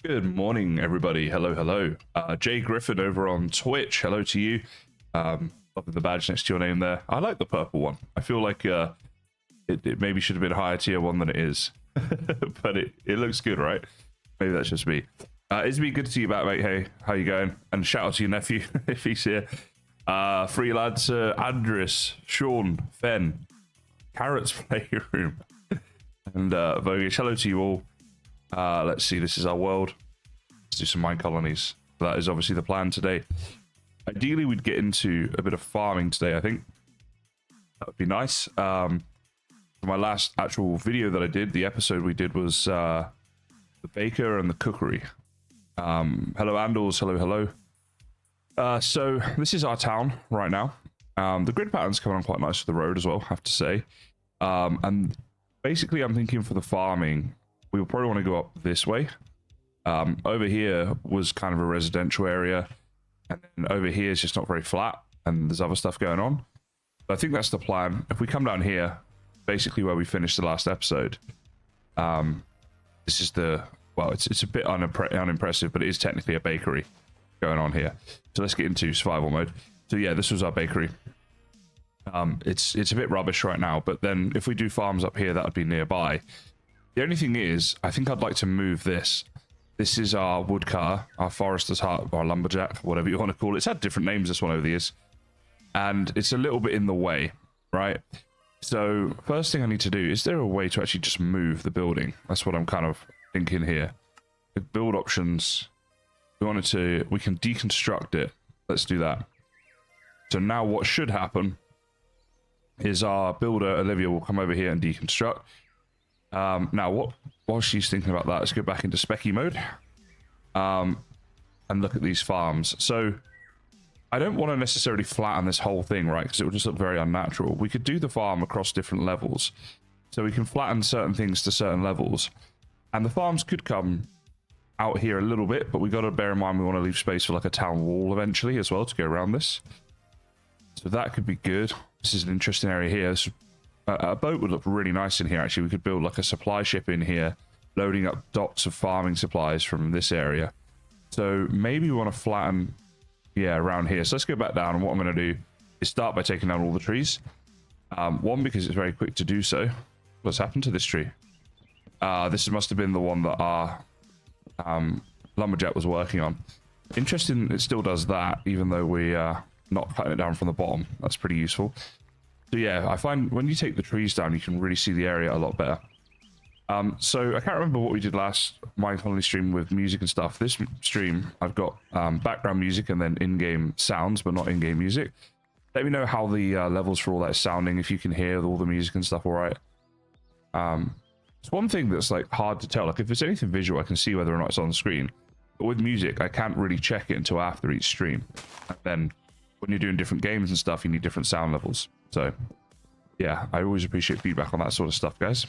Good morning, everybody. Hello, hello. Jay Griffin over on Twitch. Hello to you. Love the badge next to your name there. I like the purple one. I feel like it maybe should have been higher tier one than it is, but it looks good, right? Maybe that's just me. Isby, good to see you back, mate. Hey, how you going? And shout out to your nephew if he's here. Free lads, Andres, Sean, Fen, Carrots Playroom, and Vogish. Hello to you all. Let's see, this is our world. Let's do some MineColonies. That is obviously the plan today. Ideally, we'd get into a bit of farming today, I think. That would be nice. For my last actual video that I did, the episode we did was the baker and the cookery. Hello, Andals. Hello, hello. So this is our town right now. The grid pattern's coming on quite nice for the road as well, I have to say. And basically, I'm thinking for the farming, we will probably want to go up this way. Over here was kind of a residential area, and then over here is just not very flat, and there's other stuff going on. But I think that's the plan. If we come down here, basically where we finished the last episode, this is the, well, it's a bit unimpressive, but it is technically a bakery going on here. So let's get into survival mode. So yeah, this was our bakery. It's a bit rubbish right now, but then if we do farms up here, that would be nearby. The only thing is, I think I'd like to move this. This is our woodcutter, our forester's hut, our lumberjack, whatever you want to call it. It's had different names, this one over the years. And it's a little bit in the way, right? So first thing I need to do, is there a way to actually just move the building? That's what I'm kind of thinking here. With build options, we can deconstruct it. Let's do that. So now what should happen is our builder, Olivia, will come over here and deconstruct. Now, while she's thinking about that, let's go back into specky mode and look at these farms. So I don't want to necessarily flatten this whole thing, right? Because it would just look very unnatural. We could do the farm across different levels. So we can flatten certain things to certain levels. And the farms could come out here a little bit, but we got to bear in mind we want to leave space for like a town wall eventually as well to go around this. So that could be good. This is an interesting area here. A boat would look really nice in here, actually. We could build like a supply ship in here, loading up docks of farming supplies from this area. So maybe we want to flatten, yeah, around here. So let's go back down, and what I'm going to do is start by taking down all the trees. One, because it's very quick to do so. What's happened to this tree? This must have been the one that our Lumberjack was working on. Interesting, it still does that, even though we are not cutting it down from the bottom. That's pretty useful. So yeah, I find when you take the trees down, you can really see the area a lot better. So I can't remember what we did last MineColonies stream with music and stuff. This stream, I've got background music and then in-game sounds, but not in-game music. Let me know how the levels for all that is sounding, if you can hear all the music and stuff all right. It's one thing that's like hard to tell. Like if it's anything visual, I can see whether or not it's on the screen. But with music, I can't really check it until after each stream. And then when you're doing different games and stuff, you need different sound levels. So, yeah, I always appreciate feedback on that sort of stuff, guys.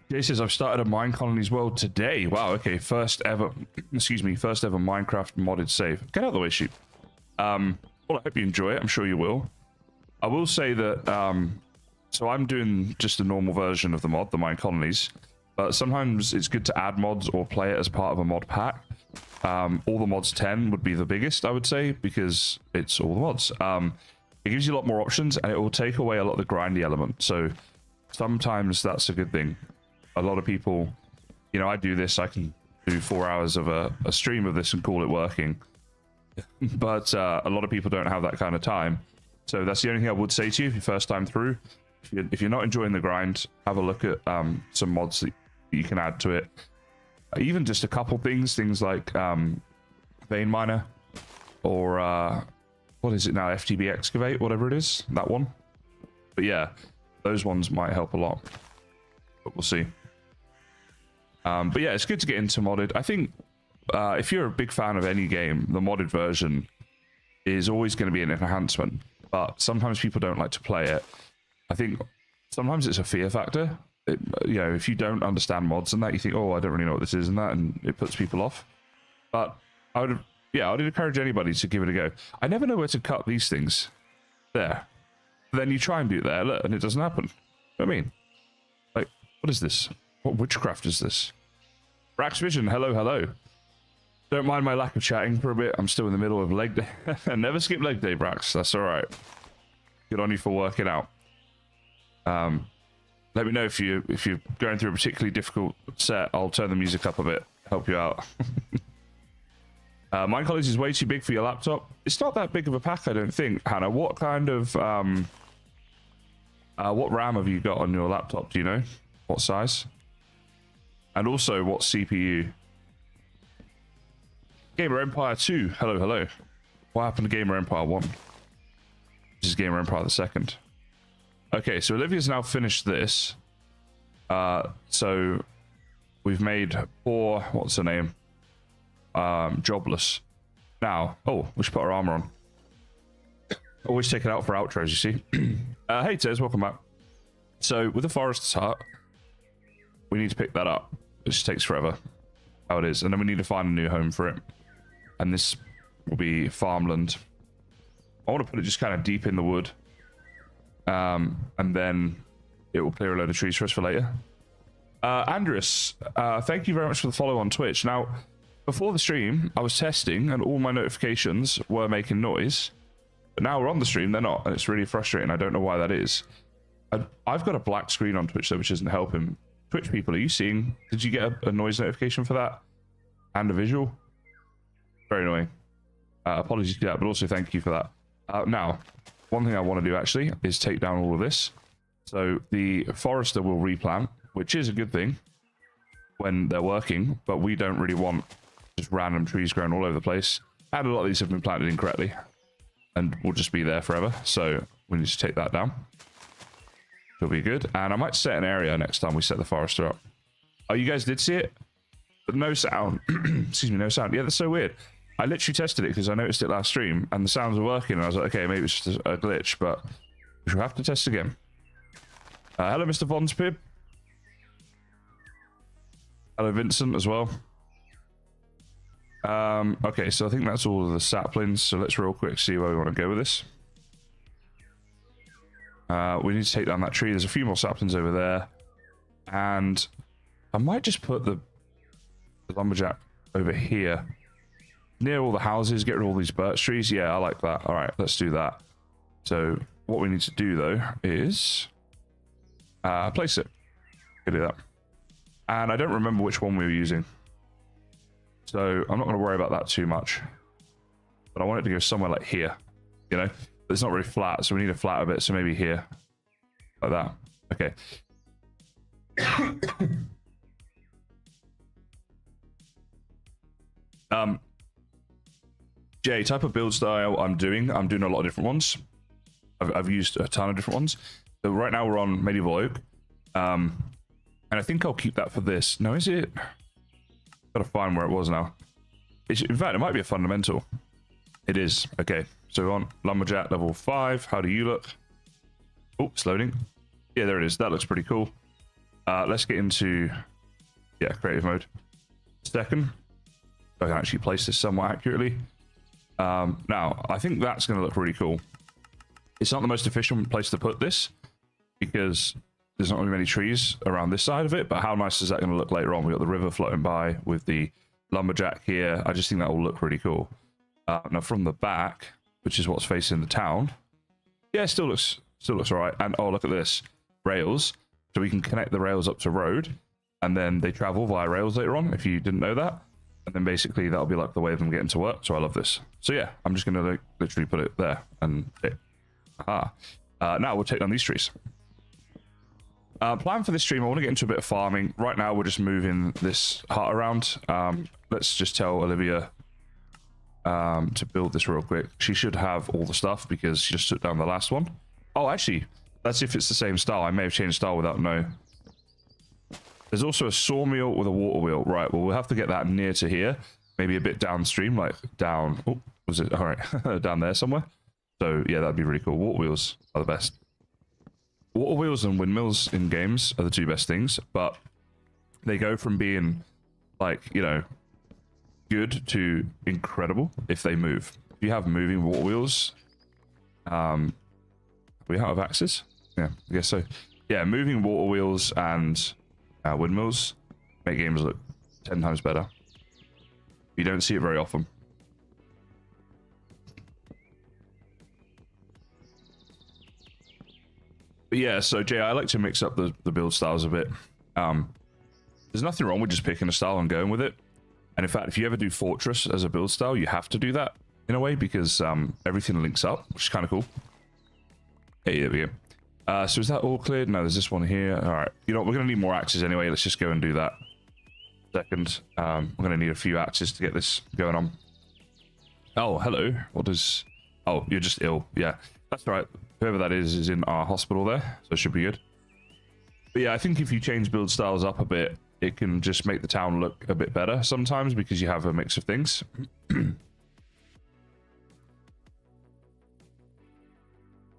Jay says, I've started a MineColonies world today. Wow, okay, first ever Minecraft modded save. Get out of the way, sheep. Well, I hope you enjoy it. I'm sure you will. I will say that, so I'm doing just a normal version of the mod, the MineColonies. But sometimes it's good to add mods or play it as part of a mod pack. All the mods 10 would be the biggest, I would say, because it's all the mods. It gives you a lot more options, and it will take away a lot of the grindy element. So sometimes that's a good thing. A lot of people, you know, I do this, I can do 4 hours of a stream of this and call it working. But a lot of people don't have that kind of time. So that's the only thing I would say to you if you're first time through. If you're not enjoying the grind, have a look at some mods that you can add to it. Even just a couple things like vein miner or what is it now, FTB excavate, whatever it is, that one. But yeah, those ones might help a lot, but we'll see. But yeah, it's good to get into modded. I think if you're a big fan of any game, the modded version is always going to be an enhancement, but sometimes people don't like to play it. I think sometimes it's a fear factor. You know, if you don't understand mods and that, you think, oh, I don't really know what this is and that, and it puts people off. But I would encourage anybody to give it a go. I never know where to cut these things. There. Then you try and do it there, look, and it doesn't happen. You know what I mean? Like, what is this? What witchcraft is this? Rax Vision, hello, hello. Don't mind my lack of chatting for a bit. I'm still in the middle of leg day. Never skip leg day, Brax. That's all right. Good on you for working out. Let me know if you're going through a particularly difficult set. I'll turn the music up a bit, help you out. MineColonies is way too big for your laptop. It's not that big of a pack, I don't think. Hannah, what kind of what RAM have you got on your laptop? Do you know what size? And also, what CPU? Gamer Empire 2. Hello, hello. What happened to Gamer Empire 1? This is Gamer Empire the 2nd. Okay, so Olivia's now finished this. So we've made 4. What's her name? Jobless. Now, oh, we should put our armor on. Always take it out for outros, you see. Hey, Tez, welcome back. So with the Forester's Hut, we need to pick that up. It just takes forever. How it is, and then we need to find a new home for it. And this will be farmland. I want to put it just kind of deep in the wood. And then it will clear a load of trees for us for later. Andreas, thank you very much for the follow on Twitch. Now, before the stream, I was testing and all my notifications were making noise. But now we're on the stream, they're not. And it's really frustrating. I don't know why that is. I've got a black screen on Twitch, though, which isn't helping. Twitch people, are you seeing? Did you get a noise notification for that? And a visual? Very annoying. Apologies for that, but also thank you for that. Now, one thing I want to do actually is take down all of this. So the forester will replant, which is a good thing when they're working, but we don't really want just random trees growing all over the place. And a lot of these have been planted incorrectly and will just be there forever. So we need to take that down. It'll be good. And I might set an area next time we set the forester up. Oh, you guys did see it? But no sound. Excuse me, no sound. Yeah, that's so weird. I literally tested it because I noticed it last stream and the sounds were working. And I was like, okay, maybe it's just a glitch, but we shall have to test again. Hello, Mr. Vonspib. Hello, Vincent, as well. Okay, so I think that's all of the saplings. So let's real quick see where we want to go with this. We need to take down that tree. There's a few more saplings over there. And I might just put the lumberjack over here. Near all the houses, get rid of all these birch trees. Yeah, I like that. All right, let's do that. So what we need to do, though, is place it. Can do that. And I don't remember which one we were using. So I'm not going to worry about that too much. But I want it to go somewhere like here, you know? But it's not really flat, so we need a flatter bit, so maybe here. Like that. Okay. Jay, type of build style I'm doing a lot of different ones. I've used a ton of different ones. So right now we're on medieval oak. And I think I'll keep that for this. No, is it? Gotta find where it was now. In fact, it might be a fundamental. It is. Okay. So we're on Lumberjack level 5. How do you look? Oh, it's loading. Yeah, there it is. That looks pretty cool. Let's get into, yeah, creative mode. Second. I can actually place this somewhat accurately. Now, I think that's going to look really cool. It's not the most efficient place to put this because there's not really many trees around this side of it, but how nice is that going to look later on? We've got the river floating by with the lumberjack here. I just think that will look really cool. Now from the back, which is what's facing the town, yeah, still looks all right. And oh, look at this, rails. So we can connect the rails up to road, and then they travel via rails later on. If you didn't know that, and then basically that'll be like the way of them getting to work. So I love this. So yeah, I'm just gonna literally put it there and it. Now we'll take down these trees. Plan for this stream, I want to get into a bit of farming. Right now we're just moving this hut around. Let's just tell Olivia to build this real quick. She should have all the stuff because she just took down the last one. Oh, actually, that's if it's the same style. I may have changed style without know. There's also a sawmill with a water wheel. Right, well, we'll have to get that near to here. Maybe a bit downstream, like down... Oh, was it? All right, down there somewhere. So, yeah, that'd be really cool. Water wheels are the best. Water wheels and windmills in games are the two best things, but they go from being, like, you know, good to incredible if they move. If you have moving water wheels... we have axes? Yeah, I guess so. Yeah, moving water wheels and... windmills make games look 10 times better. You don't see it very often. But yeah, so Jay, I like to mix up the build styles a bit. There's nothing wrong with just picking a style and going with it. And in fact, if you ever do Fortress as a build style, you have to do that in a way because everything links up, which is kind of cool. Hey, there we go. So is that all cleared? No, there's this one here. All right. You know what? We're going to need more axes anyway. Let's just go and do that. Second. We're going to need a few axes to get this going on. Oh, hello. What does... Oh, you're just ill. Yeah, that's right. Whoever that is in our hospital there. So it should be good. But yeah, I think if you change build styles up a bit, it can just make the town look a bit better sometimes because you have a mix of things.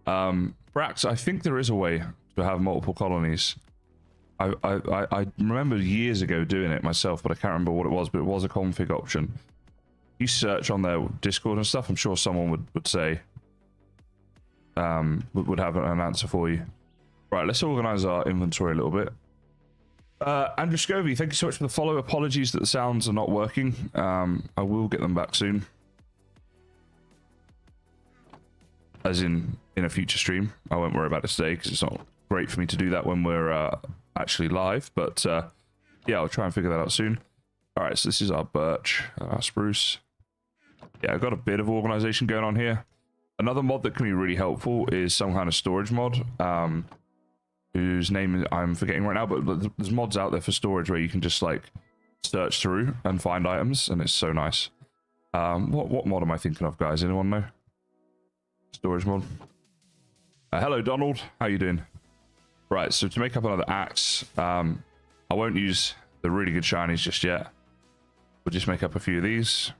Brax, I think there is a way to have multiple colonies. I remember years ago doing it myself, but I can't remember what it was, but it was a config option. You search on their Discord and stuff, I'm sure someone would say, would have an answer for you. Right, let's organize our inventory a little bit. Andrew Scovey, thank you so much for the follow. Apologies that the sounds are not working. I will get them back soon. As in a future stream. I won't worry about it today because it's not great for me to do that when we're actually live. But yeah, I'll try and figure that out soon. All right, so this is our birch, our spruce. Yeah, I've got a bit of organization going on here. Another mod that can be really helpful is some kind of storage mod. Whose name I'm forgetting right now, but there's mods out there for storage where you can just like search through and find items, and it's so nice. What mod am I thinking of, guys? Anyone know? Storage mod. Hello, Donald. How you doing? Right, so to make up another axe, I won't use the really good shinies just yet. We'll just make up a few of these.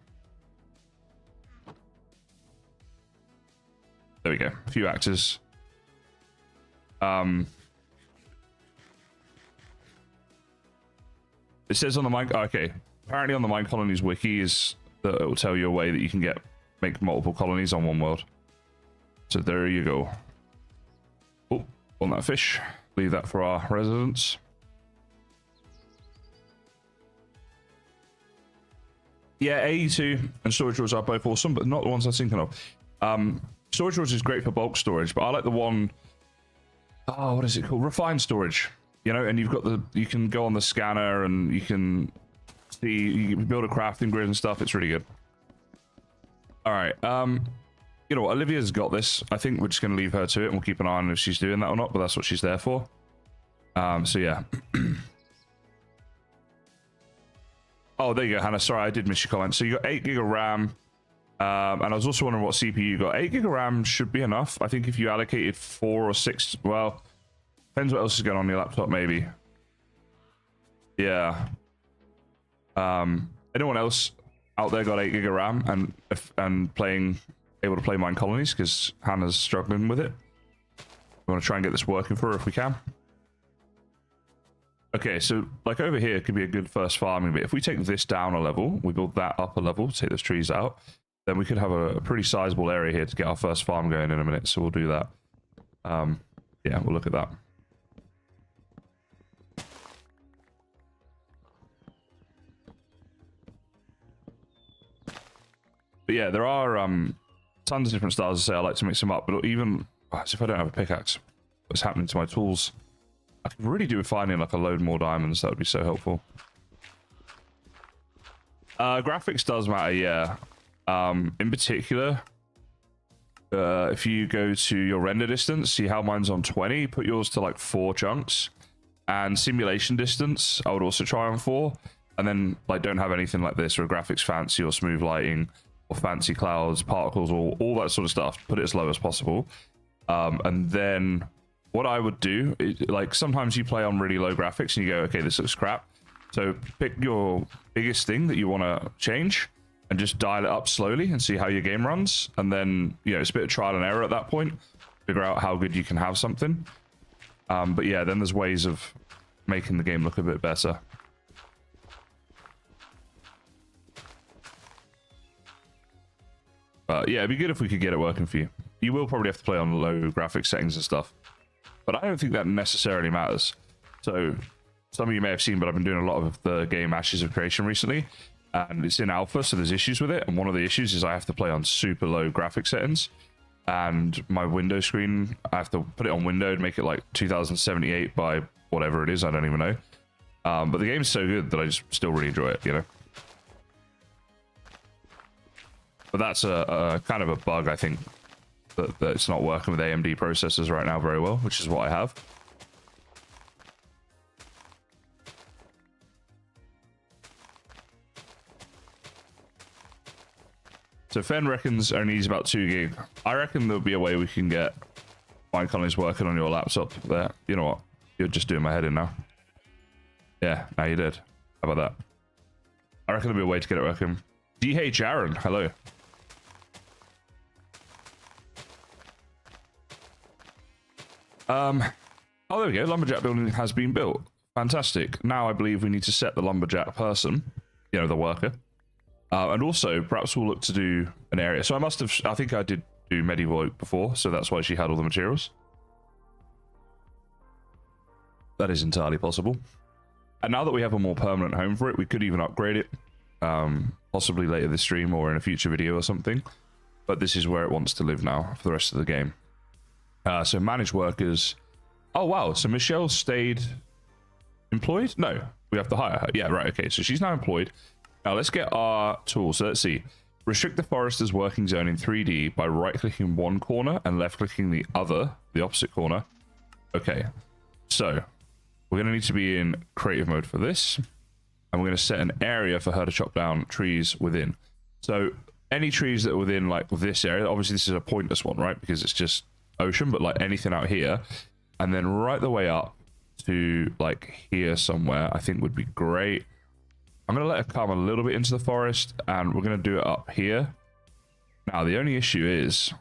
There we go. A few axes. It says on the okay. Apparently on the MineColonies wiki is that it will tell you a way that you can make multiple colonies on one world. So there you go. Oh, on that fish. Leave that for our residents. Yeah, AE2 and storage drawers are both awesome, but not the ones I was thinking of. Storage drawers is great for bulk storage, but I like the one... Oh, what is it called? Refined storage. You know, and you've got you can go on the scanner and you can see, you can build a crafting grid and stuff. It's really good. All right. You know what? Olivia's got this. I think we're just going to leave her to it and we'll keep an eye on if she's doing that or not, but that's what she's there for. So yeah. Oh, there you go, Hannah. Sorry, I did miss your comment. So you got 8 gig of RAM. And I was also wondering what CPU you got. 8 gig of RAM should be enough. I think if you allocated 4 or 6, well, depends what else is going on your laptop, maybe. Yeah. Anyone else out there got 8 gig of RAM and able to play MineColonies? Because Hannah's struggling with it. We want to try and get this working for her if we can. Okay, so like over here could be a good first farming bit. If we take this down a level, we build that up a level, take those trees out, then we could have a pretty sizable area here to get our first farm going in a minute. So we'll do that. Yeah, we'll look at that. But yeah, there are tons of different styles. I say I like to mix them up, but even as if I don't have a pickaxe, what's happening to my tools? I could really do with finding like a load more diamonds. That would be so helpful. Graphics does matter, yeah. In particular, if you go to your render distance, see how mine's on 20, put yours to like 4 chunks. And simulation distance, I would also try on 4. And then like don't have anything like this or graphics fancy or smooth lighting or fancy clouds, particles, or all that sort of stuff. Put it as low as possible. And then what I would do is, like, sometimes you play on really low graphics and you go, okay, this looks crap. So pick your biggest thing that you want to change and just dial it up slowly and see how your game runs. And then, you know, it's a bit of trial and error at that point. Figure out how good you can have something. But yeah, then there's ways of making the game look a bit better. Yeah, it'd be good if we could get it working for you. You will probably have to play on low graphics settings and stuff, but I don't think that necessarily matters. So some of you may have seen, but I've been doing a lot of the game Ashes of Creation recently, and it's in alpha, so there's issues with it. And one of the issues is I have to play on super low graphic settings, and my window screen, I have to put it on window to make it like 2078 by whatever it is. I don't even know. But the game's so good that I just still really enjoy it, you know. But that's a kind of a bug, I think, that it's not working with AMD processors right now very well, which is what I have. So Fen reckons only needs about 2 gig. I reckon there'll be a way we can get MineColonies working on your laptop there. You know what? You're just doing my head in now. Yeah, now you did. How about that? I reckon there'll be a way to get it working. DH Aaron, hello. Oh, there we go. Lumberjack building has been built. Fantastic. Now I believe we need to set the Lumberjack person, you know, the worker. And also, perhaps we'll look to do an area. So I think I did do medieval oak before, so that's why she had all the materials. That is entirely possible. And now that we have a more permanent home for it, we could even upgrade it. Possibly later this stream or in a future video or something. But this is where it wants to live now for the rest of the game. So manage workers. Oh, wow. So Michelle stayed employed? No, we have to hire her. Yeah, right. Okay, so she's now employed. Now let's get our tool. So let's see. Restrict the forester's working zone in 3D by right-clicking one corner and left-clicking the opposite corner. Okay, so we're going to need to be in creative mode for this. And we're going to set an area for her to chop down trees within. So any trees that are within like this area, obviously this is a pointless one, right? Because it's just ocean, but like anything out here. And then right the way up to like here somewhere, I think would be great. I'm going to let her come a little bit into the forest, and we're going to do it up here. Now, the only issue is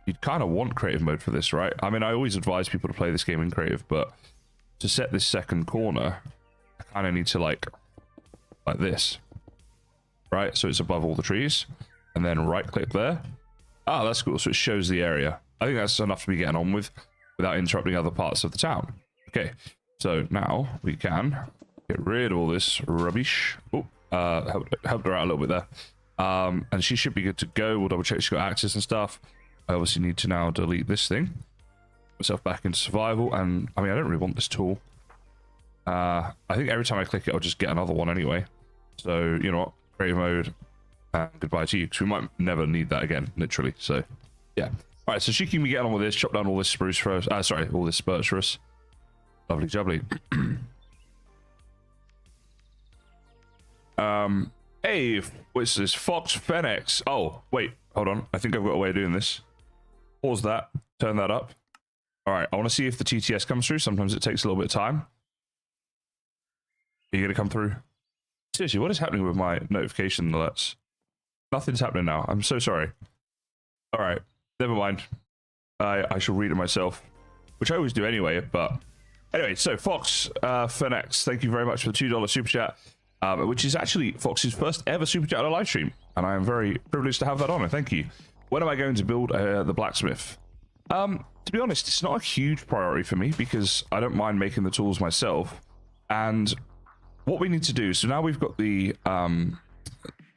you'd kind of want creative mode for this, right? I mean, I always advise people to play this game in creative, but to set this second corner, I kind of need to like this, right? So it's above all the trees, and then right click there. Ah, that's cool. So it shows the area. I think that's enough to be getting on with without interrupting other parts of the town. Okay, so now we can get rid of all this rubbish. Oh, helped her out a little bit there. And she should be good to go. We'll double check she's got access and stuff. I obviously need to now delete this thing. Myself back into survival. And I mean, I don't really want this tool. I think every time I click it, I'll just get another one anyway. So, you know what? Creative mode. And goodbye to you. Because we might never need that again, literally. So, yeah. All right, so she can be getting on with this. Chop down all this spruce for us. Sorry, all this birch for us. Lovely jubbly. Hey, what's this? Fox Fenix. Oh, wait, hold on. I think I've got a way of doing this. Pause that. Turn that up. All right, I want to see if the TTS comes through. Sometimes it takes a little bit of time. Are you going to come through? Seriously, what is happening with my notification alerts? Nothing's happening now. I'm so sorry. All right, never mind. I shall read it myself, which I always do anyway. But anyway, so Fox Fenix, thank you very much for the $2 super chat. Which is actually Fox's first ever super chat on a live stream, and I am very privileged to have that honor. Thank you. When am I going to build the blacksmith? To be honest, it's not a huge priority for me because I don't mind making the tools myself. And what we need to do, so now we've got the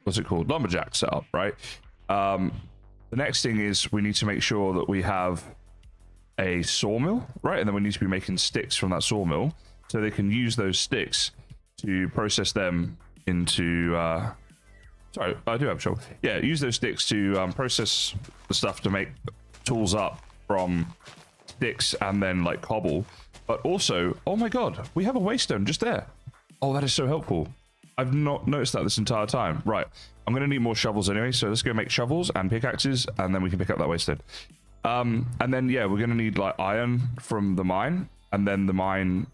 what's it called, lumberjack set up, right? The next thing is we need to make sure that we have a sawmill, right? And then we need to be making sticks from that sawmill so they can use those sticks to process them into sorry, I do have a shovel. Yeah, use those sticks to process the stuff to make tools up from sticks and then like cobble. But also, oh my god, we have a waystone just there. Oh, that is so helpful. I've not noticed that this entire time. Right, I'm gonna need more shovels anyway, so let's go make shovels and pickaxes, and then we can pick up that waystone. And then yeah, we're gonna need like iron from the mine, and then the mine,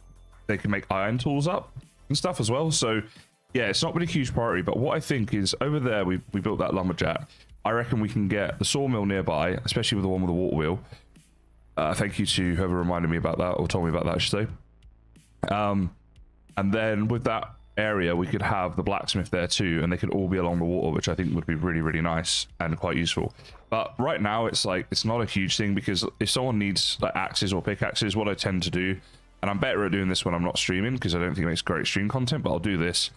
they can make iron tools up and stuff as well. So yeah, it's not been a huge priority, but what I think is over there we built that lumberjack. I reckon we can get the sawmill nearby, especially with the one with the water wheel. Thank you to whoever reminded me about that, or told me about that, I should say. And then with that area we could have the blacksmith there too, and they could all be along the water, which I think would be really, really nice and quite useful. But right now it's like, it's not a huge thing, because if someone needs like axes or pickaxes, what I tend to do, and I'm better at doing this when I'm not streaming because I don't think it makes great stream content, but I'll do this,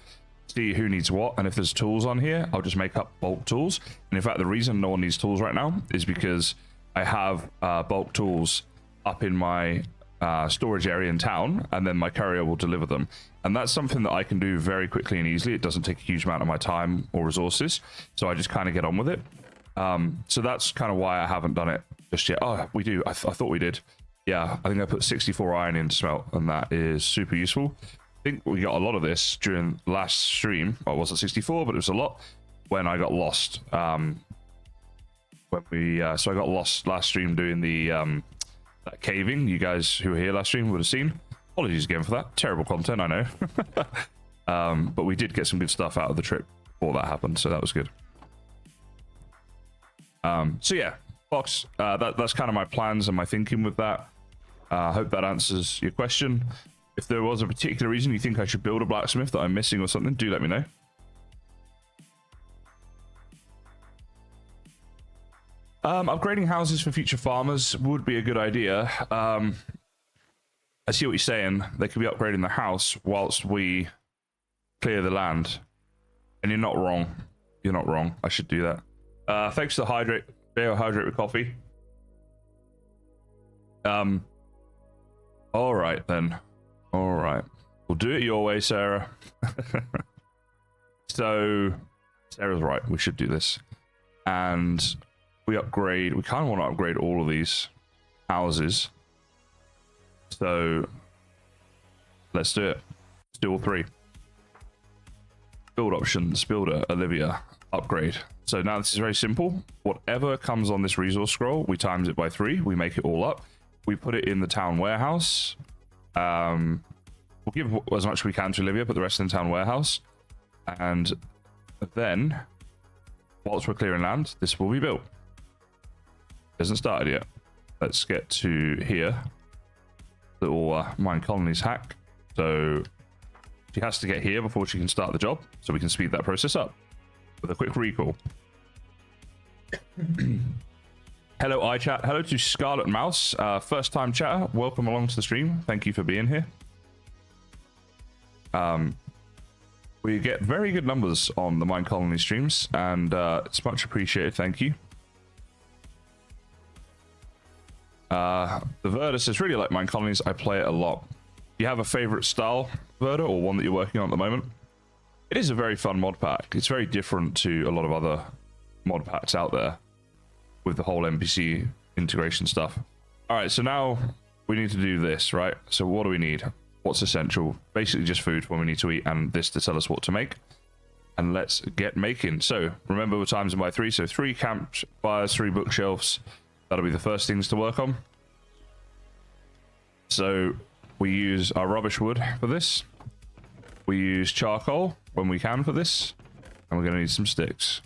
see who needs what, and if there's tools on here, I'll just make up bulk tools. And in fact, the reason no one needs tools right now is because I have bulk tools up in my storage area in town, and then my courier will deliver them. And that's something that I can do very quickly and easily. It doesn't take a huge amount of my time or resources, so I just kind of get on with it. So that's kind of why I haven't done it just yet. Oh, we do. I thought we did. Yeah, I think I put 64 iron in to smelt, and that is super useful. I think we got a lot of this during last stream. Well, it wasn't 64, but it was a lot when I got lost. So I got lost last stream doing the that caving. You guys who were here last stream would have seen. Apologies again for that. Terrible content, I know. But we did get some good stuff out of the trip before that happened, so that was good. So yeah, Fox, that's kind of my plans and my thinking with that. I hope that answers your question. If there was a particular reason you think I should build a blacksmith that I'm missing or something, do let me know. Upgrading houses for future farmers would be a good idea. I see what you're saying. They could be upgrading the house whilst we clear the land. And you're not wrong. You're not wrong. I should do that. Thanks to the hydrate with coffee. All right then. All right. We'll do it your way, Sarah. So Sarah's right. We should do this. And we kind of want to upgrade all of these houses. So let's do it. Let's do all three. Build options, builder, Olivia, upgrade. So now this is very simple. Whatever comes on this resource scroll, we times it by 3. We make it all up. We put it in the town warehouse. We'll give as much as we can to Olivia, put the rest in the town warehouse. And then, whilst we're clearing land, this will be built. Hasn't started yet. Let's get to here. Little MineColonies hack. So she has to get here before she can start the job, so we can speed that process up with a quick recall. Hello iChat. Hello to Scarlet Mouse, first time chatter. Welcome along to the stream. Thank you for being here. We get very good numbers on the MineColonies streams, and it's much appreciated. Thank you. The Verda says, really like MineColonies. I play it a lot. Do you have a favorite style, Verda, or one that you're working on at the moment? It is a very fun mod pack. It's very different to a lot of other mod packs out there with the whole NPC integration stuff. All right, so now we need to do this, right? So what do we need? What's essential? Basically just food when we need to eat, and this to tell us what to make. And let's get making. So remember, we're times by 3. So 3 campfires, 3 bookshelves. That'll be the first things to work on. So we use our rubbish wood for this. We use charcoal when we can for this. And we're going to need some sticks.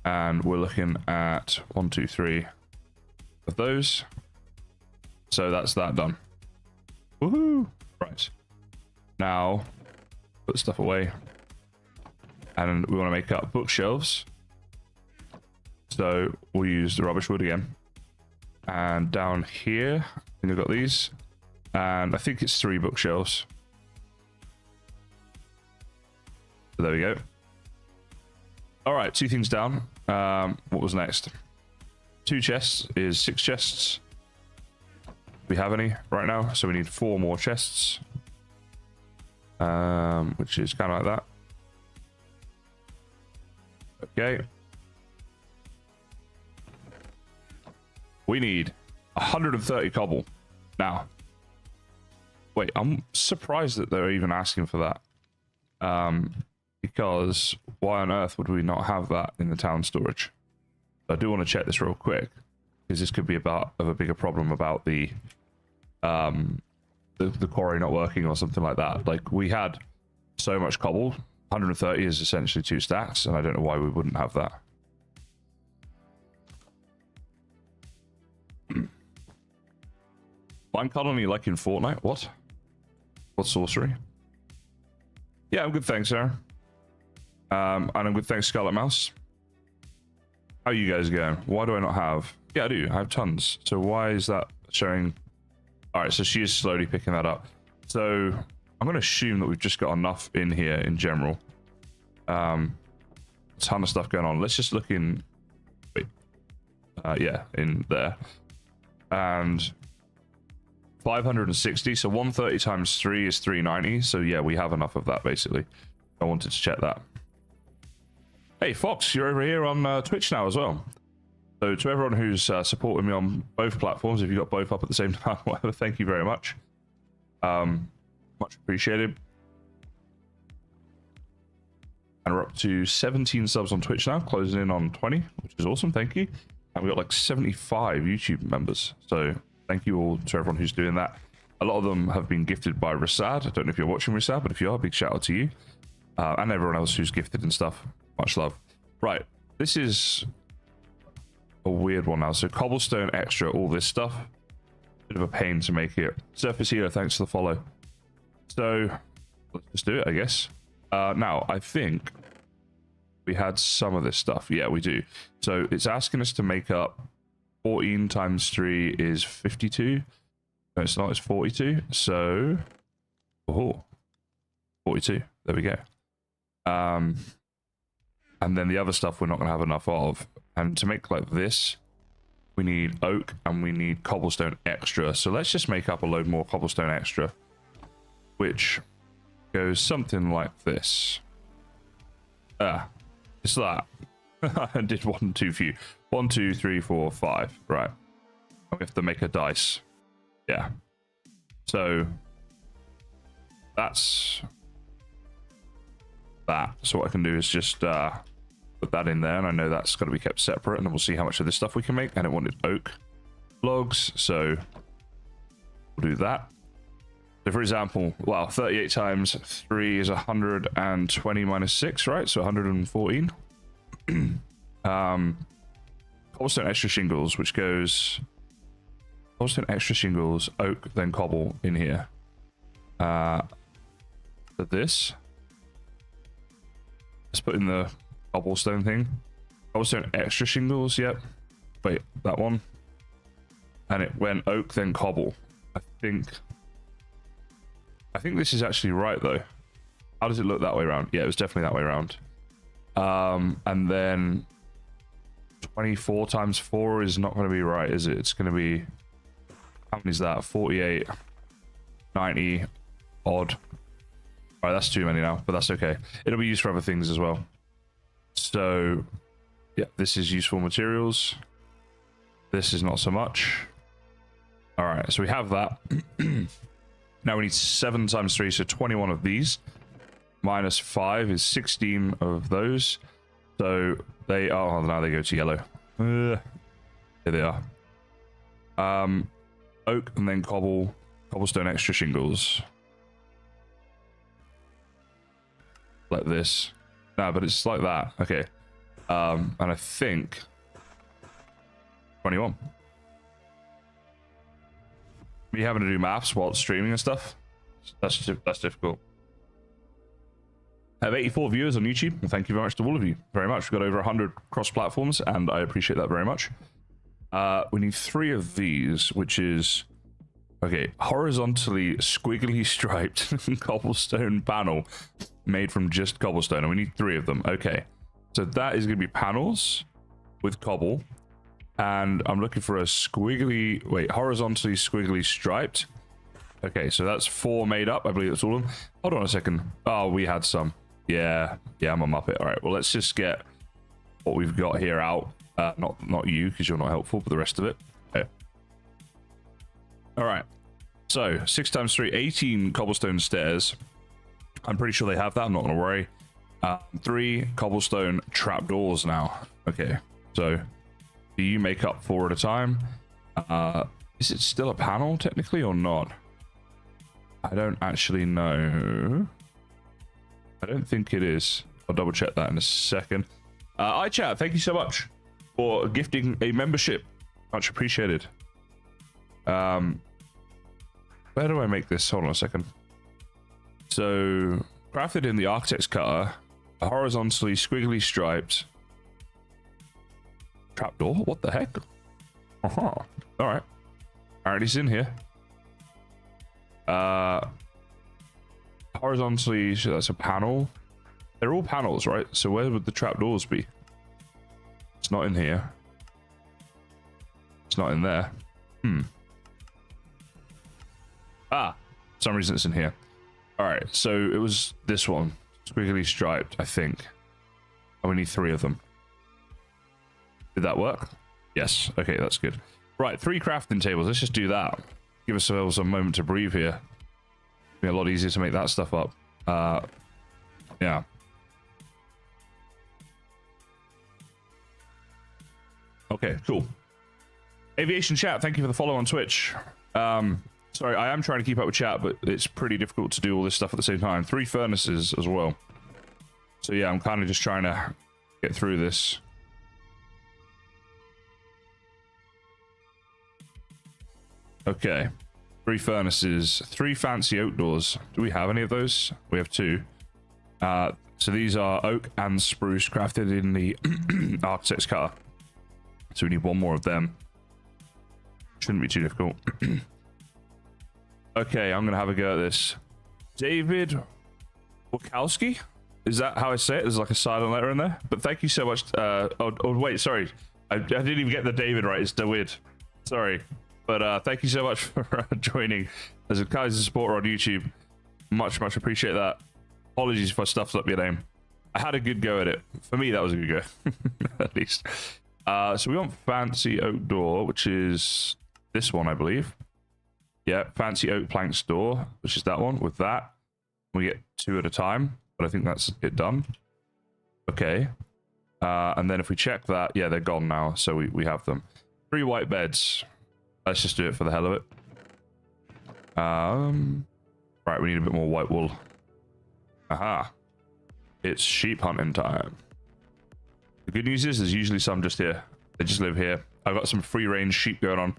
And we're looking at 1, 2, 3 of those. So that's that done. Woohoo! Right. Now, put stuff away. And we want to make up bookshelves. So we'll use the rubbish wood again. And down here, I think I've got these. And I think it's 3 bookshelves. So there we go. All right, 2 things down. What was next? 2 chests is 6 chests. Do we have any right now? So we need 4 more chests. Which is kind of like that. Okay. We need 130 cobble. Now, wait, I'm surprised that they're even asking for that. Because why on earth would we not have that in the town storage? I do want to check this real quick, because this could be a bigger problem about the quarry not working or something like that. Like, we had so much cobble. 130 is essentially 2 stacks, and I don't know why we wouldn't have that. Mine colony like in Fortnite? What? What sorcery? Yeah, I'm good, thanks, Sarah. And I'm good, thanks, Scarlet Mouse. How are you guys going? Why do I not have... Yeah, I do. I have tons. So why is that showing... All right, so she is slowly picking that up. So I'm going to assume that we've just got enough in here in general. A ton of stuff going on. Let's just look in. Wait. Yeah, in there. And 560. So 130 times 3 is 390. So yeah, we have enough of that basically. I wanted to check that. Hey, Fox, you're over here on Twitch now as well. So to everyone who's supporting me on both platforms, if you've got both up at the same time, whatever, thank you very much. Much appreciated. And we're up to 17 subs on Twitch now, closing in on 20, which is awesome, thank you. And we've got like 75 YouTube members. So thank you all to everyone who's doing that. A lot of them have been gifted by Rasad. I don't know if you're watching Rasad, but if you are, big shout out to you. And everyone else who's gifted and stuff. Much love. Right, this is a weird one now. So cobblestone extra, all this stuff. Bit of a pain to make it. Surface healer, thanks for the follow. So let's just do it, I guess. Now, I think we had some of this stuff. Yeah, we do. So it's asking us to make up 14 times 3 is 52. No, it's not, it's 42. So, oh, 42. There we go. And then the other stuff we're not going to have enough of. And to make like this, we need oak and we need cobblestone extra. So let's just make up a load more cobblestone extra, which goes something like this. It's that. I did one too few. 1, 2, 3, 4, 5. Right. We have to make a dice. Yeah. So that's that. So what I can do is just put that in there, and I know that's got to be kept separate, and then we'll see how much of this stuff we can make. And it wanted oak logs, so we'll do that. So for example, well, 38 times 3 is 120 minus 6, right? So 114. Cobblestone extra shingles, which goes cobblestone extra shingles, oak, then cobble in here. So this. Let's put in the cobblestone thing. Cobblestone extra shingles, yep. Wait, that one. And it went oak, then cobble. I think this is actually right though. How does it look that way around? Yeah, it was definitely that way around. And then 24 times 4 is not going to be right, is it? It's going to be, how many is that? 48, 90 odd. All right, that's too many now, but that's okay. It'll be used for other things as well. So yeah, this is useful materials. This is not so much. All right, so we have that. Now we need 7 times 3, so 21 of these. Minus 5 is 16 of those. So they are, oh, now they go to yellow. Here they are. Oak and then cobblestone extra shingles. Like this. No, but it's like that. Okay. And I think 21. Me having to do maths while streaming and stuff, that's difficult. I have 84 viewers on YouTube, and thank you very much to all of you very much. We've got over 100 cross platforms, and I appreciate that very much. We need 3 of these, which is okay, horizontally squiggly striped cobblestone panel made from just cobblestone, and we need 3 of them. Okay, so that is going to be panels with cobble. And I'm looking for a squiggly, wait, horizontally squiggly striped. Okay, so that's 4 made up. I believe that's all of them. Hold on a second. Oh, we had some. Yeah, I'm a Muppet. All right, well, let's just get what we've got here out. Not you, because you're not helpful, but the rest of it. Okay. All right. So 6 times 3, 18 cobblestone stairs. I'm pretty sure they have that. I'm not going to worry. 3 cobblestone trapdoors now. Okay, so do you make up 4 at a time? Is it still a panel technically or not? I don't actually know. I don't think it is. I'll double check that in a second. iChat, thank you so much for gifting a membership. Much appreciated. Where do I make this? Hold on a second. So, crafted in the architect's cutter, a horizontally squiggly striped trapdoor. What the heck? All right. All right, he's in here. Horizontally, so that's a panel. They're all panels, right? So where would the trapdoors be? It's not in here. It's not in there. Ah, for some reason it's in here. All right, so it was this one, squiggly striped, I think. And we need 3 of them. Did that work? Yes. Okay, that's good. Right, 3 crafting tables. Let's just do that. Give ourselves a moment to breathe here. Be a lot easier to make that stuff up. Yeah. Okay, cool. Aviation chat, thank you for the follow on Twitch. Sorry, I am trying to keep up with chat, but it's pretty difficult to do all this stuff at the same time. 3 furnaces as well. So yeah, I'm kind of just trying to get through this. Okay. 3 furnaces, 3 fancy oak doors. Do we have any of those? We have 2. So these are oak and spruce crafted in the architect's cutter. So we need 1 more of them. Shouldn't be too difficult. Okay, I'm gonna have a go at this. David Wachowski? Is that how I say it? There's like a silent letter in there. But thank you so much. Oh wait, sorry. I didn't even get the David right. It's David. Sorry. But thank you so much for joining as a Kaiser supporter on YouTube. Much appreciate that. Apologies if I stuffed up your name. I had a good go at it. For me, that was a good go. At least. So we want fancy oak door, which is this one, I believe. Yeah, fancy oak planks door, which is that one. With that, we get 2 at a time, but I think that's it done. Okay. And then if we check that, yeah, they're gone now, so we have them. 3 white beds. Let's just do it for the hell of it. Right, we need a bit more white wool. Aha. It's sheep hunting time. The good news is there's usually some just here. They just live here. I've got some free range sheep going on.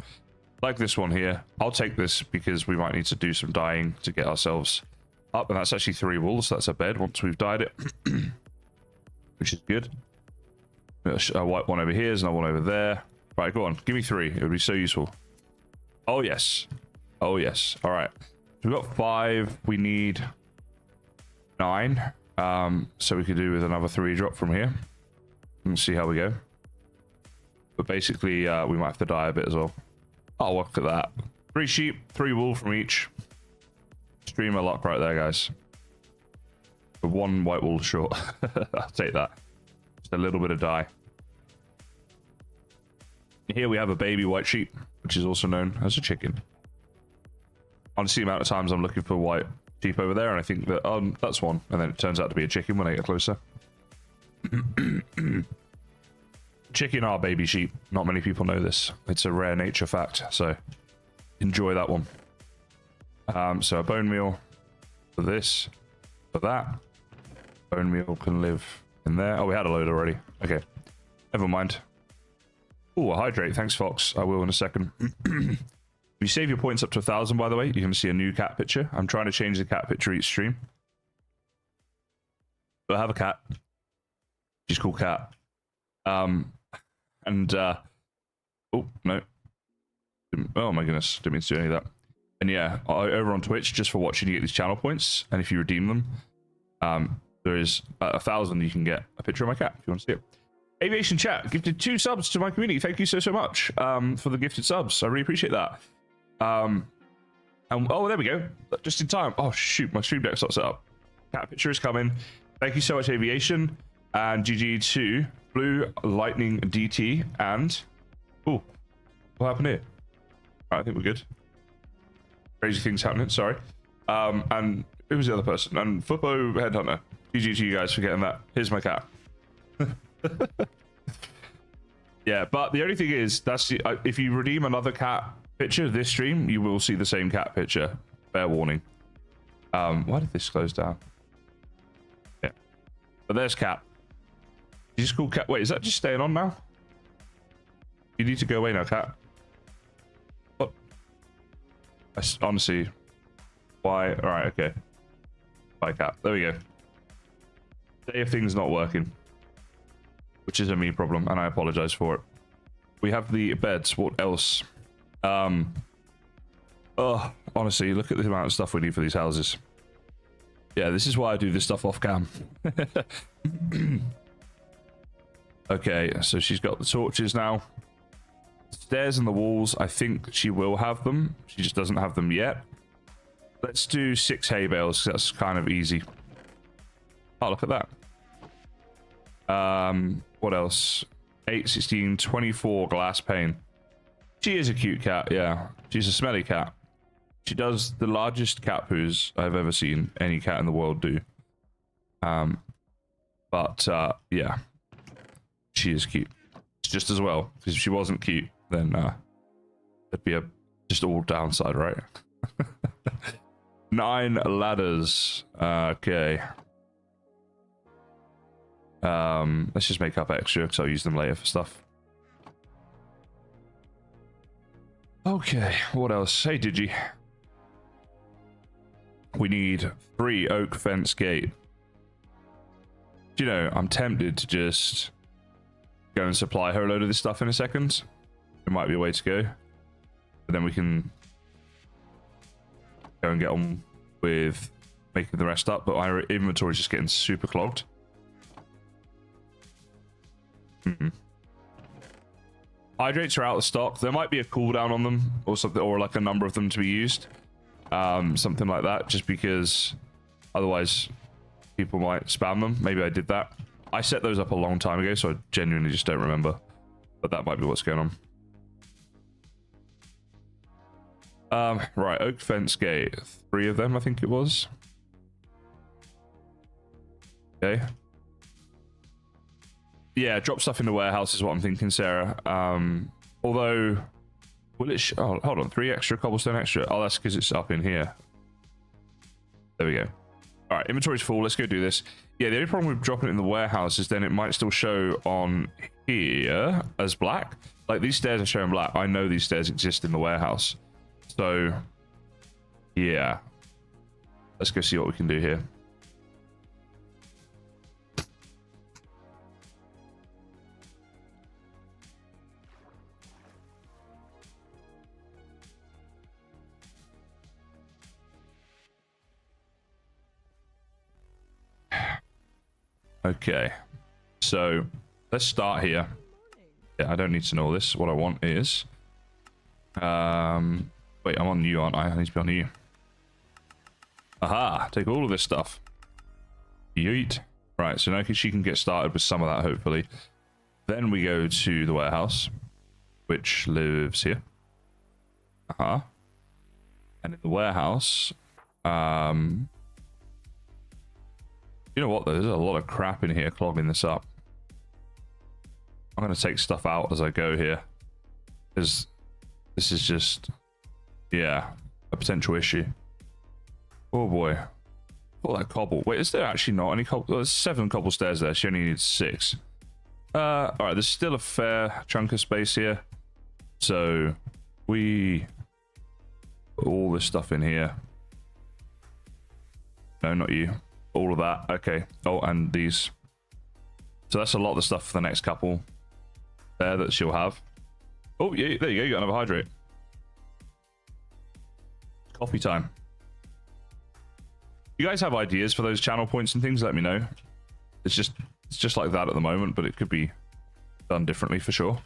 Like this one here. I'll take this because we might need to do some dyeing to get ourselves up. And that's actually 3 wool, so that's a bed once we've dyed it. Which is good. A white one over here, there's another one over there. Right, go on. Give me 3. It would be so useful. Oh, yes. Oh, yes. All right. So we've got 5. We need 9. So we could do with another 3 drop from here. And see how we go. But basically, we might have to dye a bit as well. Oh, look at that. 3 sheep, 3 wool from each. Stream of luck right there, guys. But 1 white wool short. I'll take that. Just a little bit of dye. Here we have a baby white sheep, which is also known as a chicken. Honestly, the amount of times I'm looking for white sheep over there, and I think that, that's one. And then it turns out to be a chicken when I get closer. Chicken are baby sheep. Not many people know this. It's a rare nature fact, so enjoy that one. So a bone meal for this, for that. Bone meal can live in there. Oh, we had a load already. Okay, never mind. Oh, a hydrate. Thanks, Fox. I will in a second. If you save your points up to 1,000, by the way, you can see a new cat picture. I'm trying to change the cat picture each stream. But I have a cat. She's called Cat. Oh, no. Oh, my goodness. Didn't mean to do any of that. And yeah, over on Twitch, just for watching, you get these channel points. And if you redeem them, there is 1,000 you can get a picture of my cat if you want to see it. Aviation Chat gifted 2 subs to my community. Thank you so much for the gifted subs. I really appreciate that. And oh, there we go. Just in time. Oh, shoot. My stream deck's not set up. Cat picture is coming. Thank you so much, Aviation. And GG to Blue Lightning DT. And oh, what happened here? Right, I think we're good. Crazy things happening. Sorry. And who was the other person? And Fuppo Headhunter. GG to you guys for getting that. Here's my cat. Yeah, but the only thing is, that's the, if you redeem another cat picture this stream, you will see the same cat picture. Fair warning. Why did this close down? Yeah, but there's Cat. You just call Cat. Wait, is that just staying on now? You need to go away now, Cat. What? Honestly, why? All right, okay. Bye, Cat. There we go. Day of things not working, which is a me problem, and I apologize for it. We have the beds. What else? Oh, Honestly, look at the amount of stuff we need for these houses. Yeah, this is why I do this stuff off cam. Okay, so she's got the torches now. Stairs and the walls, I think she will have them. She just doesn't have them yet. Let's do 6 hay bales. That's kind of easy. Oh, look at that. What else? 8, 16, 24 glass pane. She is a cute cat, yeah. She's a smelly cat. She does the largest cat poos I've ever seen any cat in the world do. Yeah. She is cute. It's just as well, because if she wasn't cute, then it'd be just all downside, right? 9 ladders. Okay. Let's just make up extra because I'll use them later for stuff. Okay, what else? Hey, Digi. We need 3 oak fence gate. You know, I'm tempted to just go and supply her a load of this stuff in a second. It might be a way to go. But then we can go and get on with making the rest up. But our inventory is just getting super clogged. Hydrates are out of stock. There might be a cooldown on them or something, or like a number of them to be used. Something like that, just because otherwise people might spam them. Maybe I did that. I set those up a long time ago, so I genuinely just don't remember. But that might be what's going on. Right, oak fence gate. 3 of them, I think it was. Okay. Yeah, drop stuff in the warehouse is what I'm thinking, Sarah. Although, will it? Oh, hold on, 3 extra cobblestone extra. Oh, that's because it's up in here. There we go. All right, inventory's full. Let's go do this. Yeah, the only problem with dropping it in the warehouse is then it might still show on here as black. Like these stairs are showing black. I know these stairs exist in the warehouse. So, yeah. Let's go see what we can do here. Okay, so let's start here. Yeah, I don't need to know this. What I want is, wait, I'm on you, aren't I? I need to be on you. Aha! Take all of this stuff. Yeet. Right, so now she can get started with some of that, hopefully. Then we go to the warehouse, which lives here. Aha. And in the warehouse, you know what, though? There's a lot of crap in here clogging this up. I'm going to take stuff out as I go here. Because this is just, yeah, a potential issue. Oh boy. All that cobble. Wait, is there actually not any cobble? There's 7 cobble stairs there. She only needs 6. Alright, there's still a fair chunk of space here. So, we put all this stuff in here. No, not you. All of that. Okay. Oh, and these. So that's a lot of the stuff for the next couple there that she'll have. Oh, yeah, there you go. You got another hydrate. Coffee time. You guys have ideas for those channel points and things? Let me know. It's just like that at the moment, but it could be done differently for sure.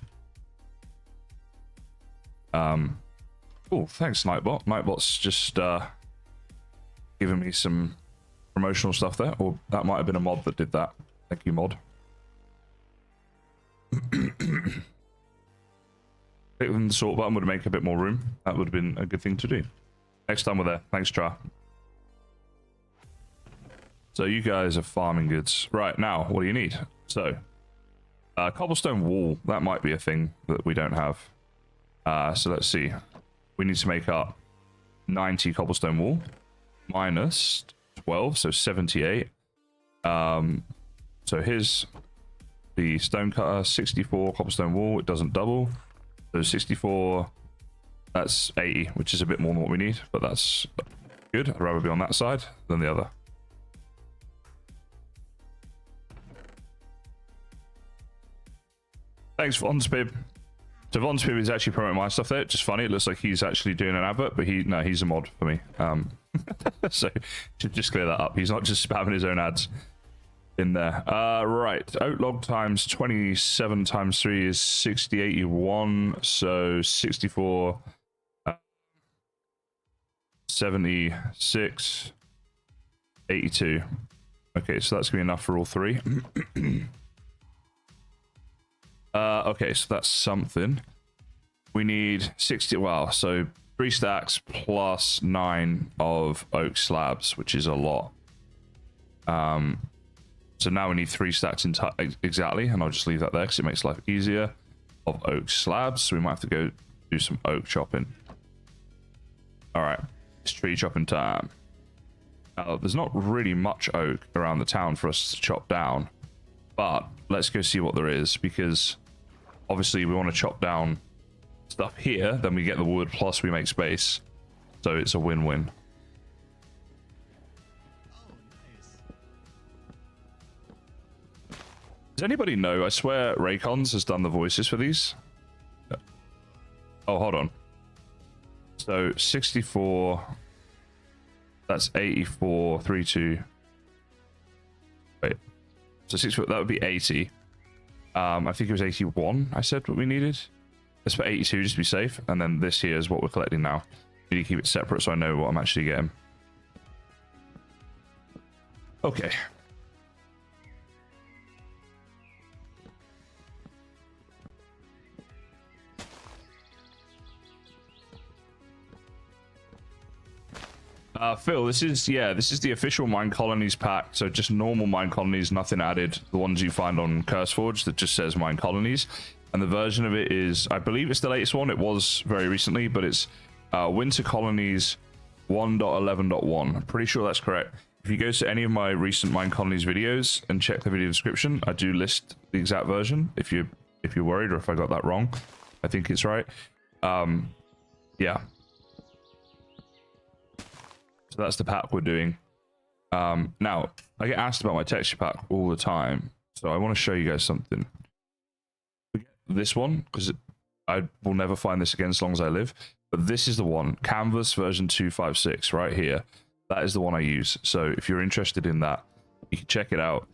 Oh, thanks, Nightbot. Nightbot's just giving me some promotional stuff there, or that might have been a mod that did that. Thank you, mod. Clicking the sort button would make a bit more room. That would have been a good thing to do. Next time we're there. Thanks, Tra. So you guys are farming goods. Right, now, what do you need? So, cobblestone wall. That might be a thing that we don't have. So let's see. We need to make up 90 cobblestone wall. Minus 12, so 78. So here's the stone cutter, 64 cobblestone wall. It doesn't double. So 64, that's 80, which is a bit more than what we need, but that's good. I'd rather be on that side than the other. Thanks for Onspib. So Von Spiv is actually promoting my stuff there. It's just funny. It looks like he's actually doing an advert, but he's a mod for me. So should just clear that up. He's not just spamming his own ads in there. Right. Oak log times 27 times 3 is 6081. So 64, 76, 82. Okay, so that's gonna be enough for all three. Okay, so that's something. We need 60, well, so 3 stacks plus 9 of oak slabs, which is a lot. So now we need 3 stacks exactly, and I'll just leave that there because it makes life easier, of oak slabs. So we might have to go do some oak chopping. All right, it's tree chopping time. There's not really much oak around the town for us to chop down, but let's go see what there is, because obviously we want to chop down stuff here, then we get the wood plus we make space, so it's a win-win. Does anybody know? I swear Raycons has done the voices for these. Oh, hold on. So 64, that's 84, 32. Wait, so 64, that would be 80. I think it was 81 I said what we needed. Let's put 82 just to be safe, and then this here is what we're collecting now. We need to keep it separate so I know what I'm actually getting. Okay. Phil, this is the official MineColonies pack. So just normal MineColonies, nothing added. The ones you find on CurseForge that just says MineColonies. And the version of it is, I believe it's the latest one. It was very recently, but it's Winter Colonies 1.11.1. I'm pretty sure that's correct. If you go to any of my recent MineColonies videos and check the video description, I do list the exact version. If you're worried or if I got that wrong, I think it's right. Yeah. So that's the pack we're doing. Now, I get asked about my texture pack all the time, so I want to show you guys something. This one, because I will never find this again as long as I live, but this is the one, Canvas version 256 right here. That is the one I use. So if you're interested in that, you can check it out.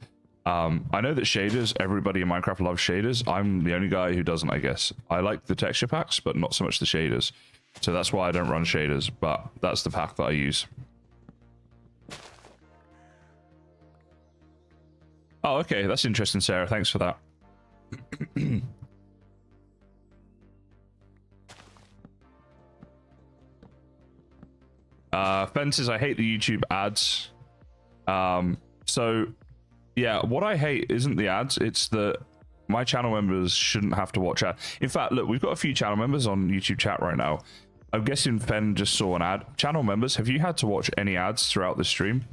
I know that shaders, everybody in Minecraft loves shaders. I'm the only guy who doesn't, I guess. I like the texture packs, but not so much the shaders. So that's why I don't run shaders, but that's the pack that I use. Oh, okay, that's interesting, Sarah. Thanks for that. Fences, I hate the YouTube ads. So yeah, what I hate isn't the ads, it's that my channel members shouldn't have to watch ads. In fact, look, we've got a few channel members on YouTube chat right now. I'm guessing Fen just saw an ad. Channel members, have you had to watch any ads throughout the stream?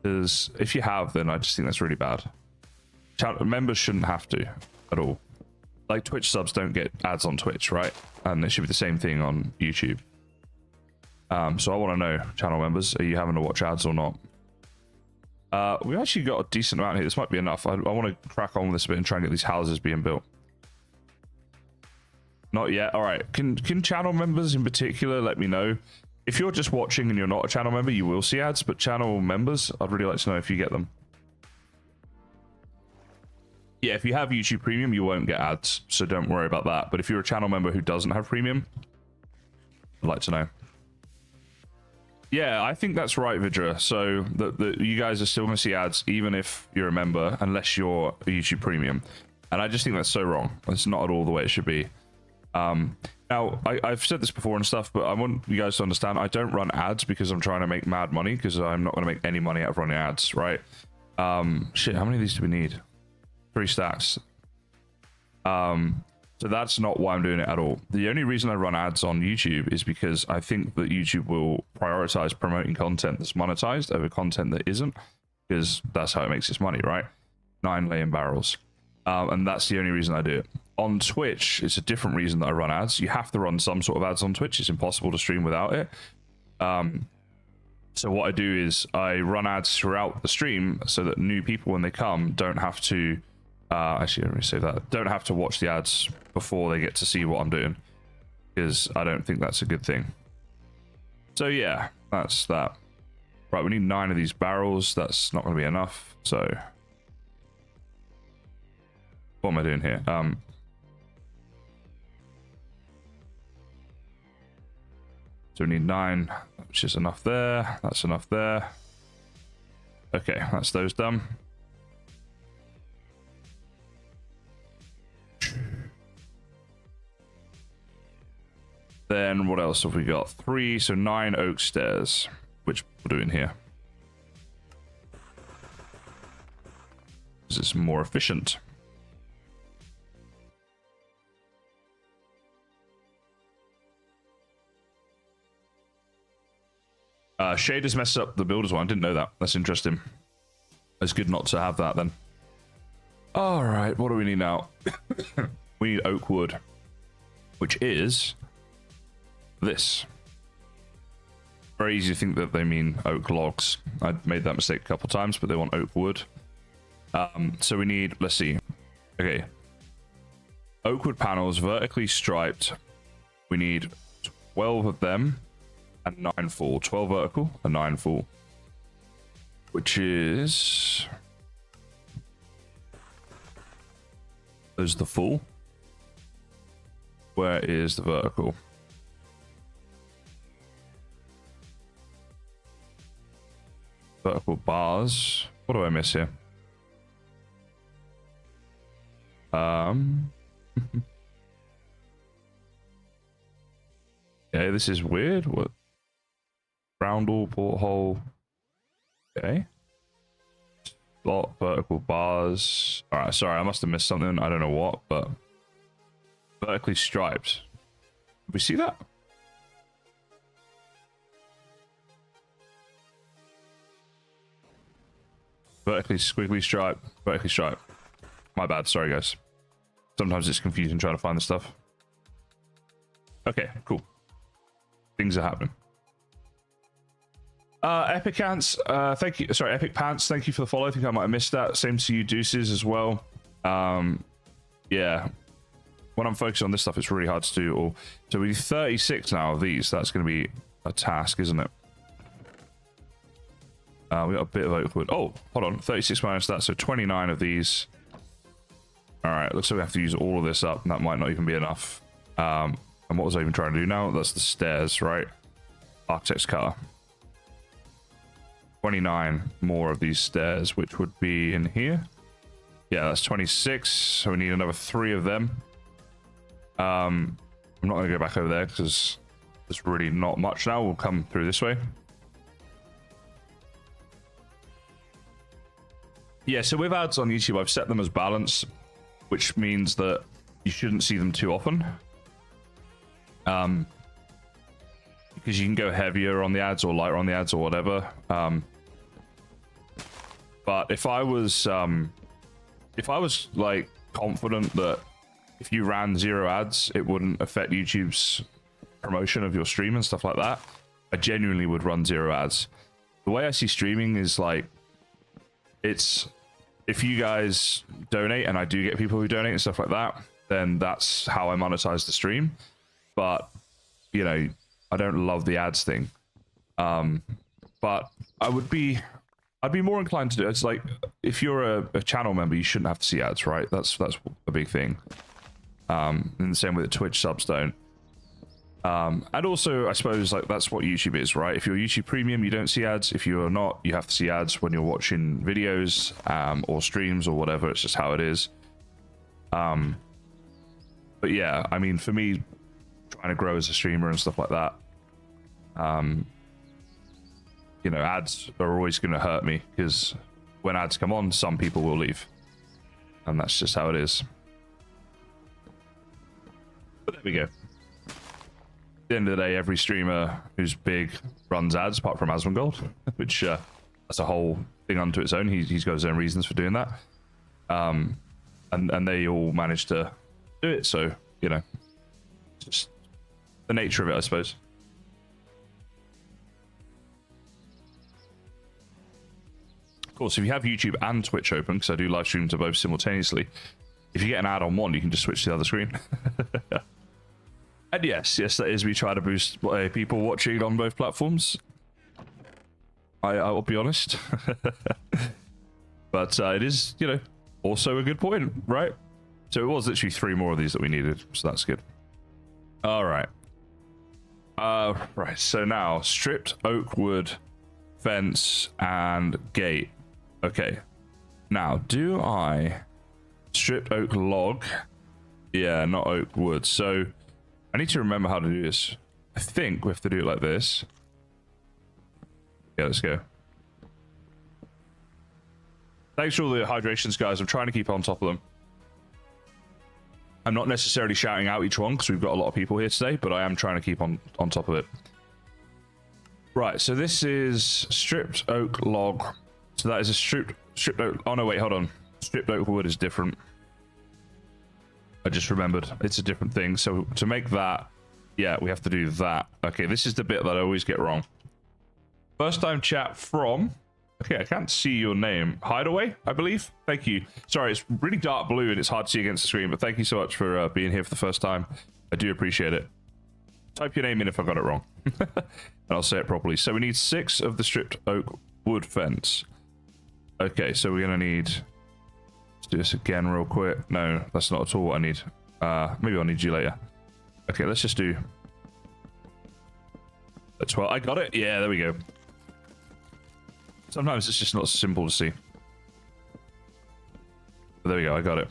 Because if you have, then I just think that's really bad. Channel members shouldn't have to at all. Like Twitch subs don't get ads on Twitch, right? And it should be the same thing on YouTube. So I want to know, channel members, are you having to watch ads or not? We've actually got a decent amount here. This might be enough. I want to crack on with this a bit and try and get these houses being built. Not yet. All right. Can channel members in particular let me know? If you're just watching and you're not a channel member, you will see ads, but channel members, I'd really like to know if you get them. Yeah, if you have YouTube Premium, you won't get ads, so don't worry about that. But if you're a channel member who doesn't have Premium, I'd like to know. Yeah, I think that's right, Vidra. So you guys are still going to see ads even if you're a member, unless you're a YouTube Premium. And I just think that's so wrong. It's not at all the way it should be. Now, I've said this before and stuff, but I want you guys to understand, I don't run ads because I'm trying to make mad money, because I'm not going to make any money out of running ads, right? Shit, how many of these do we need? 3 stacks. So that's not why I'm doing it at all. The only reason I run ads on YouTube is because I think that YouTube will prioritize promoting content that's monetized over content that isn't, because that's how it makes its money, right? 9 laying barrels. And that's the only reason I do it. On Twitch, it's a different reason that I run ads. You have to run some sort of ads on Twitch. It's impossible to stream without it. So what I do is I run ads throughout the stream so that new people, when they come, don't have to Actually, let me save that. Don't have to watch the ads before they get to see what I'm doing, because I don't think that's a good thing. So yeah, that's that. Right, we need 9 of these barrels. That's not going to be enough. So what am I doing here? So we need 9, which is enough there. That's enough there. Okay, that's those done. Then what else have we got? 3, so 9 oak stairs, which we're doing here. This is more efficient. Shaders messed up the builders one. I didn't know that. That's interesting. It's good not to have that then. All right, what do we need now? We need oak wood, which is this. Very easy to think that they mean oak logs. I made that mistake a couple times, but they want oak wood. So we need, let's see. Okay. Oak wood panels, vertically striped. We need 12 of them and 9 full. 12 vertical and 9 full. Which is... There's the full. Where is the vertical? Vertical bars. What do I miss here? Yeah, this is weird. What? Roundel, porthole. Okay. Slot, vertical bars. Alright, sorry, I must have missed something. I don't know what, but vertically striped. Did we see that? Vertically squiggly stripe, vertically stripe. My bad, sorry guys. Sometimes it's confusing trying to find the stuff. Okay, cool. Things are happening. Epic Ants, thank you. Sorry, Epic Pants, thank you for the follow. I think I might have missed that. Same to you, Deuces, as well. Yeah. When I'm focusing on this stuff, it's really hard to do all. So we need 36 now of these. That's going to be a task, isn't it? We got a bit of oak wood. Oh, hold on. 36 minus that, so 29 of these. All right, looks like we have to use all of this up, and that might not even be enough. And what was I even trying to do now? That's the stairs, right? Architect's cutter. 29 more of these stairs, which would be in here. Yeah, that's 26. So we need another 3 of them. I'm not going to go back over there because there's really not much now. We'll come through this way. Yeah, so with ads on YouTube, I've set them as balanced, which means that you shouldn't see them too often. Because you can go heavier on the ads or lighter on the ads or whatever. But if I was like confident that if you ran 0 ads, it wouldn't affect YouTube's promotion of your stream and stuff like that, I genuinely would run 0 ads. The way I see streaming is like, it's if you guys donate, and I do get people who donate and stuff like that, then that's how I monetize the stream. But you know, I don't love the ads thing. But I'd be more inclined to do it. It's like if you're a channel member, you shouldn't have to see ads, right? That's a big thing. In the same way that Twitch subs don't. And also, I suppose like that's what YouTube is, right? If you're YouTube Premium, you don't see ads. If you're not, you have to see ads when you're watching videos or streams or whatever. It's just how it is. But yeah, I mean, for me, trying to grow as a streamer and stuff like that, you know, ads are always going to hurt me because when ads come on, some people will leave, and that's just how it is. But there we go. At the end of the day, every streamer who's big runs ads, apart from Asmongold, which that's a whole thing unto its own. He's got his own reasons for doing that, and they all manage to do it. So you know, just the nature of it, I suppose. course, if you have YouTube and Twitch open, because I do live stream to both simultaneously, if you get an ad on one, you can just switch to the other screen. And yes, that is me trying to boost people watching on both platforms. I'll be honest. But it is, you know, also a good point, right? So it was literally 3 more of these that we needed, so that's good. All right. Right, so now stripped oak wood, fence, and gate. Okay. Now, do I stripped oak log? Yeah, not oak wood. So I need to remember how to do this. I think we have to do it like this. Yeah, let's go. Thanks for all the hydrations, guys. I'm trying to keep on top of them. I'm not necessarily shouting out each one because we've got a lot of people here today, but I am trying to keep on top of it. Right, so this is stripped oak log. So that is a stripped oak. Oh no, wait, hold on. Stripped oak wood is different. I just remembered it's a different thing. So to make that, yeah, we have to do that. Okay, this is the bit that I always get wrong. First time chat from, okay, I can't see your name. Hideaway, I believe. Thank you. Sorry, it's really dark blue and it's hard to see against the screen, but thank you so much for being here for the first time. I do appreciate it. Type your name in if I got it wrong. And I'll say it properly. So we need 6 of the stripped oak wood fence. Okay, so we're gonna need, let's do this again real quick. No, that's not at all what I need. Maybe I'll need you later. Okay, let's just do a 12. I got it. Yeah, there we go. Sometimes it's just not simple to see. But there we go, I got it.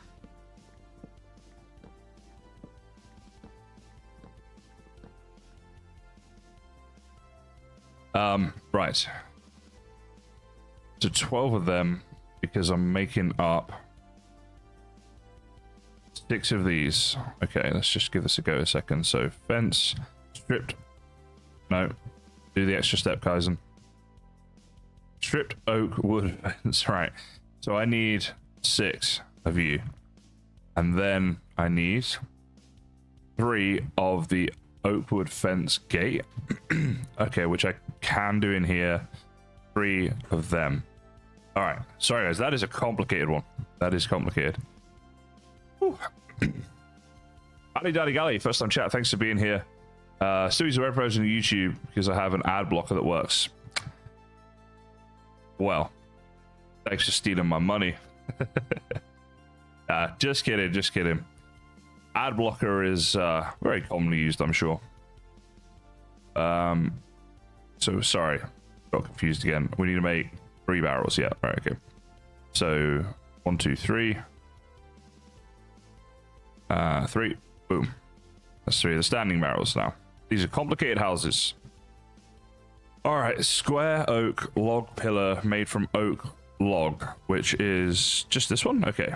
Right. So 12 of them, because I'm making up 6 of these. Okay, let's just give this a go a second. So fence, stripped. No, do the extra step, Kaizen. Stripped oak wood fence, right. So I need 6 of you. And then I need 3 of the oak wood fence gate. Okay, which I can do in here. 3 of them. All right. Sorry, guys. That is a complicated one. That is complicated. Ali Daddy Galley, first time chat. Thanks for being here. Still use the web browser on YouTube because I have an ad blocker that works. Well, thanks for stealing my money. Just kidding, just kidding. Ad blocker is very commonly used, I'm sure. So sorry, got confused again. We need to make 3 barrels. Yeah, all right, okay. So 1, 2, 3. 3. Boom. That's 3 of the standing barrels now. These are complicated houses. All right, square oak log pillar made from oak log, which is just this one. Okay.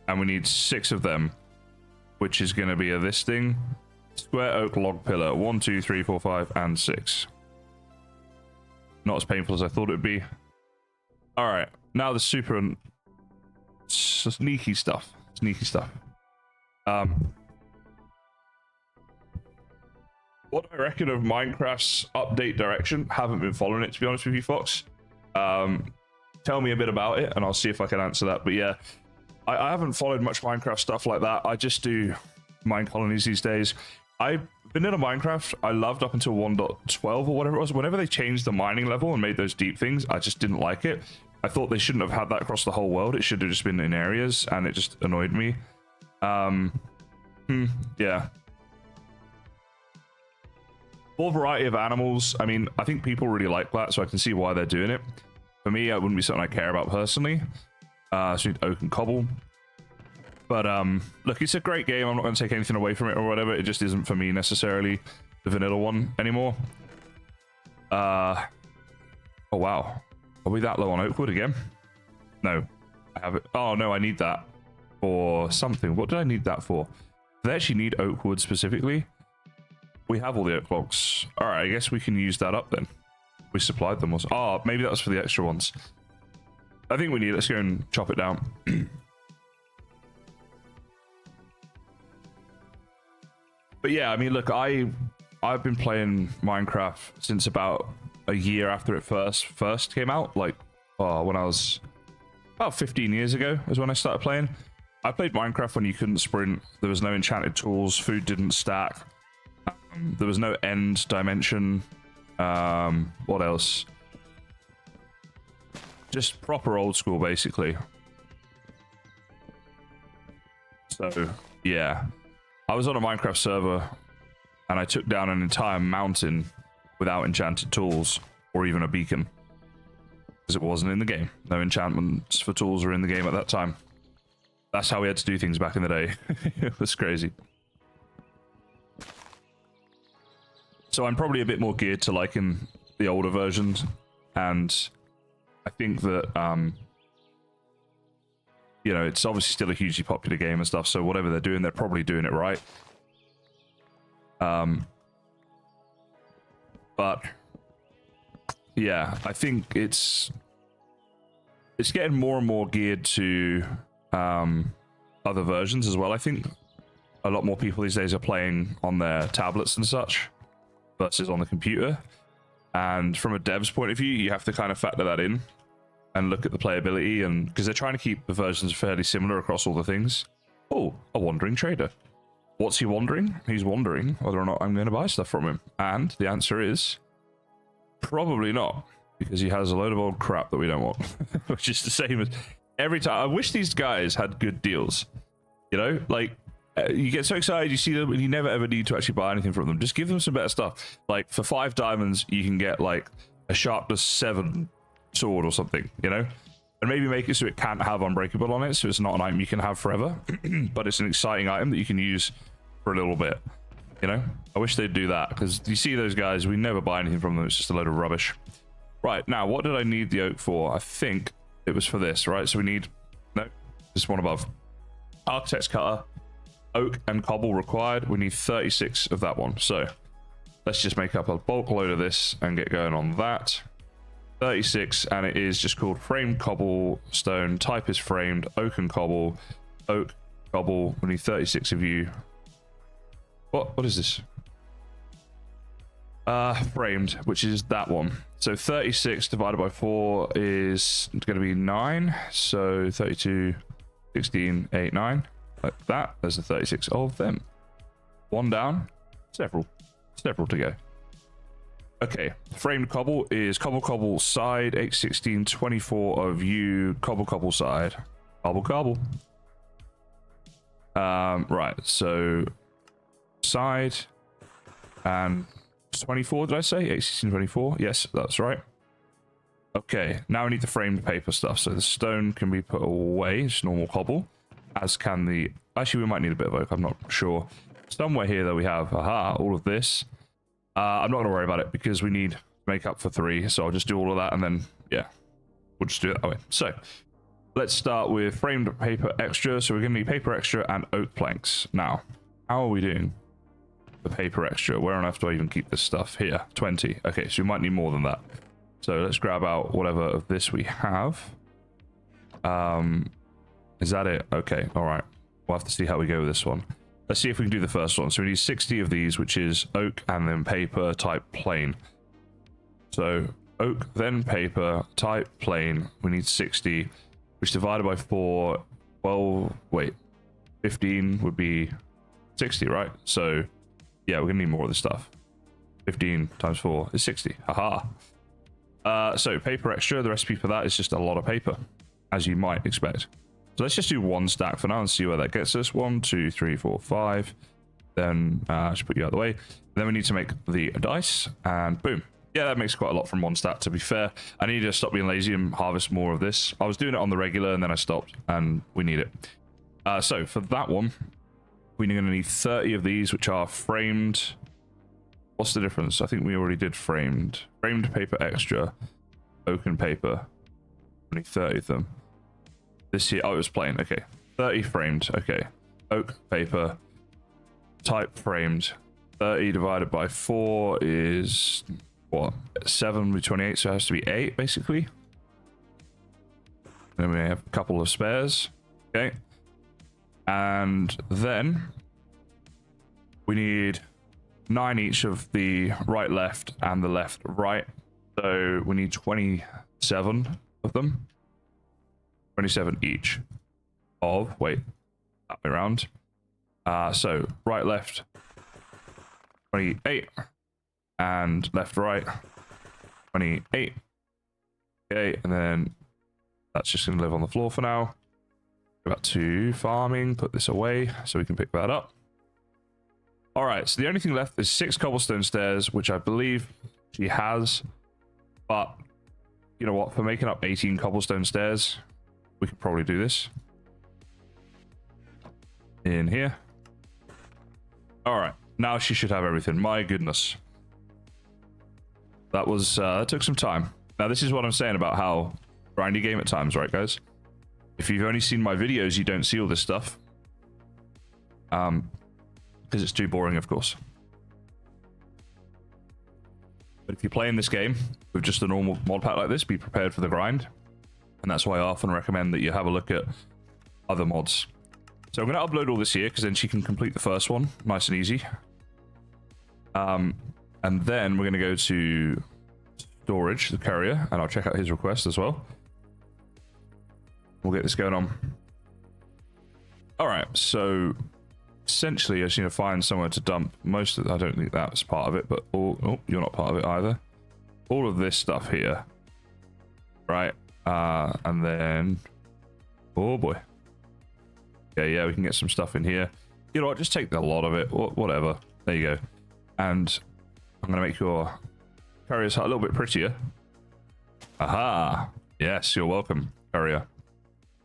And we need 6 of them, which is going to be this thing. Square oak log pillar. 1, 2, 3, 4, 5, and 6. Not as painful as I thought it would be. All right, now the super sneaky stuff. Sneaky stuff. What I reckon of Minecraft's update direction? Haven't been following it, to be honest with you, Fox. Tell me a bit about it, and I'll see if I can answer that. But yeah, I haven't followed much Minecraft stuff like that. I just do MineColonies these days. Vanilla Minecraft, I loved up until 1.12 or whatever it was. Whenever they changed the mining level and made those deep things, I just didn't like it. I thought they shouldn't have had that across the whole world. It should have just been in areas, and it just annoyed me. Yeah. Full variety of animals. I mean, I think people really like that, so I can see why they're doing it. For me, it wouldn't be something I care about personally. So we need oak and cobble. But look, it's a great game. I'm not going to take anything away from it or whatever. It just isn't for me necessarily the vanilla one anymore. Oh wow, are we that low on oak wood again? No, I have it. Oh no, I need that for something. What did I need that for? Do they actually need oak wood specifically? We have all the oak logs. All right, I guess we can use that up then. We supplied them. Oh, maybe that was for the extra ones. I think we need it. Let's go and chop it down. But yeah, I mean, look, I've been playing Minecraft since about a year after it first came out, like when I was about 15 years ago is when I started playing. I played Minecraft when you couldn't sprint. There was no enchanted tools. Food didn't stack. There was no end dimension. What else? Just proper old school, basically. So, yeah. I was on a Minecraft server, and I took down an entire mountain without enchanted tools, or even a beacon. Because it wasn't in the game. No enchantments for tools were in the game at that time. That's how we had to do things back in the day. It was crazy. So I'm probably a bit more geared to liking the older versions, and I think that you know, it's obviously still a hugely popular game and stuff, so whatever they're doing, they're probably doing it right. But yeah, I think it's getting more and more geared to other versions as well. I think a lot more people these days are playing on their tablets and such versus on the computer. And from a dev's point of view, you have to kind of factor that in and look at the playability, and because they're trying to keep the versions fairly similar across all the things. Oh, a wandering trader. What's he wondering? He's wondering whether or not I'm going to buy stuff from him. And the answer is probably not, because he has a load of old crap that we don't want. Which is the same as every time. I wish these guys had good deals. You know, like you get so excited, you see them, and you never ever need to actually buy anything from them. Just give them some better stuff. Like for 5 diamonds, you can get like a sharpness 7 sword or something, you know? And maybe make it so it can't have unbreakable on it, so it's not an item you can have forever, but it's an exciting item that you can use for a little bit, you know? I wish they'd do that, because you see those guys, we never buy anything from them. It's just a load of rubbish. Right, now, what did I need the oak for? I think it was for this, right? So we need, no, this one above. Architect's cutter, oak and cobble required. We need 36 of that one. So let's just make up a bulk load of this and get going on that. 36, and it is just called framed cobblestone. Type is framed, oak and cobble, oak, cobble. We need 36 of you. What is this? Framed, which is that one. So 36 divided by 4 is going to be 9. So 32, 16, 8, 9. Like that. There's the 36 of them. One down. Several to go. Okay, framed cobble is cobble side, 8, 16, 24 of you, cobble side, cobble. Right, so side and 24, did I say? 8, 16, 24. Yes, that's right. Okay, now we need the framed paper stuff. So the stone can be put away, just normal cobble, as can the... Actually, we might need a bit of oak, I'm not sure. Somewhere here that we have, all of this. I'm not going to worry about it because we need to make up for 3. So I'll just do all of that and then, yeah, we'll just do it that way. So let's start with framed paper extra. So we're going to need paper extra and oak planks. Now, how are we doing the paper extra? Where on earth do I even keep this stuff? Here, 20. Okay, so we might need more than that. So let's grab out whatever of this we have. Is that it? Okay, all right. We'll have to see how we go with this one. Let's see if we can do the first one. So we need 60 of these, which is oak and then paper type plain. So oak, then paper type plain. We need 60, which divided by 4, 12, wait, 15 would be 60, right? So yeah, we're gonna need more of this stuff. 15 times 4 is 60. Haha. So paper extra, the recipe for that is just a lot of paper, as you might expect. So let's just do 1 stack for now and see where that gets us. 1, 2, 3, 4, 5. Then just put you out of the way. Then we need to make the dice, and boom. Yeah, that makes quite a lot from 1 stack, to be fair. I need to stop being lazy and harvest more of this. I was doing it on the regular, and then I stopped, and we need it. So for that one, we're going to need 30 of these, which are framed. What's the difference? I think we already did framed. Framed paper extra, oak and paper. We need 30 of them. This here, oh, it was plain. Okay, 30 framed. Okay, oak, paper, type framed. 30 divided by 4 is what? 7 would be 28, so it has to be 8 basically. Then we have a couple of spares. Okay, and then we need 9 each of the right, left, and the left, right. So we need 27 of them. 27 each of, wait, that way around. So right, left, 28, and left, right, 28. Okay, and then that's just going to live on the floor for now. Go back to farming, put this away so we can pick that up. All right, so the only thing left is 6 cobblestone stairs, which I believe she has. But you know what? For making up 18 cobblestone stairs, we could probably do this. In here. All right, now she should have everything. My goodness. That was, that took some time. Now, this is what I'm saying about how grindy game at times, right, guys? If you've only seen my videos, you don't see all this stuff. Because it's too boring, of course. But if you're playing this game with just a normal mod pack like this, be prepared for the grind. And that's why I often recommend that you have a look at other mods. So I'm going to upload all this here, because then she can complete the first one. Nice and easy. And then we're going to go to storage, the courier, and I'll check out his request as well. We'll get this going on. All right, so essentially I just need to find somewhere to dump most of it. I don't think that's part of it, but oh, you're not part of it either. All of this stuff here, right? And then, oh boy. Yeah, we can get some stuff in here. You know what, just take the lot of it, whatever. There you go. And I'm gonna make your courier's hut a little bit prettier. Aha, yes, you're welcome, courier.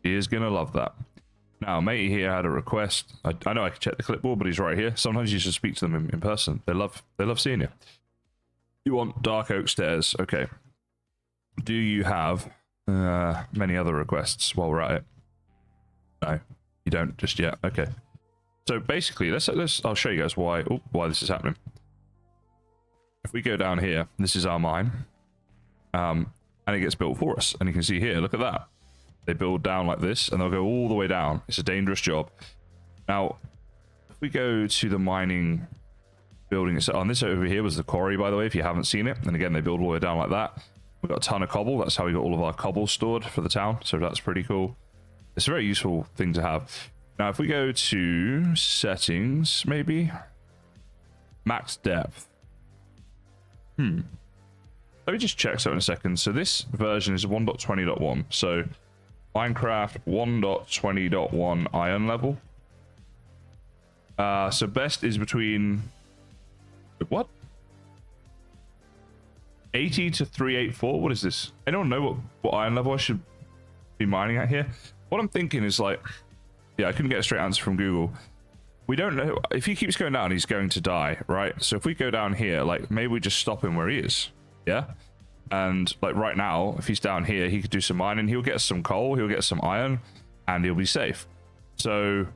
He is gonna love that. Now, matey here had a request. I know I can check the clipboard, but he's right here. Sometimes you should speak to them in person. They love seeing you. You want dark oak stairs? Okay. Do you have many other requests while we're at it? No, you don't just yet. Okay. So basically, I'll show you guys why this is happening. If we go down here, this is our mine, and it gets built for us. And you can see here, look at that. They build down like this, and they'll go all the way down. It's a dangerous job. Now, if we go to the mining building, so on this over here was the quarry, by the way, if you haven't seen it. And again, they build all the way down like that. We've got a ton of cobble. That's how we got all of our cobble stored for the town. So that's pretty cool. It's a very useful thing to have. Now, if we go to settings, maybe max depth. Let me just check something in a second. So this version is 1.20.1. So Minecraft 1.20.1 iron level. So best is between what? 80 to 384. What is this? Anyone know what iron level I should be mining at here? What I'm thinking is like, yeah, I couldn't get a straight answer from Google. We don't know if he keeps going down, he's going to die, right? So if we go down here, like maybe we just stop him where he is, yeah. And like right now, if he's down here, he could do some mining. He'll get some coal, he'll get some iron, and he'll be safe. So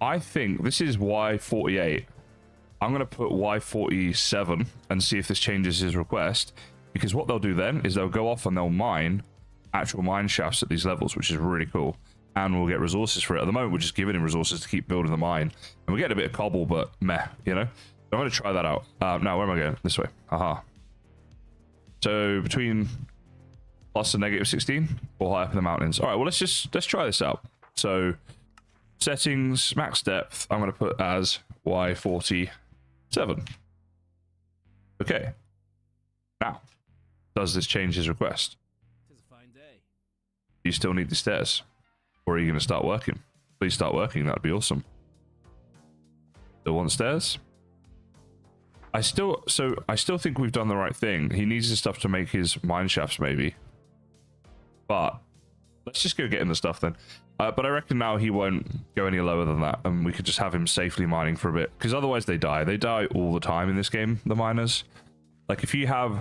I think this is Y48. I'm going to put Y47 and see if this changes his request. Because what they'll do then is they'll go off and they'll mine actual mine shafts at these levels, which is really cool. And we'll get resources for it. At the moment, we're just giving him resources to keep building the mine. And we're getting a bit of cobble, but meh, you know? So I'm going to try that out. Now, where am I going? This way. Aha. So between plus and negative 16 or high up in the mountains. All right, well, let's try this out. So settings, max depth, I'm going to put as Y47. Okay. Now, does this change his request? It's a fine day. Do you still need the stairs? Or are you going to start working? Please start working. That'd be awesome. Still want stairs? I still think we've done the right thing. He needs the stuff to make his mine shafts, maybe. But let's just go get him the stuff then. But I reckon now he won't go any lower than that, and we could just have him safely mining for a bit. Because otherwise they die. They die all the time in this game, the miners. Like if you have,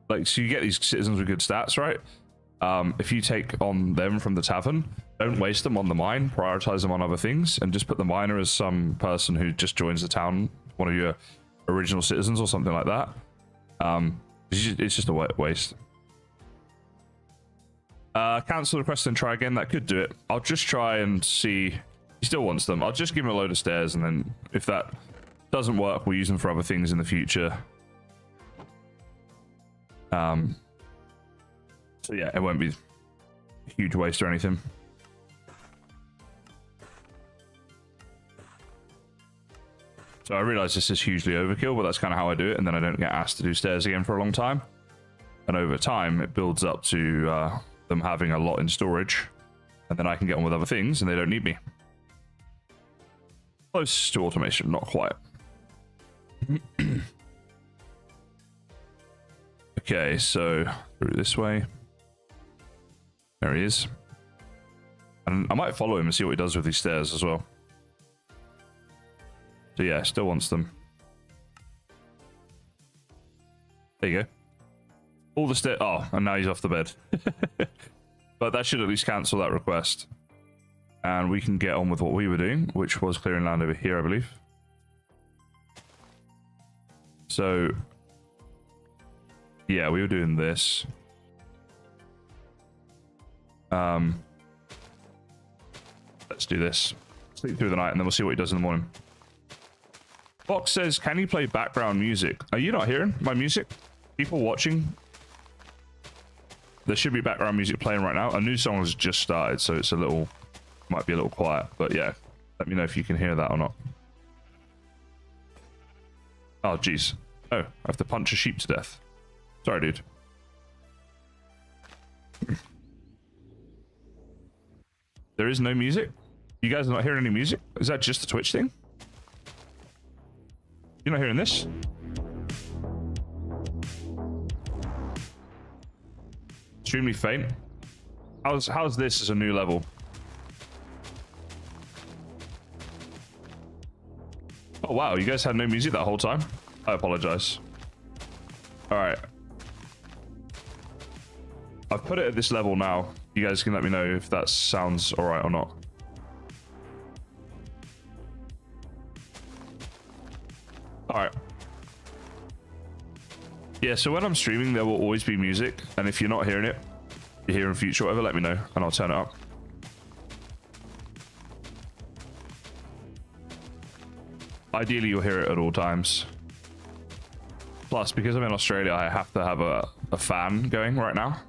like, so you get these citizens with good stats, right? If you take on them from the tavern, don't waste them on the mine. Prioritize them on other things, and just put the miner as some person who just joins the town, one of your original citizens or something like that. It's just a waste. Cancel the request and try again. That could do it. I'll just try and see. He still wants them. I'll just give him a load of stairs, and then if that doesn't work, we'll use them for other things in the future. So yeah, it won't be a huge waste or anything. So I realize this is hugely overkill, but that's kind of how I do it, and then I don't get asked to do stairs again for a long time. And over time, it builds up to them having a lot in storage, and then I can get on with other things, and they don't need me. Close to automation, not quite. Okay, so through this way. There he is. And I might follow him and see what he does with these stairs as well. So yeah, still wants them. There you go. All the stairs. Oh, and now he's off the bed. But that should at least cancel that request. And we can get on with what we were doing, which was clearing land over here, I believe. So, yeah, we were doing this. Let's do this. Sleep through the night, and then we'll see what he does in the morning. Fox says, can you play background music? Are you not hearing my music? People watching? There should be background music playing right now. A new song has just started, so it's a little... might be a little quiet, but yeah. Let me know if you can hear that or not. Oh, jeez. Oh, I have to punch a sheep to death. Sorry, dude. There is no music? You guys are not hearing any music? Is that just a Twitch thing? You're not hearing this? Extremely faint. How's this as a new level? Oh wow, you guys had no music that whole time? I apologize. Alright. I've put it at this level now. You guys can let me know if that sounds alright or not. Alright. Yeah, so when I'm streaming, there will always be music. And if you're not hearing it, you hear in future, whatever, let me know and I'll turn it up. Ideally, you'll hear it at all times. Plus, because I'm in Australia, I have to have a fan going right now.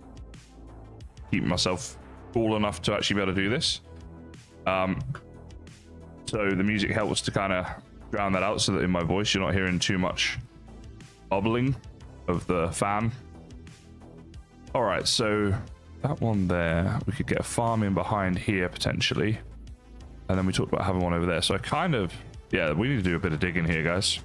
Keep myself cool enough to actually be able to do this. So the music helps to kind of drown that out so that in my voice, you're not hearing too much bubbling of the fan. All right, so that one there, we could get a farm in behind here potentially. And then we talked about having one over there. So I kind of... yeah, we need to do a bit of digging here, guys.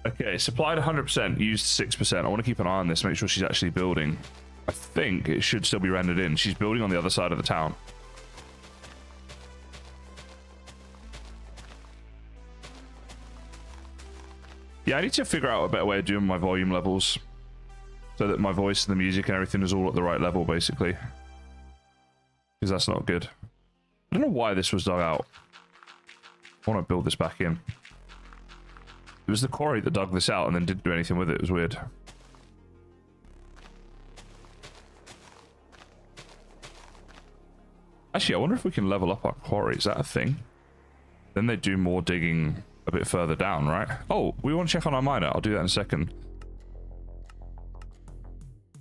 Okay, supplied 100%, used 6%. I want to keep an eye on this, make sure she's actually building. I think it should still be rendered in. She's building on the other side of the town. Yeah, I need to figure out a better way of doing my volume levels so that my voice and the music and everything is all at the right level, basically. Because that's not good. I don't know why this was dug out. I want to build this back in. It was the quarry that dug this out and then didn't do anything with it. It was weird. Actually, I wonder if we can level up our quarry. Is that a thing? Then they do more digging a bit further down, right? Oh, we want to check on our miner. I'll do that in a second.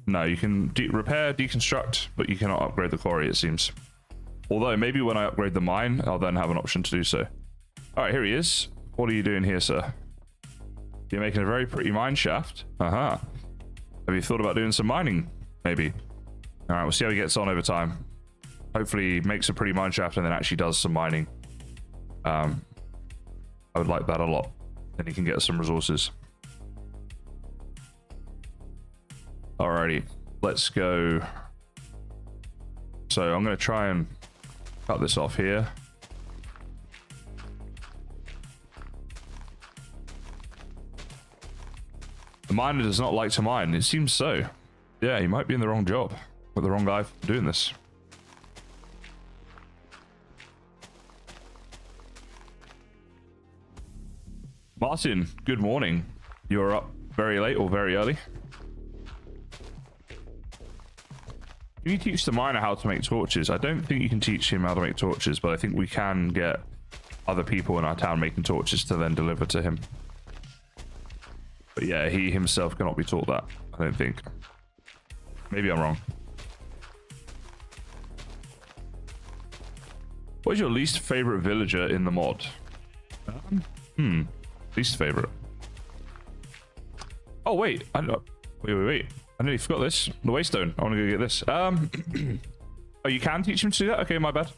No, you can repair, deconstruct, but you cannot upgrade the quarry, it seems. Although, maybe when I upgrade the mine, I'll then have an option to do so. All right, here he is. What are you doing here, sir? You're making a very pretty mine shaft. Have you thought about doing some mining? Maybe. All right, we'll see how he gets on over time. Hopefully he makes a pretty mine shaft and then actually does some mining. I would like that a lot. Then he can get some resources. Alrighty, let's go. So I'm going to try and cut this off here. The miner does not like to mine. It seems so. Yeah, he might be in the wrong job. With the wrong guy doing this. Martin, good morning. You're up very late or very early? Can you teach the miner how to make torches? I don't think you can teach him how to make torches, but I think we can get other people in our town making torches to then deliver to him. But yeah, he himself cannot be taught that, I don't think. Maybe I'm wrong. What is your least favorite villager in the mod? Least favorite. Oh wait, wait. I nearly forgot this. The waystone. I want to go get this. Oh, you can teach him to do that? Okay, my bad.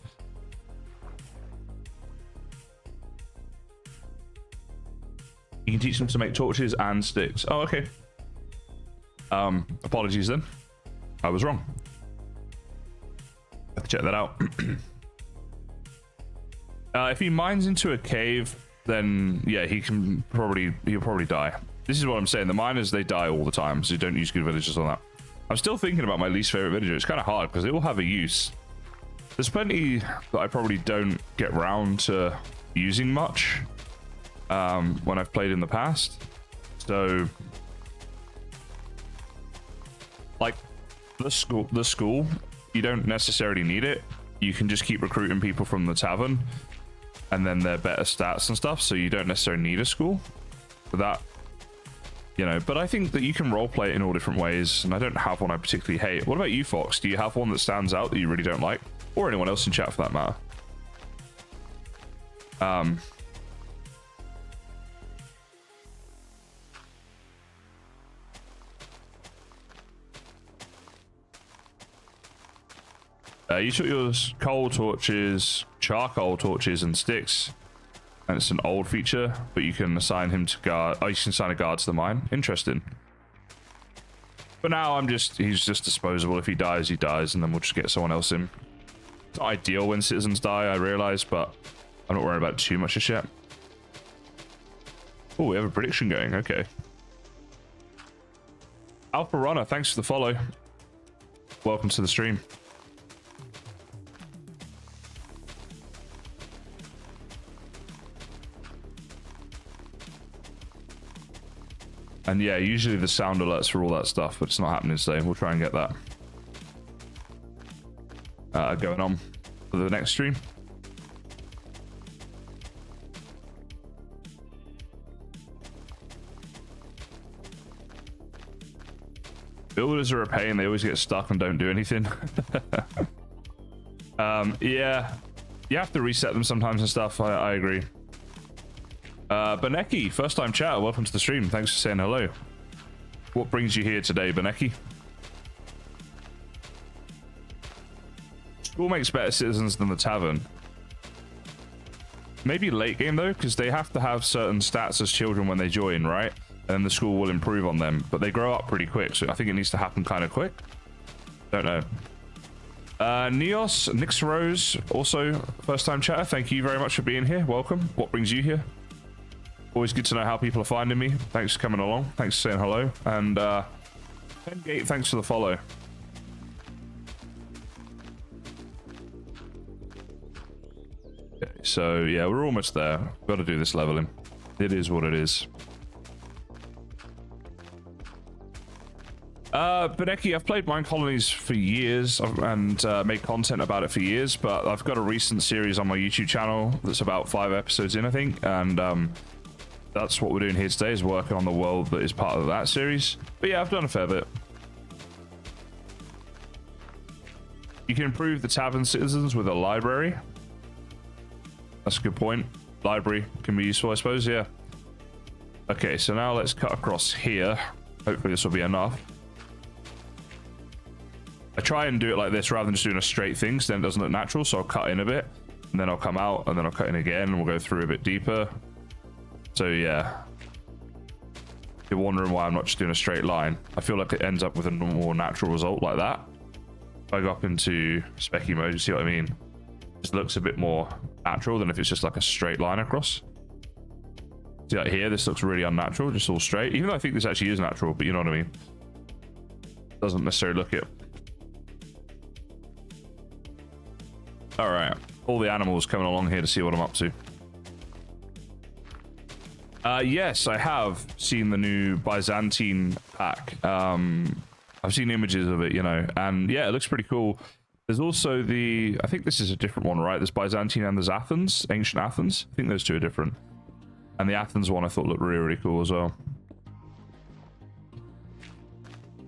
You can teach them to make torches and sticks. Oh, okay. Apologies then. I was wrong. Have to check that out. If he mines into a cave, then yeah, he'll probably die. This is what I'm saying. The miners, they die all the time, so you don't use good villagers on that. I'm still thinking about my least favorite villager. It's kind of hard because they all have a use. There's plenty that I probably don't get round to using much when I've played in the past. So, like the school, you don't necessarily need it. You can just keep recruiting people from the tavern, and then they're better stats and stuff. So you don't necessarily need a school for that. You know, but I think that you can roleplay it in all different ways, and I don't have one I particularly hate. What about you, Fox? Do you have one that stands out that you really don't like? Or anyone else in chat for that matter? You took your coal torches, charcoal torches, and sticks. And it's an old feature, but you can assign him to guard. Oh, you can assign a guard to the mine. Interesting. But now he's just disposable. If he dies, he dies, and then we'll just get someone else in. It's not ideal when citizens die, I realize, but I'm not worried about it too much just yet. Oh, we have a prediction going. Okay. Alpha Runner, thanks for the follow. Welcome to the stream. And yeah, usually the sound alerts for all that stuff, but it's not happening today. We'll try and get that going on for the next stream. Builders are a pain. They always get stuck and don't do anything. Yeah, you have to reset them sometimes and stuff. I agree. Beneki, first time chat, welcome to the stream. Thanks for saying hello. What brings you here today, Beneki? School makes better citizens than the tavern. Maybe late game though, because they have to have certain stats as children when they join, right? And then the school will improve on them, but they grow up pretty quick, so I think it needs to happen kind of quick. Don't know. Neos, Nix Rose, also first time chatter. Thank you very much for being here. Welcome. What brings you here? Always good to know how people are finding me. Thanks for coming along. Thanks for saying hello. And Pengate, thanks for the follow. Okay, so yeah, we're almost there. Got to do this leveling. It is what it is. Beneki, I've played MineColonies for years and made content about it for years, but I've got a recent series on my YouTube channel that's about 5 episodes in, I think, and that's what we're doing here today, is working on the world that is part of that series. But yeah, I've done a fair bit. You can improve the tavern citizens with a library. That's a good point. Library can be useful, I suppose, yeah. Okay, so now let's cut across here. Hopefully this will be enough. I try and do it like this rather than just doing a straight thing, so then it doesn't look natural. So I'll cut in a bit, and then I'll come out, and then I'll cut in again, and we'll go through a bit deeper. So yeah, if you're wondering why I'm not just doing a straight line, I feel like it ends up with a more natural result like that. If I go up into specky mode, you see what I mean? It just looks a bit more natural than if it's just like a straight line across. See, like here, this looks really unnatural, just all straight, even though I think this actually is natural, but you know what I mean? Doesn't necessarily look it. All right, all the animals coming along here to see what I'm up to. Yes, I have seen the new Byzantine pack. I've seen images of it, you know, and yeah, it looks pretty cool. There's also the, I think this is a different one, right? There's Byzantine and there's Athens, ancient Athens. I think those two are different. And the Athens one I thought looked really, really cool as well.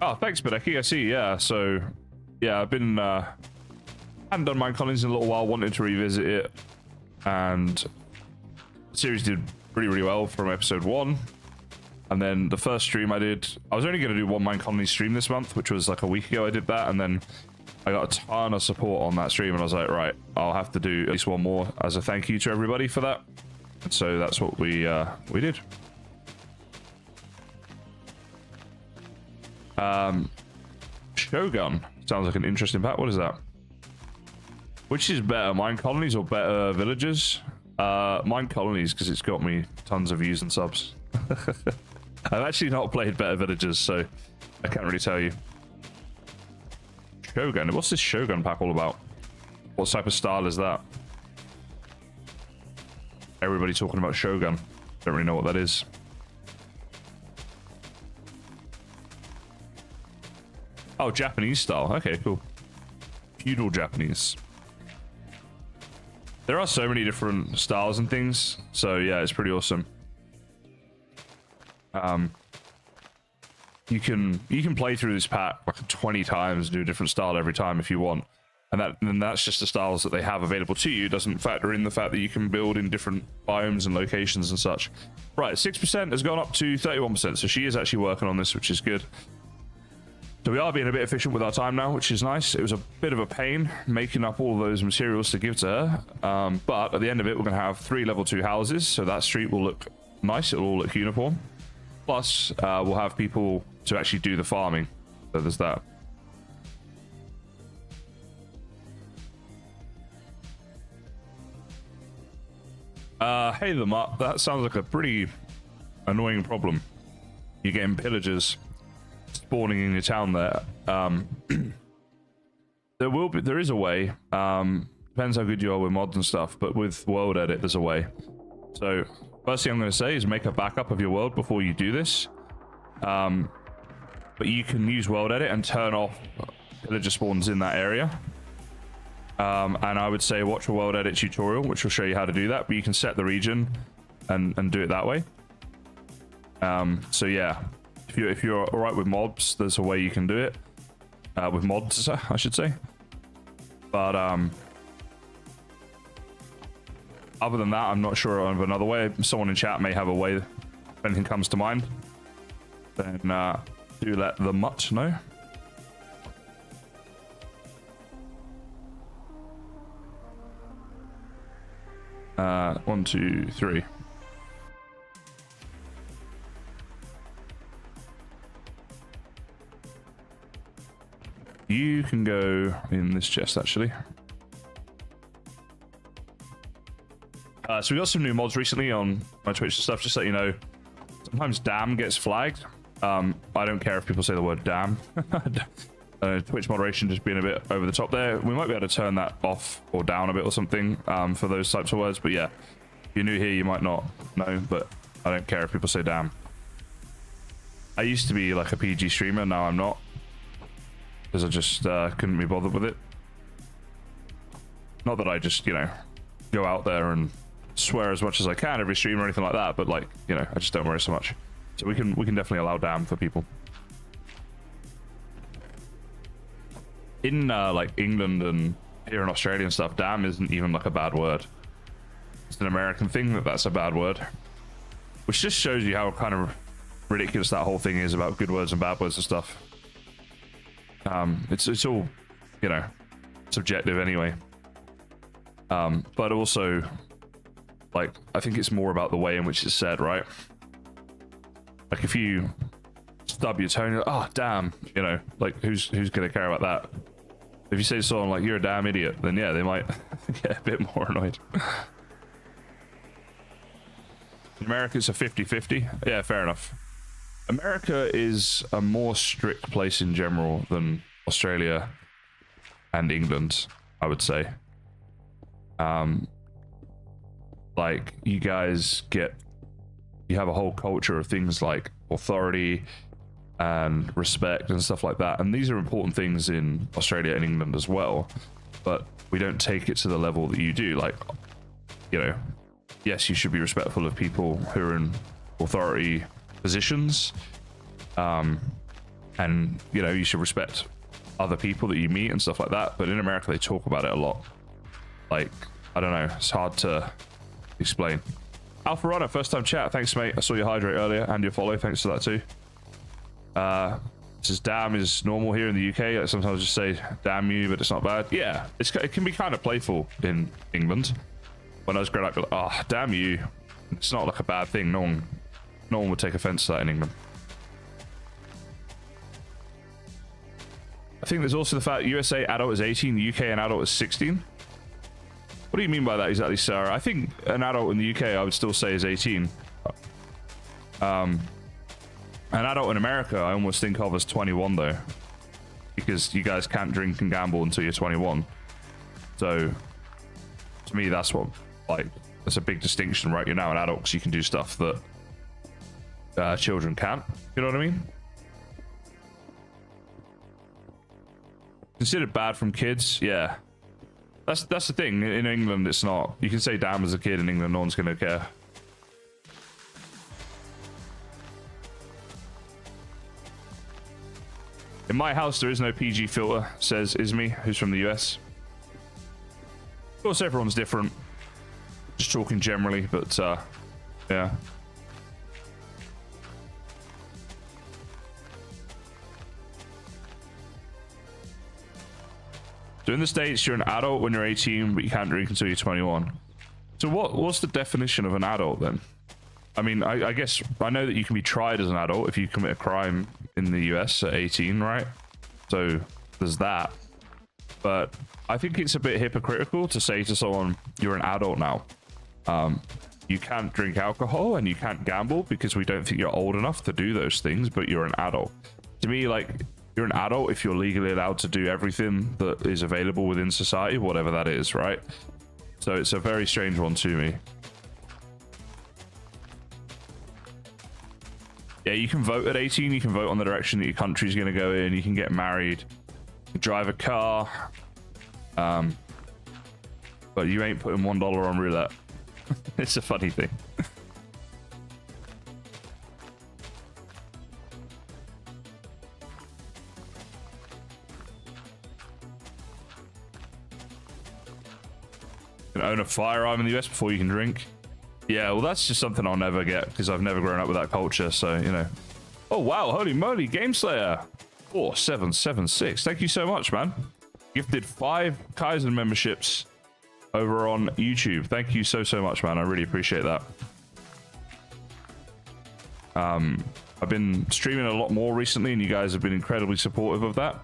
Oh, thanks, Badeki. I see, yeah. So, yeah, I've been, hadn't done MineColonies in a little while, wanted to revisit it. And the series did really, really well from episode 1. And then the first stream I did, I was only going to do one MineColonies stream this month, which was like a week ago I did that. And then I got a ton of support on that stream. And I was like, right, I'll have to do at least one more as a thank you to everybody for that. And so that's what we did. Shogun sounds like an interesting pack. What is that? Which is better, MineColonies or better Villagers? MineColonies, because it's got me tons of views and subs. I've actually not played better Villagers, so I can't really tell you. Shogun. What's this Shogun pack all about? What type of style is that? Everybody talking about Shogun. Don't really know what that is. Oh, Japanese style. Okay, cool. Feudal Japanese. There are so many different styles and things. So yeah, it's pretty awesome. You can play through this pack like 20 times, do a different style every time if you want. And that's just the styles that they have available to you. It doesn't factor in the fact that you can build in different biomes and locations and such. Right, 6% has gone up to 31%. So she is actually working on this, which is good. So we are being a bit efficient with our time now, which is nice. It was a bit of a pain making up all of those materials to give to her. But at the end of it, we're going to have 3 level 2 houses. So that street will look nice. It'll all look uniform. Plus, we'll have people to actually do the farming. So there's that. Hey, the Mutt. That sounds like a pretty annoying problem. You're getting pillagers spawning in your town there. There is a way. Depends how good you are with mods and stuff, but with world edit there's a way. So first thing I'm going to say is make a backup of your world before you do this. But you can use world edit and turn off pillager spawns in that area. And I would say watch a world edit tutorial, which will show you how to do that, but you can set the region and do it that way. So yeah, if you're all right with mobs, there's a way you can do it with mods, I should say. But other than that, I'm not sure of another way. Someone in chat may have a way. If anything comes to mind, then do let the Mutt know. One, two, three. You can go in this chest, actually. So we got some new mods recently on my Twitch and stuff, just so you know. Sometimes damn gets flagged. I don't care if people say the word damn. Twitch moderation just being a bit over the top there. We might be able to turn that off or down a bit or something for those types of words. But yeah, if you're new here, you might not know, but I don't care if people say damn. I used to be like a PG streamer, now I'm not. Because I just couldn't be bothered with it. Not that I just, you know, go out there and swear as much as I can every stream or anything like that, but like, you know, I just don't worry so much. So we can definitely allow damn for people. In like England and here in Australia and stuff, damn isn't even like a bad word. It's an American thing that's a bad word, which just shows you how kind of ridiculous that whole thing is about good words and bad words and stuff. It's all, you know, subjective anyway. But also, like, I think it's more about the way in which it's said, right? Like if you stub your toe, oh damn, you know, like who's gonna care about that? If you say to someone like you're a damn idiot, then yeah, they might get a bit more annoyed. In America, it's a 50-50. Yeah, fair enough. America is a more strict place in general than Australia and England, I would say. Like you guys get you have a whole culture of things like authority and respect and stuff like that. And these are important things in Australia and England as well, but we don't take it to the level that you do. Like, you know, yes, you should be respectful of people who are in authority positions, and you know, you should respect other people that you meet and stuff like that. But in America, they talk about it a lot. Like, I don't know, it's hard to explain. Alpha Runner, first time chat. Thanks, mate. I saw you hydrate earlier and your follow. Thanks for that too. Says damn is normal here in the UK. Like, sometimes just say damn you, but it's not bad. Yeah, it can be kind of playful in England. When I was growing up, like, oh, damn you. It's not like a bad thing. No one would take offense to that in England. I think there's also the fact USA adult is 18, UK an adult is 16. What do you mean by that exactly, Sarah? I think an adult in the UK I would still say is 18. An adult in America I almost think of as 21 though, because you guys can't drink and gamble until you're 21. So to me, that's what, like, that's a big distinction, right? You're now an adult because you can do stuff that children can't. You know what I mean? Considered bad from kids, yeah. That's the thing. In England, it's not. You can say damn as a kid in England, no one's gonna care. In my house, there is no PG filter, says Ismi, who's from the US. Of course, everyone's different. Just talking generally, but yeah. So in the States, you're an adult when you're 18, but you can't drink until you're 21. So what's the definition of an adult then? I mean, I guess I know that you can be tried as an adult if you commit a crime in the US at 18, right? So there's that. But I think it's a bit hypocritical to say to someone, you're an adult now. You can't drink alcohol and you can't gamble because we don't think you're old enough to do those things, but you're an adult. To me, like, you're an adult if you're legally allowed to do everything that is available within society, whatever that is, right? So it's a very strange one to me. Yeah, you can vote at 18. You can vote on the direction that your country's going to go in. You can get married, drive a car, but you ain't putting $1 on roulette. It's a funny thing. You can own a firearm in the US before you can drink. Yeah, well, that's just something I'll never get because I've never grown up with that culture. So, you know. Oh, wow. Holy moly. Game Slayer 4776. Thank you so much, man. Gifted 5 Kaizen memberships over on YouTube. Thank you so much, man. I really appreciate that. I've been streaming a lot more recently, and you guys have been incredibly supportive of that.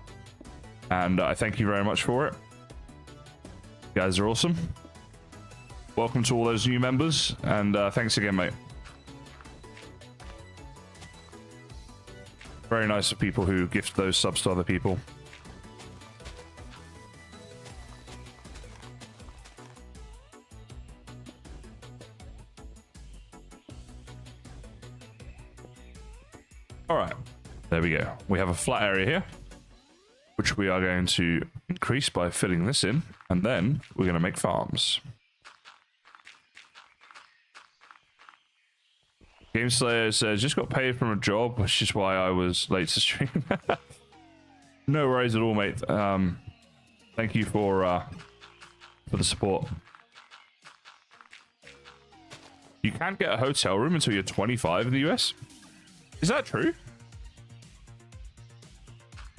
And I thank you very much for it. You guys are awesome. Welcome to all those new members, and thanks again, mate. Very nice of people who gift those subs to other people. All right, there we go. We have a flat area here, which we are going to increase by filling this in, and then we're going to make farms. Game Slayer says, just got paid from a job, which is why I was late to stream. No worries at all, mate. Thank you for the support. You can't get a hotel room until you're 25 in the US? Is that true?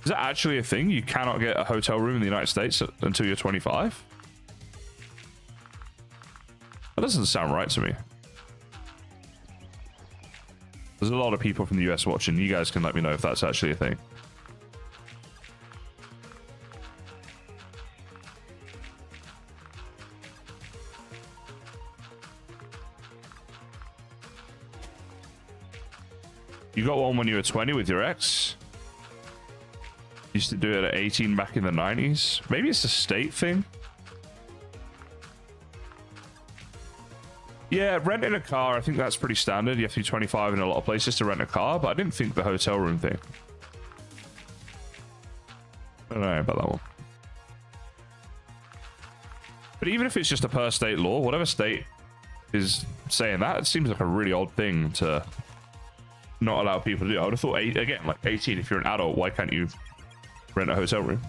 Is that actually a thing? You cannot get a hotel room in the United States until you're 25? That doesn't sound right to me. There's a lot of people from the US watching. You guys can let me know if that's actually a thing. You got one when you were 20 with your ex? Used to do it at 18 back in the 90s. Maybe it's a state thing. Yeah, renting a car, I think that's pretty standard. You have to be 25 in a lot of places to rent a car, but I didn't think the hotel room thing. I don't know about that one. But even if it's just a per state law, whatever state is saying that, it seems like a really odd thing to not allow people to do. I would have thought, again, like 18, if you're an adult, why can't you rent a hotel room?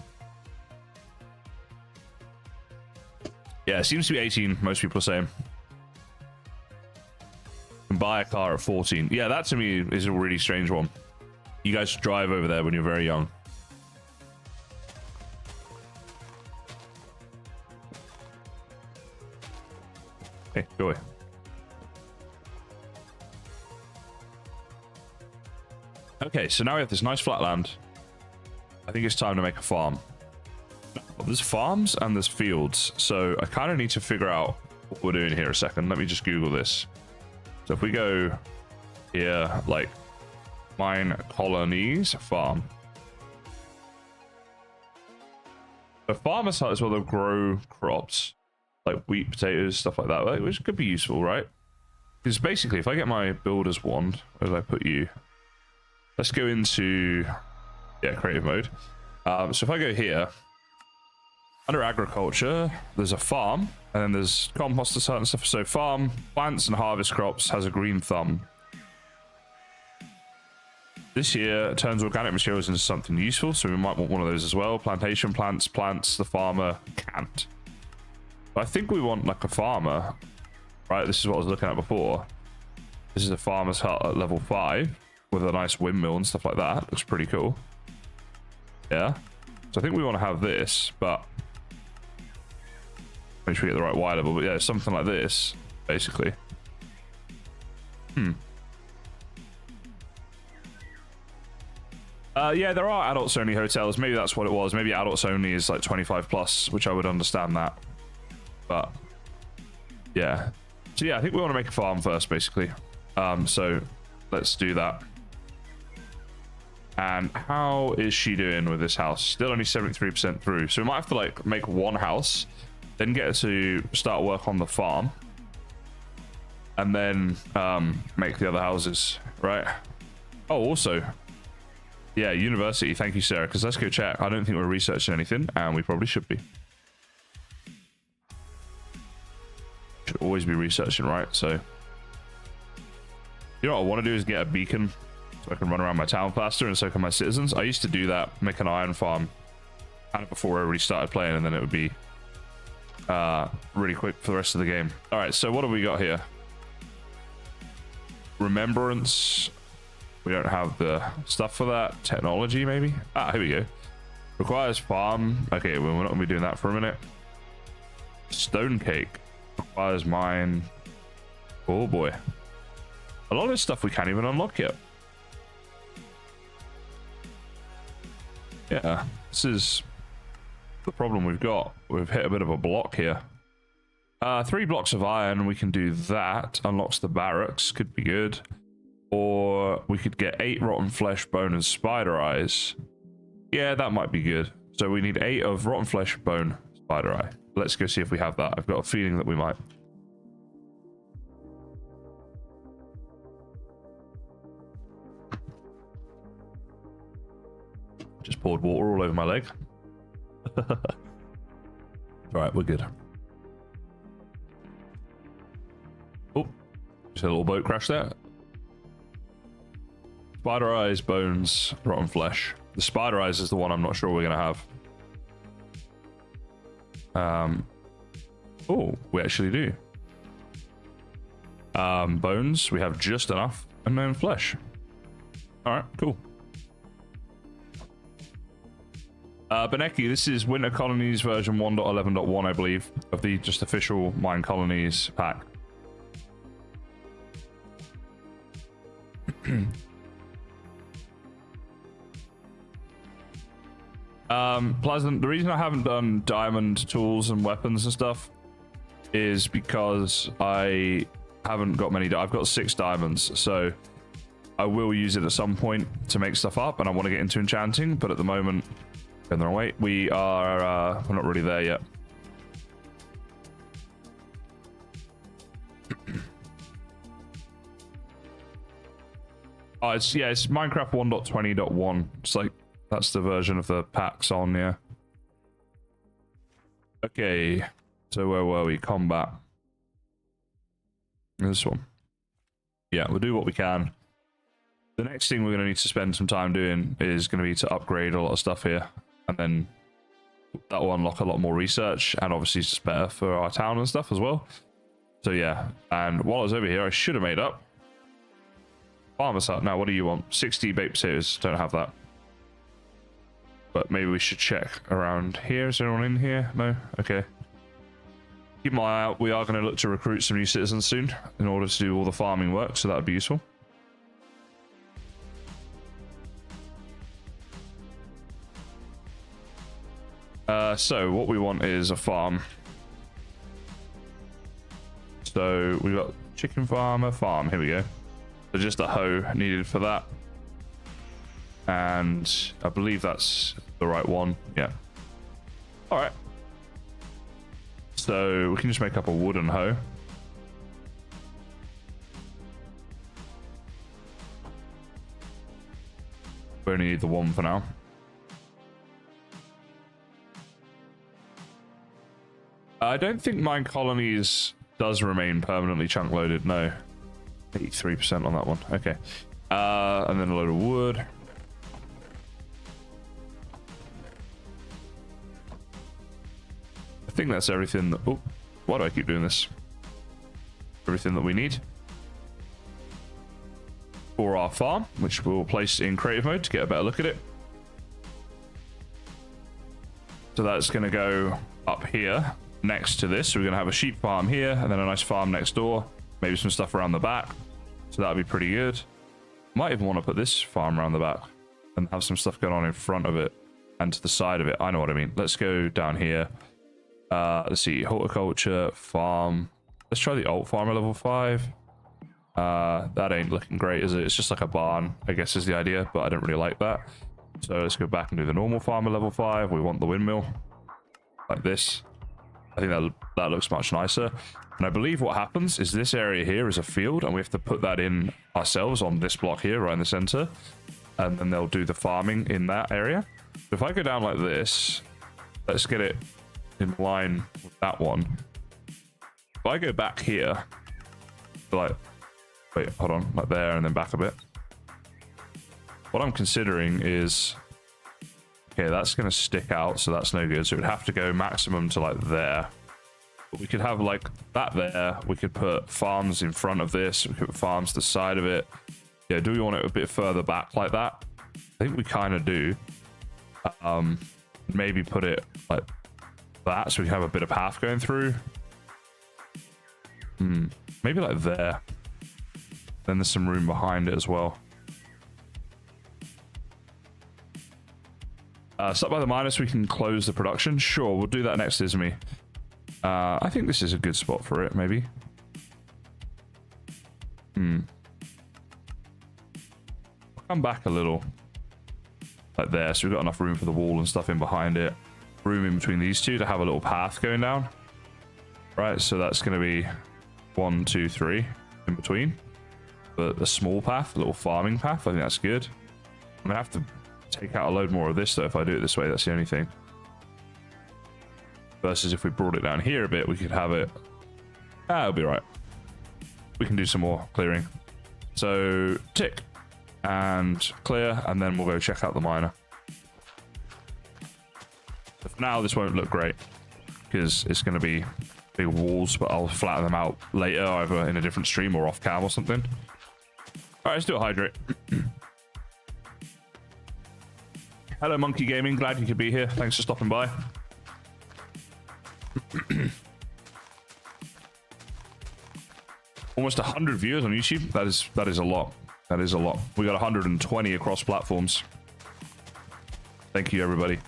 Yeah, it seems to be 18, most people are saying. Can buy a car at 14. Yeah, that to me is a really strange one. You guys drive over there when you're very young. Hey, go away. Okay, so now we have this nice flat land. I think it's time to make a farm. Well, there's farms and there's fields, so I kind of need to figure out what we're doing here a second. Let me just Google this. So if we go here, like MineColonies farm. A farmer's hut is where they'll grow crops, like wheat, potatoes, stuff like that, which could be useful, right? Because basically, if I get my builder's wand, where did I put you? Let's go into, yeah, creative mode. So if I go here, under agriculture, there's a farm, and then there's composter hut and stuff. So farm, plants and harvest crops, has a green thumb. This year, it turns organic materials into something useful, so we might want one of those as well. Plantation plants, the farmer can't. But I think we want like a farmer, right? This is what I was looking at before. This is a farmer's hut at level 5 with a nice windmill and stuff like that. Looks pretty cool. Yeah. So I think we want to have this, but make sure we get the right Y level. But yeah, something like this, basically. Yeah, there are adults only hotels. Maybe that's what it was. Maybe adults only is like 25 plus, which I would understand that. But yeah. So yeah, I think we want to make a farm first, basically. So let's do that. And how is she doing with this house? Still only 73% through. So we might have to like make one house, then get her to start work on the farm, and then make the other houses, right? Oh, also, yeah, university. Thank you, Sarah, because let's go check. I don't think we're researching anything, and we probably should be. Should always be researching, right? So, you know what I want to do is get a beacon so I can run around my town faster, and so can my citizens. I used to do that, make an iron farm, kind of before I already started playing, and then it would be really quick for the rest of the game. All right, so what have we got here? Remembrance. We don't have the stuff for that. Technology, maybe? Ah, here we go. Requires farm. Okay, well, we're not going to be doing that for a minute. Stone cake. Requires mine. Oh, boy. A lot of this stuff we can't even unlock yet. Yeah, this is the problem we've got. We've hit a bit of a block here. 3 blocks of iron. We can do that. Unlocks the barracks. Could be good. Or we could get 8 rotten flesh, bone, and spider eyes. Yeah, that might be good. So we need 8 of rotten flesh, bone, spider eye. Let's go see if we have that. I've got a feeling that we might. Just poured water all over my leg. Alright, we're good. Oh, just a little boat crash there. Spider eyes, bones, rotten flesh. The spider eyes is the one I'm not sure we're going to have. Oh, we actually do. Bones, we have just enough, and then flesh. All right, cool. Beneki, this is MineColonies version 1.11.1, I believe, of the just official MineColonies pack. Pleasant, the reason I haven't done diamond tools and weapons and stuff is because I haven't got many. I've got 6 diamonds, so I will use it at some point to make stuff up, and I want to get into enchanting, but at the moment, going the wrong way, we're not really there yet. Oh, it's Minecraft 1.20.1. It's like that's the version of the packs on, yeah. Okay, so where were we? Combat. This one. Yeah, we'll do what we can. The next thing we're going to need to spend some time doing is going to be to upgrade a lot of stuff here, and then that will unlock a lot more research, and obviously it's just better for our town and stuff as well. So yeah, and while I was over here, I should have made up. Farmer's hut. Now, what do you want? 60 baked potatoes. Don't have that. But maybe we should check around here. Is anyone in here? No? Okay. Keep my eye out. We are going to look to recruit some new citizens soon in order to do all the farming work, so that would be useful. So what we want is a farm. So we've got chicken farm, a farm. Here we go. So just a hoe needed for that. And I believe that's the right one. Yeah. All right. So we can just make up a wooden hoe. We only need the one for now. I don't think MineColonies does remain permanently chunk loaded. No. 83% on that one. Okay. And then a load of wood. I think that's everything that... Oh, why do I keep doing this? Everything that we need for our farm, which we'll place in creative mode to get a better look at it. So that's going to go up here next to this. So we're going to have a sheep farm here, and then a nice farm next door. Maybe some stuff around the back. So that'll be pretty good. Might even want to put this farm around the back and have some stuff going on in front of it and to the side of it. I know what I mean. Let's go down here. Let's see, horticulture, farm. Let's try the alt farmer level 5. That ain't looking great, is it? It's just like a barn, I guess is the idea, but I don't really like that. So let's go back and do the normal farmer level 5. We want the windmill like this. I think that looks much nicer. And I believe what happens is this area here is a field, and we have to put that in ourselves on this block here, right in the center. And then they'll do the farming in that area. So if I go down like this, let's get it in line with that one. If I go back here, like, wait, hold on, like there and then back a bit. What I'm considering is, okay, that's going to stick out, so that's no good. So it would have to go maximum to like there. But we could have like that there. We could put farms in front of this. We could put farms to the side of it. Yeah, do we want it a bit further back like that? I think we kind of do. Maybe put it like that so we can have a bit of path going through. Maybe like there. Then there's some room behind it as well. Stop by the miners, we can close the production. Sure, we'll do that next, Ismi. I think this is a good spot for it, maybe. I'll come back a little. Like there, so we've got enough room for the wall and stuff in behind it. Room in between these two to have a little path going down. Right, so that's going to be 1, 2, 3 in between. But a small path, a little farming path, I think that's good. I'm going to have to take out a load more of this though if I do it this way, that's the only thing. Versus if we brought it down here a bit, we could have it... it'll be right. We can do some more clearing. So, tick. And clear, and then we'll go check out the miner. So for now, this won't look great, because it's going to be big walls, but I'll flatten them out later, either in a different stream or off cam or something. Alright, let's do a hydrate. Hello, Monkey Gaming. Glad you could be here. Thanks for stopping by. Almost 100 viewers on YouTube. That is a lot. That is a lot. We got 120 across platforms. Thank you, everybody.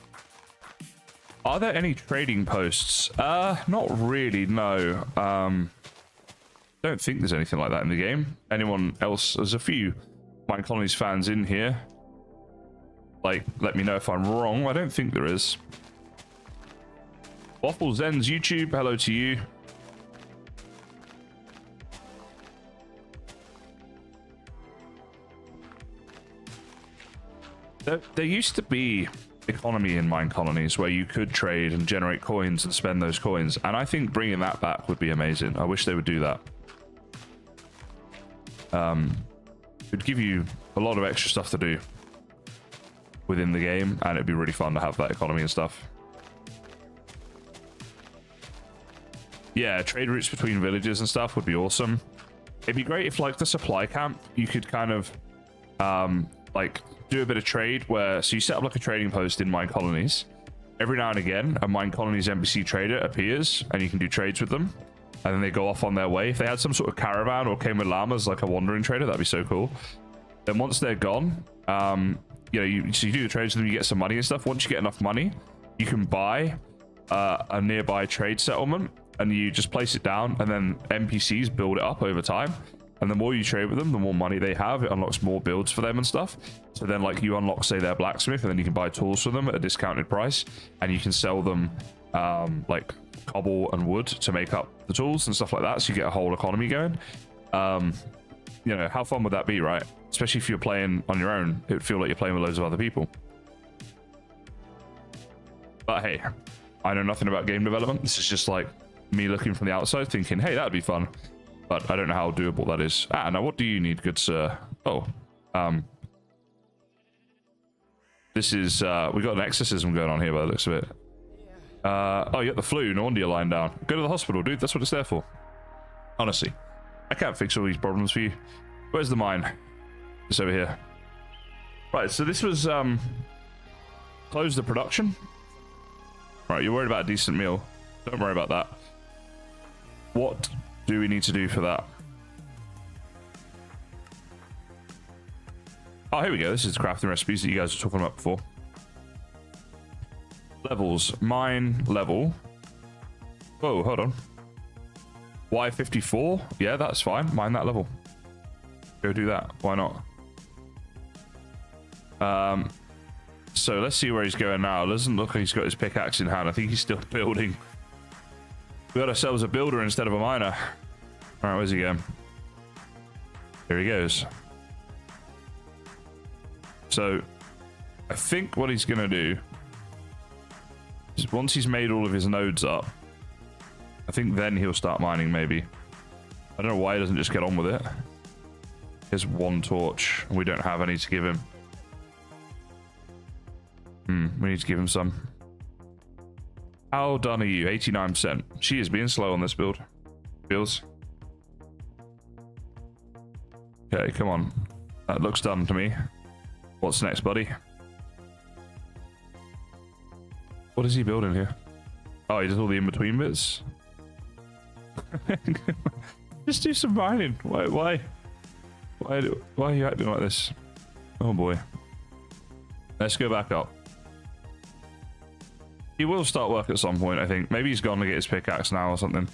Are there any trading posts? Not really, no. Don't think there's anything like that in the game. Anyone else? There's a few MineColonies fans in here. Like, let me know if I'm wrong. I don't think there is. Waffle Zen's YouTube, hello to you. There used to be economy in MineColonies where you could trade and generate coins and spend those coins, and I think bringing that back would be amazing. I wish they would do that. It would give you a lot of extra stuff to do within the game, and it'd be really fun to have that economy and stuff. Yeah, trade routes between villages and stuff would be awesome. It'd be great if, like, the supply camp, you could kind of like do a bit of trade where, so you set up like a trading post in MineColonies. Every now and again, a MineColonies NPC trader appears and you can do trades with them, and then they go off on their way. If they had some sort of caravan or came with llamas like a wandering trader, that'd be so cool. Then once they're gone, you know, so you do the trades with them, you get some money and stuff. Once you get enough money, you can buy a nearby trade settlement, and you just place it down, and then NPCs build it up over time. And the more you trade with them, the more money they have. It unlocks more builds for them and stuff. So then, like, you unlock, say, their blacksmith, and then you can buy tools for them at a discounted price, and you can sell them like cobble and wood to make up the tools and stuff like that. So you get a whole economy going. You know, how fun would that be, right? Especially if you're playing on your own, it would feel like you're playing with loads of other people. But hey, I know nothing about game development. This is just like me looking from the outside thinking, hey, that'd be fun. But I don't know how doable that is. Ah, now what do you need, good sir? Oh, this is, we got an exorcism going on here by the looks of it. Oh, you got the flu, no wonder you're lying down. Go to the hospital, dude, that's what it's there for. Honestly, I can't fix all these problems for you. Where's the mine? It's over here. Right, so this was, close the production. Right, you're worried about a decent meal. Don't worry about that. What do we need to do for that? Oh, here we go. This is the crafting recipes that you guys were talking about before. Levels. Mine level. Whoa, hold on. Y54? Yeah, that's fine. Mine that level. Go do that. Why not? So let's see where he's going now. It doesn't look like he's got his pickaxe in hand. I think he's still building. We got ourselves a builder instead of a miner. All right, where's he going? Here he goes. So I think what he's going to do is once he's made all of his nodes up, I think then he'll start mining maybe. I don't know why he doesn't just get on with it. Here's one torch and we don't have any to give him. We need to give him some. How done are you? 89%. She is being slow on this build. Feels. Okay, come on. That looks done to me. What's next, buddy? What is he building here? Oh, he does all the in-between bits? Just do some mining. Why are you acting like this? Oh boy. Let's go back up. He will start work at some point, I think. Maybe he's gone to get his pickaxe now or something.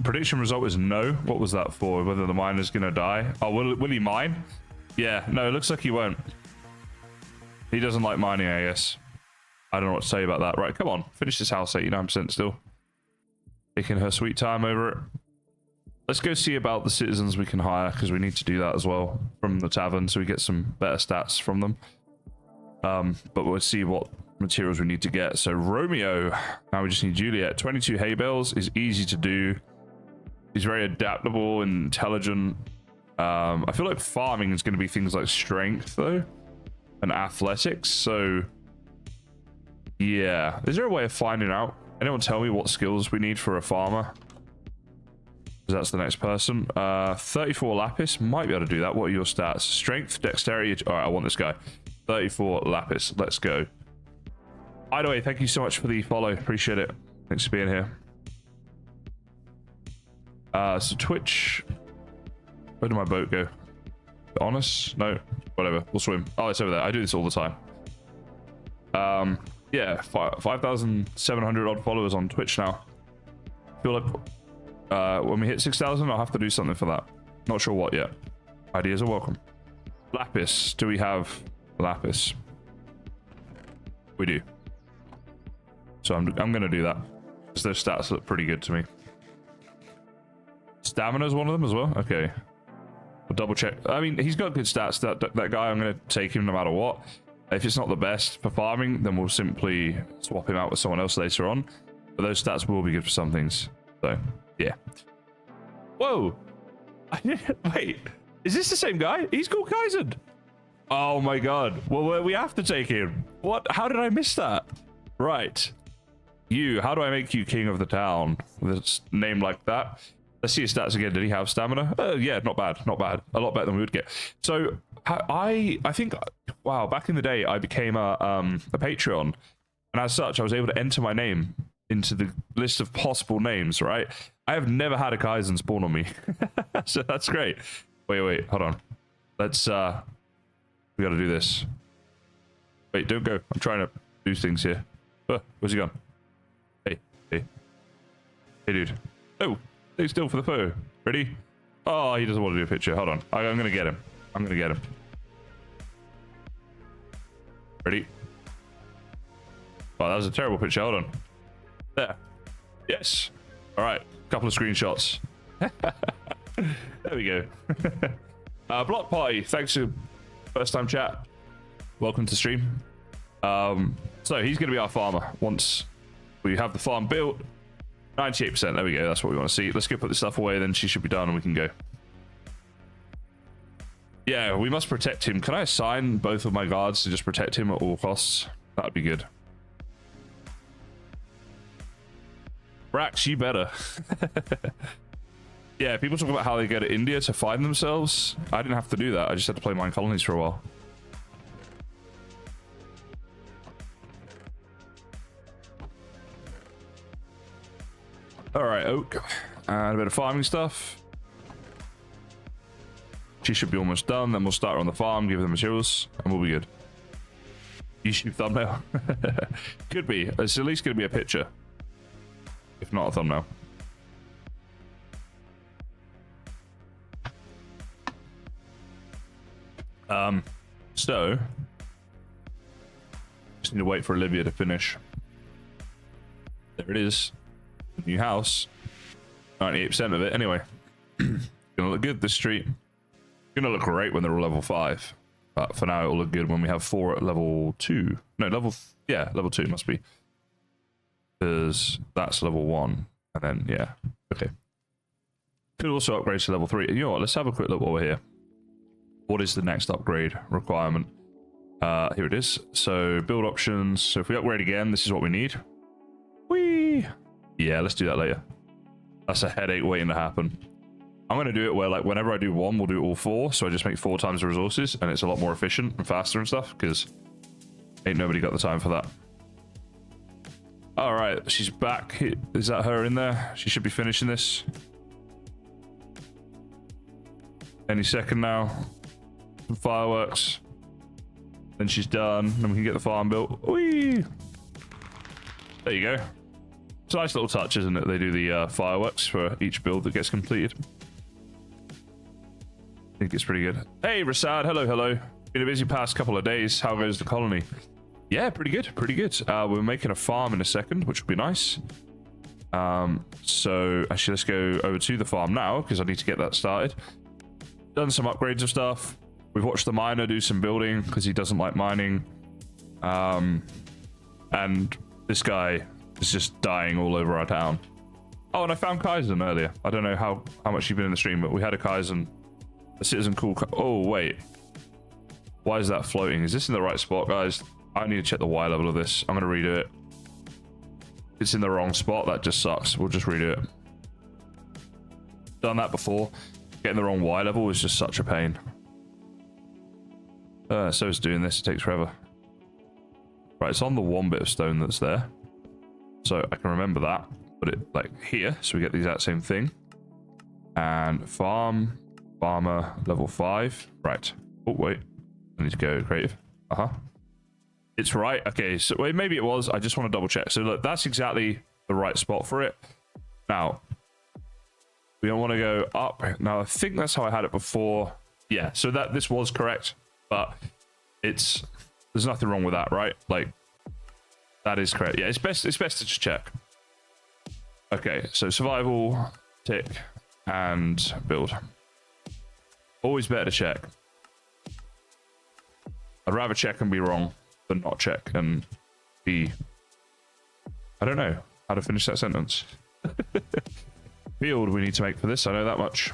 Prediction result is no. What was that for? Whether the miner's gonna die? Oh, will he mine? Yeah, no, it looks like he won't. He doesn't like mining, I guess. I don't know what to say about that. Right, come on. Finish this house, 89% still. Taking her sweet time over it. Let's go see about the citizens we can hire, because we need to do that as well from the tavern, so we get some better stats from them. But we'll see what materials we need to get. So Romeo, now we just need Juliet. 22 hay bales is easy to do. He's very adaptable and intelligent. I feel like farming is going to be things like strength though, and athletics. So yeah, is there a way of finding out? Anyone tell me what skills we need for a farmer? Because that's the next person. 34 lapis, might be able to do that. What are your stats? Strength, dexterity. All right, I want this guy. 34 lapis. Let's go. Either way, thank you so much for the follow. Appreciate it. Thanks for being here. So Twitch. Where did my boat go? Honest? No. Whatever. We'll swim. Oh, it's over there. I do this all the time. Yeah, 5,700 odd followers on Twitch now. I feel like when we hit 6,000, I'll have to do something for that. Not sure what yet. Ideas are welcome. Lapis. Do we have lapis? We do. So I'm going to do that because those stats look pretty good to me. Stamina is one of them as well. Okay. We'll double check. I mean, he's got good stats. That guy, I'm going to take him no matter what. If it's not the best for farming, then we'll simply swap him out with someone else later on. But those stats will be good for some things. So, yeah. Whoa. Wait, is this the same guy? He's called Kaizen. Oh my god. Well, we have to take him. What? How did I miss that? Right. You, how do I make you king of the town with a name like that? Let's see his stats again. Did he have stamina? Yeah, not bad, not bad. A lot better than we would get. So I think, wow, back in the day, I became a Patreon, and as such, I was able to enter my name into the list of possible names. Right? I have never had a Kaizen spawn on me, so that's great. Wait, hold on. Let's we got to do this. Wait, don't go. I'm trying to do things here. Where's he gone? Hey, dude. Oh. Stay still for the photo. Ready? Oh, he doesn't want to do a picture. Hold on. I'm going to get him. I'm going to get him. Ready? Oh, that was a terrible picture. Hold on. There. Yes. All right. Couple of screenshots. There we go. Block party. Thanks for first time chat. Welcome to stream. So he's going to be our farmer once we have the farm built. 98%, there we go, that's what we want to see. Let's go put this stuff away, then she should be done and we can go. Yeah, we must protect him. Can I assign both of my guards to just protect him at all costs? That'd be good. Brax, you better. Yeah, people talk about how they go to India to find themselves. I didn't have to do that, I just had to play MineColonies for a while. All right, oak and a bit of farming stuff. She should be almost done. Then we'll start her on the farm, give her the materials, and we'll be good. YouTube thumbnail. Could be. It's at least going to be a picture, if not a thumbnail. So just need to wait for Olivia to finish. There it is. New house. 98% of it anyway. Gonna look good this street. Gonna look great when they're all level 5, but for now it'll look good when we have 4 at level 2. No, level 2 must be, because that's level 1, and then yeah, okay. Could also upgrade to level 3. You know what, let's have a quick look while we're here. What is the next upgrade requirement? Here it is. So build options. So if we upgrade again, this is what we need. Whee! Yeah, let's do that later. That's a headache waiting to happen. I'm going to do it where, like, whenever I do one, we'll do all 4. So I just make 4 times the resources, and it's a lot more efficient and faster and stuff, because ain't nobody got the time for that. All right, she's back. Is that her in there? She should be finishing this any second now. Some fireworks. Then she's done. Then we can get the farm built. Whee! There you go. It's a nice little touch, isn't it? They do the fireworks for each build that gets completed. I think it's pretty good. Hey, Rasad. Hello. Been a busy past couple of days. How goes the colony? Yeah, pretty good. We're making a farm in a second, which will be nice. So actually, let's go over to the farm now, because I need to get that started. Done some upgrades of stuff. We've watched the miner do some building, because he doesn't like mining. And this guy is just dying all over our town. Oh, and I found Kaizen earlier. I don't know how much you've been in the stream, but we had a Kaizen, a citizen called. Oh wait, why is that floating? Is this in the right spot, guys? I need to check the Y level of this. I'm gonna redo it. It's in the wrong spot. That just sucks. We'll just redo it. Done that before. Getting the wrong Y level is just such a pain. So it's doing this. It takes forever. Right, it's on the one bit of stone that's there. So I can remember that. Put it like here, so we get the exact same thing. And farmer, level 5. Right. Oh, wait. I need to go creative. It's right. Okay, so wait, maybe it was. I just want to double check. So look, that's exactly the right spot for it. Now, we don't want to go up. Now, I think that's how I had it before. Yeah, so this was correct, but there's nothing wrong with that, right? Like, that is correct. Yeah, it's best to just check. Okay, so survival, tick, and build. Always better to check. I'd rather check and be wrong than not check and be... I don't know how to finish that sentence. Field we need to make for this, I know that much.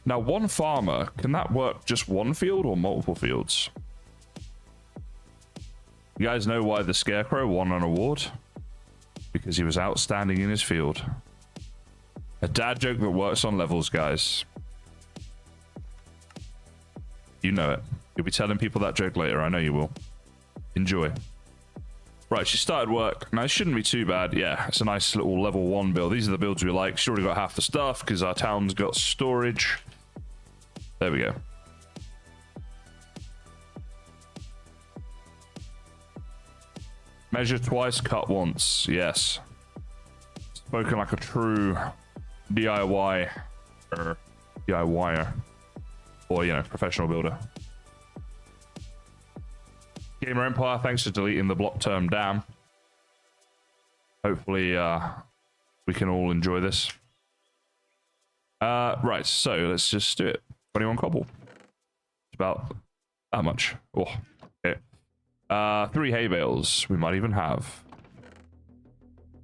Now, one farmer, can that work just one field or multiple fields? You guys know why the Scarecrow won an award? Because he was outstanding in his field. A dad joke that works on levels, guys. You know it. You'll be telling people that joke later. I know you will. Enjoy. Right, she started work. Now, it shouldn't be too bad. Yeah, it's a nice little level 1 build. These are the builds we like. She's already got half the stuff because our town's got storage. There we go. Measure twice, cut once. Yes. Spoken like a true DIY or DIYer. Or, you know, professional builder. Gamer Empire, thanks for deleting the block term dam. Hopefully, we can all enjoy this. Right, so let's just do it. 21 cobble. It's about that much. Oh, okay. 3 hay bales. We might even have.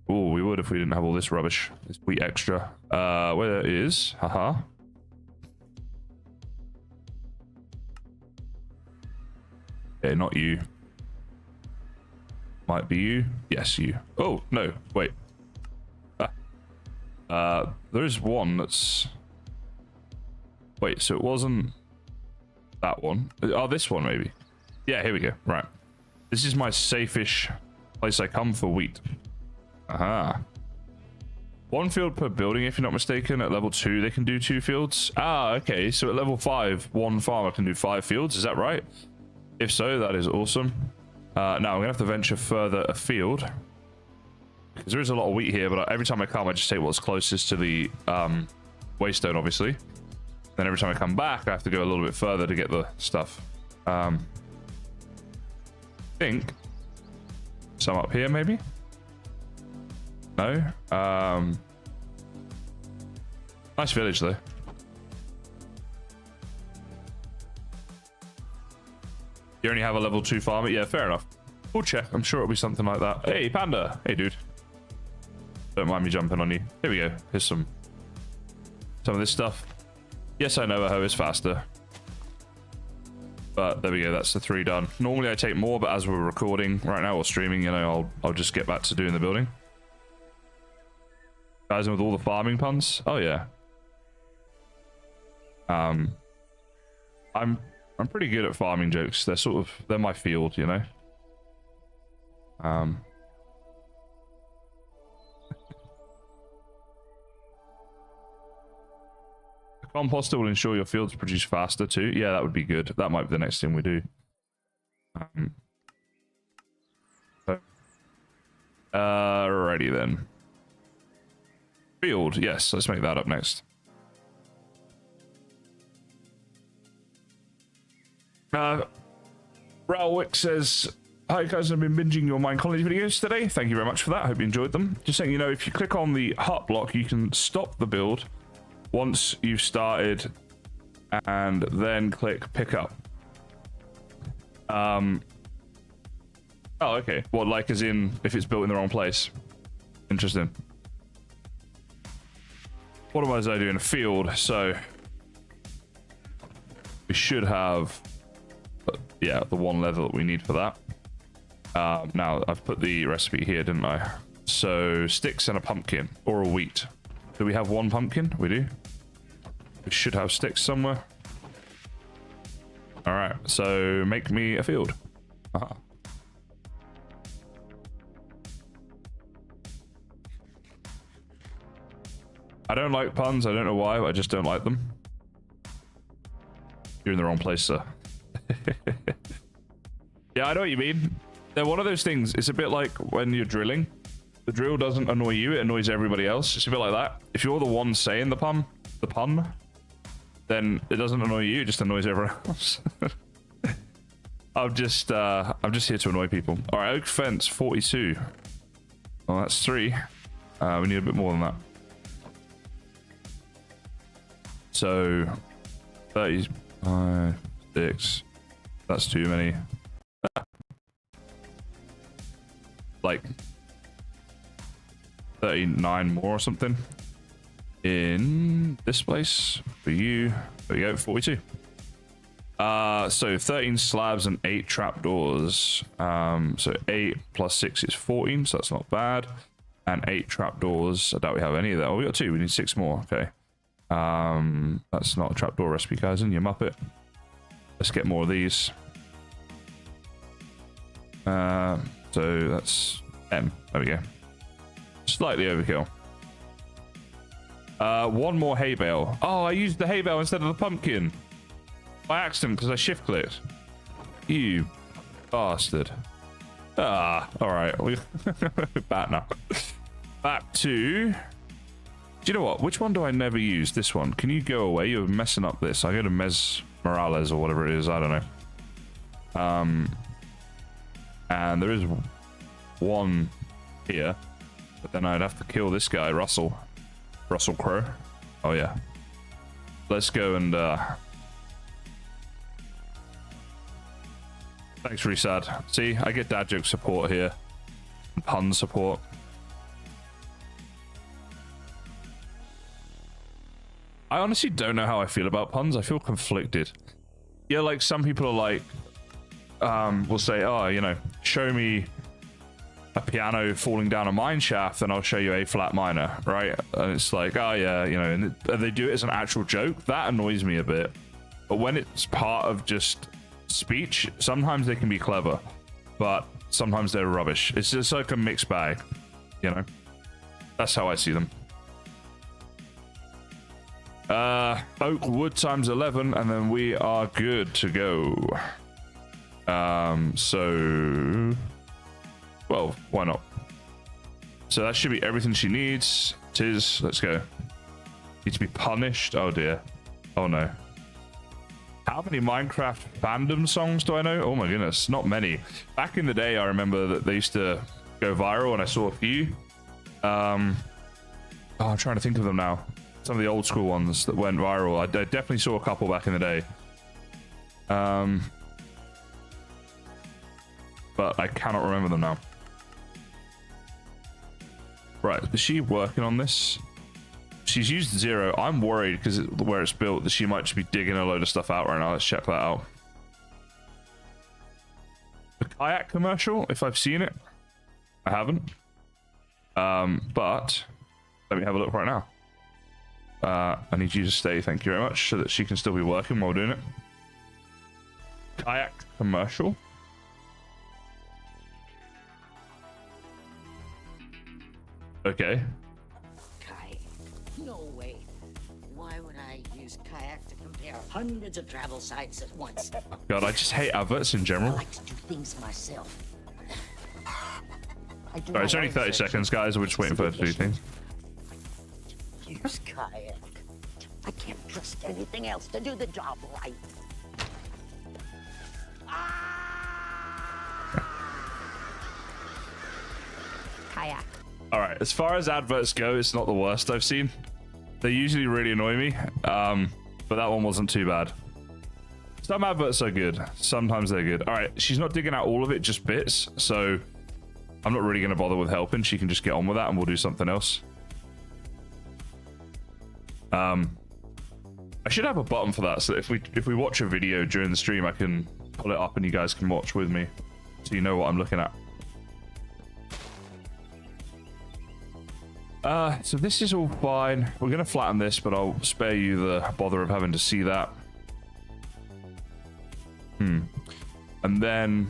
Oh, we would if we didn't have all this rubbish. This wheat extra. Where is? Haha. Okay, not you. Might be you. Yes, you. Oh, no. Wait. There's one that's... Wait, so it wasn't that one. Oh, this one, maybe. Yeah, here we go. Right. This is my safe-ish place I come for wheat. Aha. 1 field per building, if you're not mistaken. At level 2, they can do 2 fields. Ah, okay. So at level 5, 1 farmer can do 5 fields. Is that right? If so, that is awesome. Now, I'm going to have to venture further afield. Because there is a lot of wheat here, but every time I come, I just take what's closest to the waystone, obviously. Then every time I come back, I have to go a little bit further to get the stuff. I think some up here, maybe? No? Nice village, though. You only have a level 2 farmer? Yeah, fair enough. We'll check. I'm sure it'll be something like that. Hey, Panda. Hey, dude. Don't mind me jumping on you. Here we go. Here's some of this stuff. Yes, I know a hoe is faster. But there we go. That's the 3 done. Normally, I take more, but as we're recording right now or streaming, you know, I'll just get back to doing the building. Guys, with all the farming puns. Oh, yeah. I'm pretty good at farming jokes. They're my field, you know. The composter will ensure your fields produce faster too. Yeah, that would be good. That might be the next thing we do. Alrighty then. Field, yes. Let's make that up next. Ralwick says, hi guys, I've been binging your MineColonies videos today. Thank you very much for that. I hope you enjoyed them. Just saying, you know, if you click on the hut block, you can stop the build once you've started and then click pick up. Oh, okay. Well, like as in if it's built in the wrong place. Interesting. What was I doing? A field. So we should have... yeah, the 1 level that we need for that. Now, I've put the recipe here, didn't I? So, sticks and a pumpkin, or a wheat. Do we have 1 pumpkin? We do. We should have sticks somewhere. Alright, so make me a field. Aha. I don't like puns, I don't know why, but I just don't like them. You're in the wrong place, sir. Yeah, I know what you mean. They're one of those things. It's a bit like when you're drilling. The drill doesn't annoy you, it annoys everybody else. It's a bit like that. If you're the one saying the pun, then it doesn't annoy you, it just annoys everyone else. I'm just here to annoy people. All right, oak fence 42. Well, that's 3. We need a bit more than that. So 35, 6. That's too many. Like 39 more or something in this place for you. There you go, 42. So 13 slabs and 8 trapdoors. So 8 plus 6 is 14, so that's not bad. And 8 trapdoors. I doubt we have any of that. Oh, we got 2. We need 6 more. Okay. That's not a trapdoor recipe, guys. And you muppet. Let's get more of these. So that's 10. There we go. Slightly overkill. One more hay bale. Oh, I used the hay bale instead of the pumpkin by accident because I shift clicked. You bastard. Ah, all right. We're back now. Back to. Do you know what? Which one do I never use? This one. Can you go away? You're messing up this. I go to Mes Morales or whatever it is. I don't know. And there is one here, but then I'd have to kill this guy, Russell Crowe. Oh yeah. Let's go and thanks, Resad. See, I get dad joke support here. Pun support. I honestly don't know how I feel about puns. I feel conflicted. Yeah, like some people are like, will say, oh, you know, show me a piano falling down a mine shaft and I'll show you A flat minor, right? And it's like, oh yeah, you know, and they do it as an actual joke. That annoys me a bit. But when it's part of just speech, sometimes they can be clever, but sometimes they're rubbish. It's just like a mixed bag, you know? That's how I see them. Oak wood times 11, and then we are good to go. So 12, why not? So that should be everything she needs. Tis, let's go. Need to be punished. Oh dear. Oh no. How many Minecraft fandom songs do I know? Oh my goodness, not many. Back in the day, I remember that they used to go viral, and I saw a few. Oh, I'm trying to think of them now. Some of the old school ones that went viral. I definitely saw a couple back in the day. But I cannot remember them now. Right, is she working on this? She's used 0. I'm worried because where it's built that she might just be digging a load of stuff out right now. Let's check that out. The kayak commercial, if I've seen it. I haven't. But let me have a look right now. I need you to stay, thank you very much, so that she can still be working while doing it. Kayak commercial. Okay. Kayak? No way. Why would I use kayak to compare hundreds of travel sites at once? God, I just hate adverts in I general. like to do things myself. Alright, it's only 30 seconds, guys. We're just waiting for her to do things. Here's kayak. I can't trust anything else to do the job right. Kayak. Alright, as far as adverts go, it's not the worst I've seen. They usually really annoy me, but that one wasn't too bad. Some adverts are good. Sometimes they're good. Alright, she's not digging out all of it, just bits, so I'm not really going to bother with helping. She can just get on with that and we'll do something else. I should have a button for that, so that if we watch a video during the stream, I can pull it up and you guys can watch with me, so you know what I'm looking at. So this is all fine. We're gonna flatten this, but I'll spare you the bother of having to see that. And then,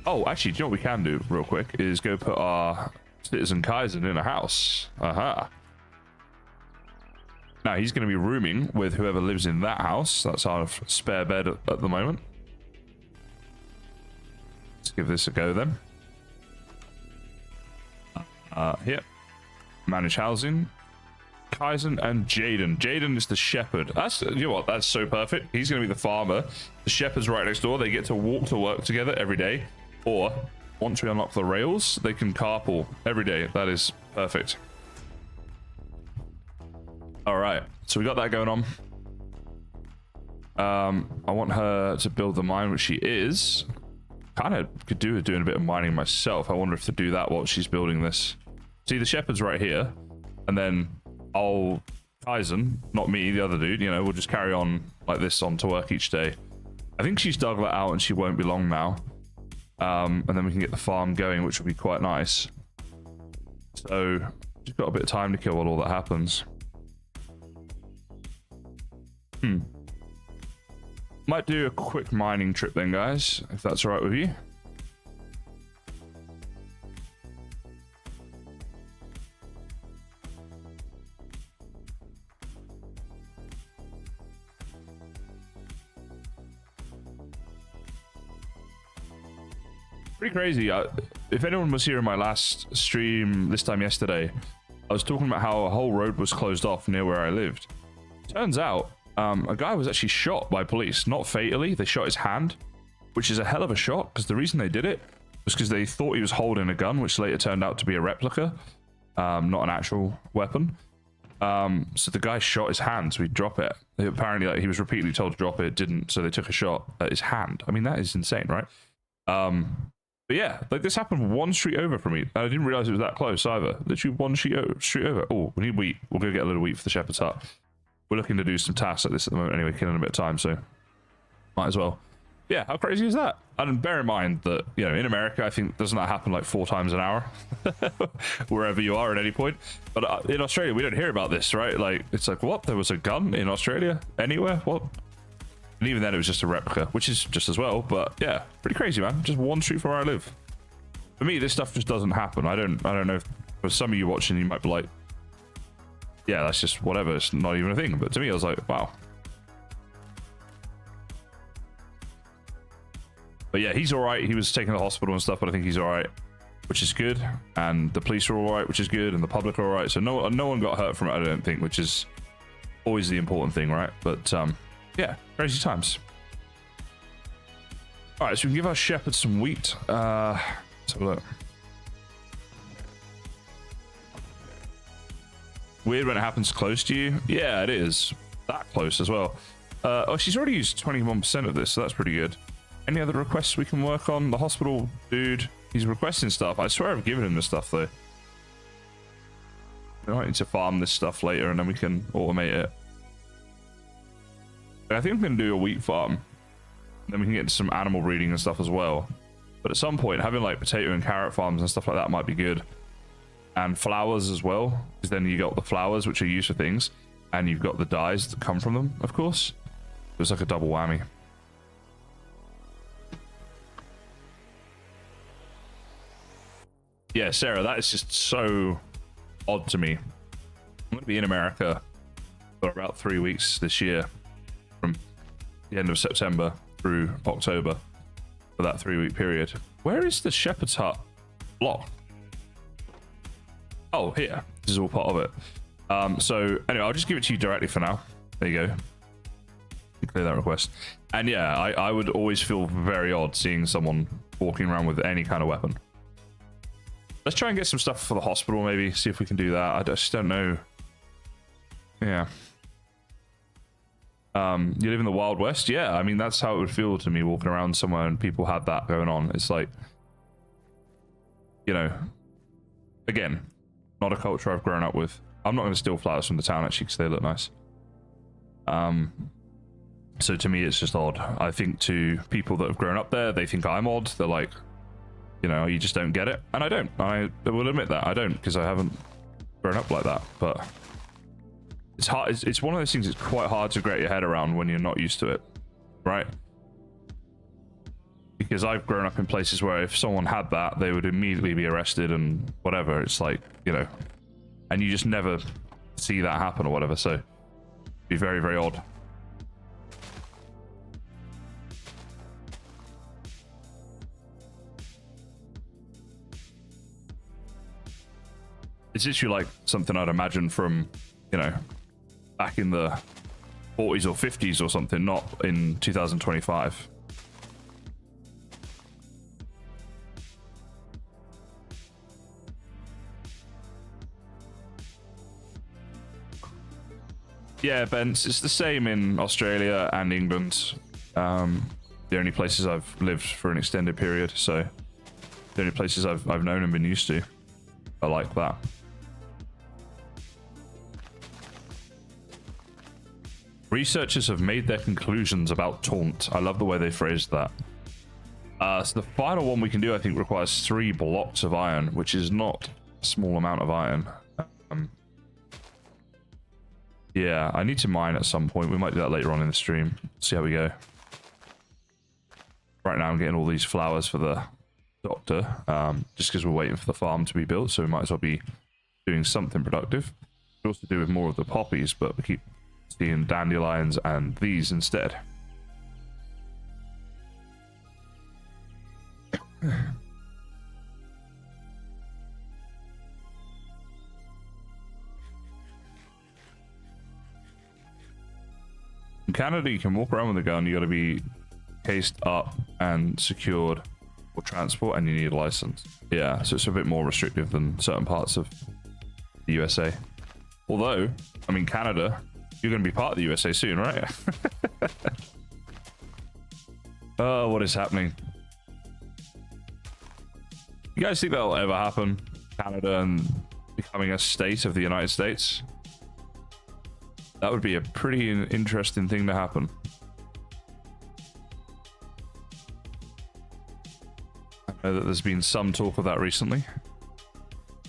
oh, actually, do you know what we can do real quick is go put our citizen Kaizen in a house. Aha. Now he's going to be rooming with whoever lives in that house. That's our spare bed at the moment. Let's give this a go then. Here. Manage housing. Kaizen and Jaden. Jaden is the shepherd. That's, you know what, that's so perfect. He's going to be the farmer. The shepherd's right next door. They get to walk to work together every day. Or, once we unlock the rails, they can carpool every day. That is perfect. All right, so we got that going on. I want her to build the mine, which she is. Kind of could do with doing a bit of mining myself. I wonder if to do that while she's building this. See, the shepherd's right here, and then I'll Kaizen, not me, the other dude, you know, we'll just carry on like this on to work each day. I think she's dug that out and she won't be long now. And then we can get the farm going, which will be quite nice. So just got a bit of time to kill while all that happens. Might do a quick mining trip then, guys, if that's all right with you. Pretty crazy. If anyone was here in my last stream this time yesterday, I was talking about how a whole road was closed off near where I lived. Turns out a guy was actually shot by police, not fatally. They shot his hand, which is a hell of a shot, because the reason they did it was because they thought he was holding a gun, which later turned out to be a replica, not an actual weapon. So the guy shot his hand, so he'd drop it. Apparently, like, he was repeatedly told to drop it, didn't, so they took a shot at his hand. I mean, that is insane, right? But yeah, like, this happened one street over from me. I didn't realize it was that close either. Literally one street over. Oh, we need wheat. We'll go get a little wheat for the shepherd's hut. We're looking to do some tasks like this at the moment anyway, killing a bit of time, so might as well. Yeah, how crazy is that? And bear in mind that, you know, in America, I think, doesn't that happen like 4 times an hour? Wherever you are at any point. But in Australia, we don't hear about this, right? Like, it's like, what? There was a gun in Australia? Anywhere? What? And even then, it was just a replica, which is just as well. But yeah, pretty crazy, man. Just one street from where I live. For me, this stuff just doesn't happen. I don't know if for some of you watching, you might be like, yeah, that's just whatever. It's not even a thing. But to me, I was like, wow. But yeah, he's all right. He was taken to the hospital and stuff, but I think he's all right, which is good. And the police are all right, which is good. And the public are all right. So no one got hurt from it, I don't think, which is always the important thing, right? But yeah, crazy times. All right, so we can give our shepherd some wheat. Let's have a look. Weird when it happens close to you. Yeah, it is. That close as well. Oh, she's already used 21% of this, so that's pretty good. Any other requests we can work on? The hospital dude, he's requesting stuff. I swear I've given him this stuff, though. We might need to farm this stuff later, and then we can automate it. I think I'm going to do a wheat farm. Then we can get into some animal breeding and stuff as well. But at some point, having like potato and carrot farms and stuff like that might be good. And flowers as well, because then you got the flowers, which are used for things. And you've got the dyes that come from them, of course. It's like a double whammy. Yeah, Sarah, that is just so odd to me. I'm going to be in America for about 3 weeks this year, from the end of September through October, for that 3-week period. Where is the shepherd's hut block? Oh, here. This is all part of it. So anyway, I'll just give it to you directly for now. There you go. Clear that request. And yeah, I would always feel very odd seeing someone walking around with any kind of weapon. Let's try and get some stuff for the hospital, maybe. See if we can do that. I just don't know. Yeah. You live in the Wild West? Yeah, I mean, that's how it would feel to me walking around somewhere and people had that going on. It's like, you know, again, not a culture I've grown up with. I'm not going to steal flowers from the town, actually, because they look nice. So to me, it's just odd. I think to people that have grown up there, they think I'm odd. They're like, you know, you just don't get it. And I don't. I will admit that. I don't, because I haven't grown up like that. But it's hard. It's one of those things that's quite hard to get your head around when you're not used to it, right? Because I've grown up in places where if someone had that, they would immediately be arrested and whatever. It's like, you know, and you just never see that happen or whatever. So it'd be very, very odd. It's literally like something I'd imagine from, you know, back in the 40s or 50s or something, not in 2025. Yeah, Bence, it's the same in Australia and England. The only places I've lived for an extended period, so the only places I've known and been used to are like that. Researchers have made their conclusions about taunt. I love the way they phrased that. So the final one we can do, I think, requires 3 blocks of iron, which is not a small amount of iron. Yeah, I need to mine at some point. We might do that later on in the stream. See how we go. Right now I'm getting all these flowers for the doctor, just because we're waiting for the farm to be built, so we might as well be doing something productive. We also do with more of the poppies, but we keep seeing dandelions and these instead. In Canada, you can walk around with a gun. You got to be cased up and secured for transport, and you need a license. Yeah, so it's a bit more restrictive than certain parts of the USA. Although, I mean, Canada, you're going to be part of the USA soon, right? Oh, what is happening? You guys think that'll ever happen? Canada and becoming a state of the United States? That would be a pretty interesting thing to happen. I know that there's been some talk of that recently.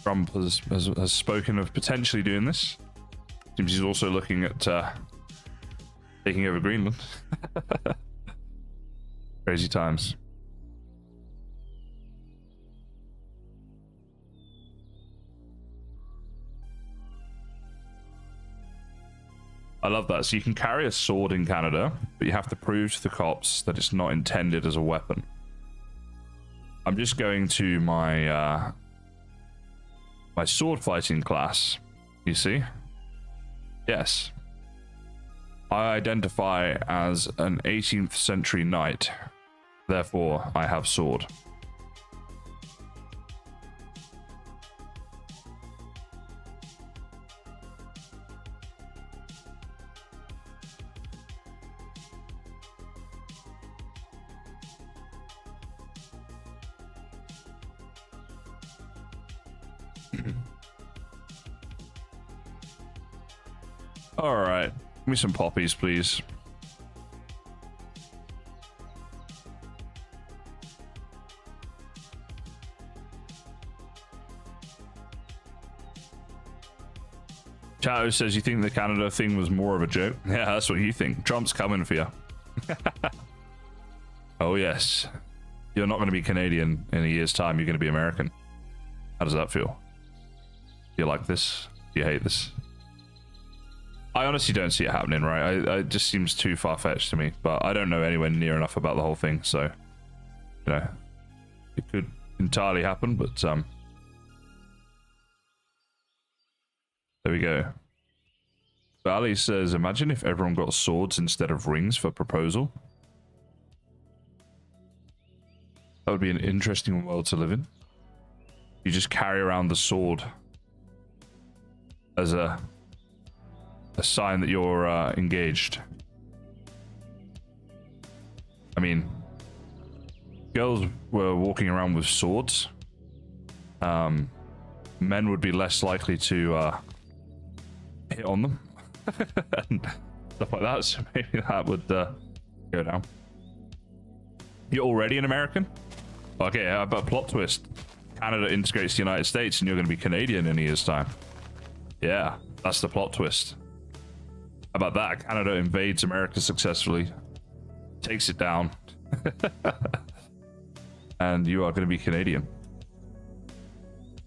Trump has spoken of potentially doing this. Seems he's also looking at taking over Greenland. Crazy times. I love that. So you can carry a sword in Canada, but you have to prove to the cops that it's not intended as a weapon. I'm just going to my my sword fighting class. You see? Yes. I identify as an 18th century knight. Therefore, I have sword. All right, give me some poppies, please. Chato says, you think the Canada thing was more of a joke? Yeah, that's what you think. Trump's coming for you. Oh, yes. You're not going to be Canadian in a year's time. You're going to be American. How does that feel? Do you like this? Do you hate this? I honestly don't see it happening, right? It just seems too far-fetched to me, but I don't know anywhere near enough about the whole thing, so, you know, it could entirely happen, but, there we go. Valley says, imagine if everyone got swords instead of rings for proposal. That would be an interesting world to live in. You just carry around the sword as a sign that you're engaged. I mean, girls were walking around with swords. Men would be less likely to hit on them and stuff like that, so maybe that would go down. You're already an American? Okay, but plot twist. Canada integrates the United States and you're going to be Canadian in a year's time. Yeah, that's the plot twist. How about that? Canada invades America successfully, takes it down, and you are going to be Canadian.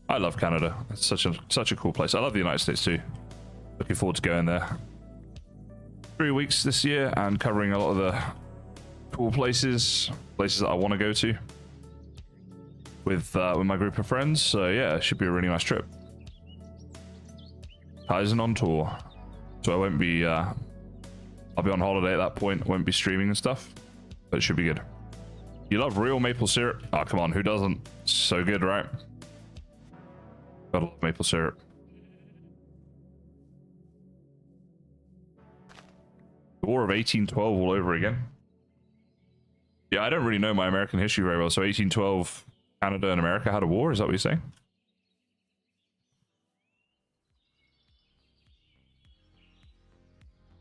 I love Canada. It's such a cool place. I love the United States too. Looking forward to going there. 3 weeks this year and covering a lot of the cool places that I want to go to with my group of friends. So yeah, it should be a really nice trip. Kaizen on tour. So I won't be, I'll be on holiday at that point. I won't be streaming and stuff, but it should be good. You love real maple syrup? Oh, come on, who doesn't? So good, right? Gotta love maple syrup. The War of 1812 all over again. Yeah, I don't really know my American history very well. So 1812, Canada and America had a war. Is that what you're saying?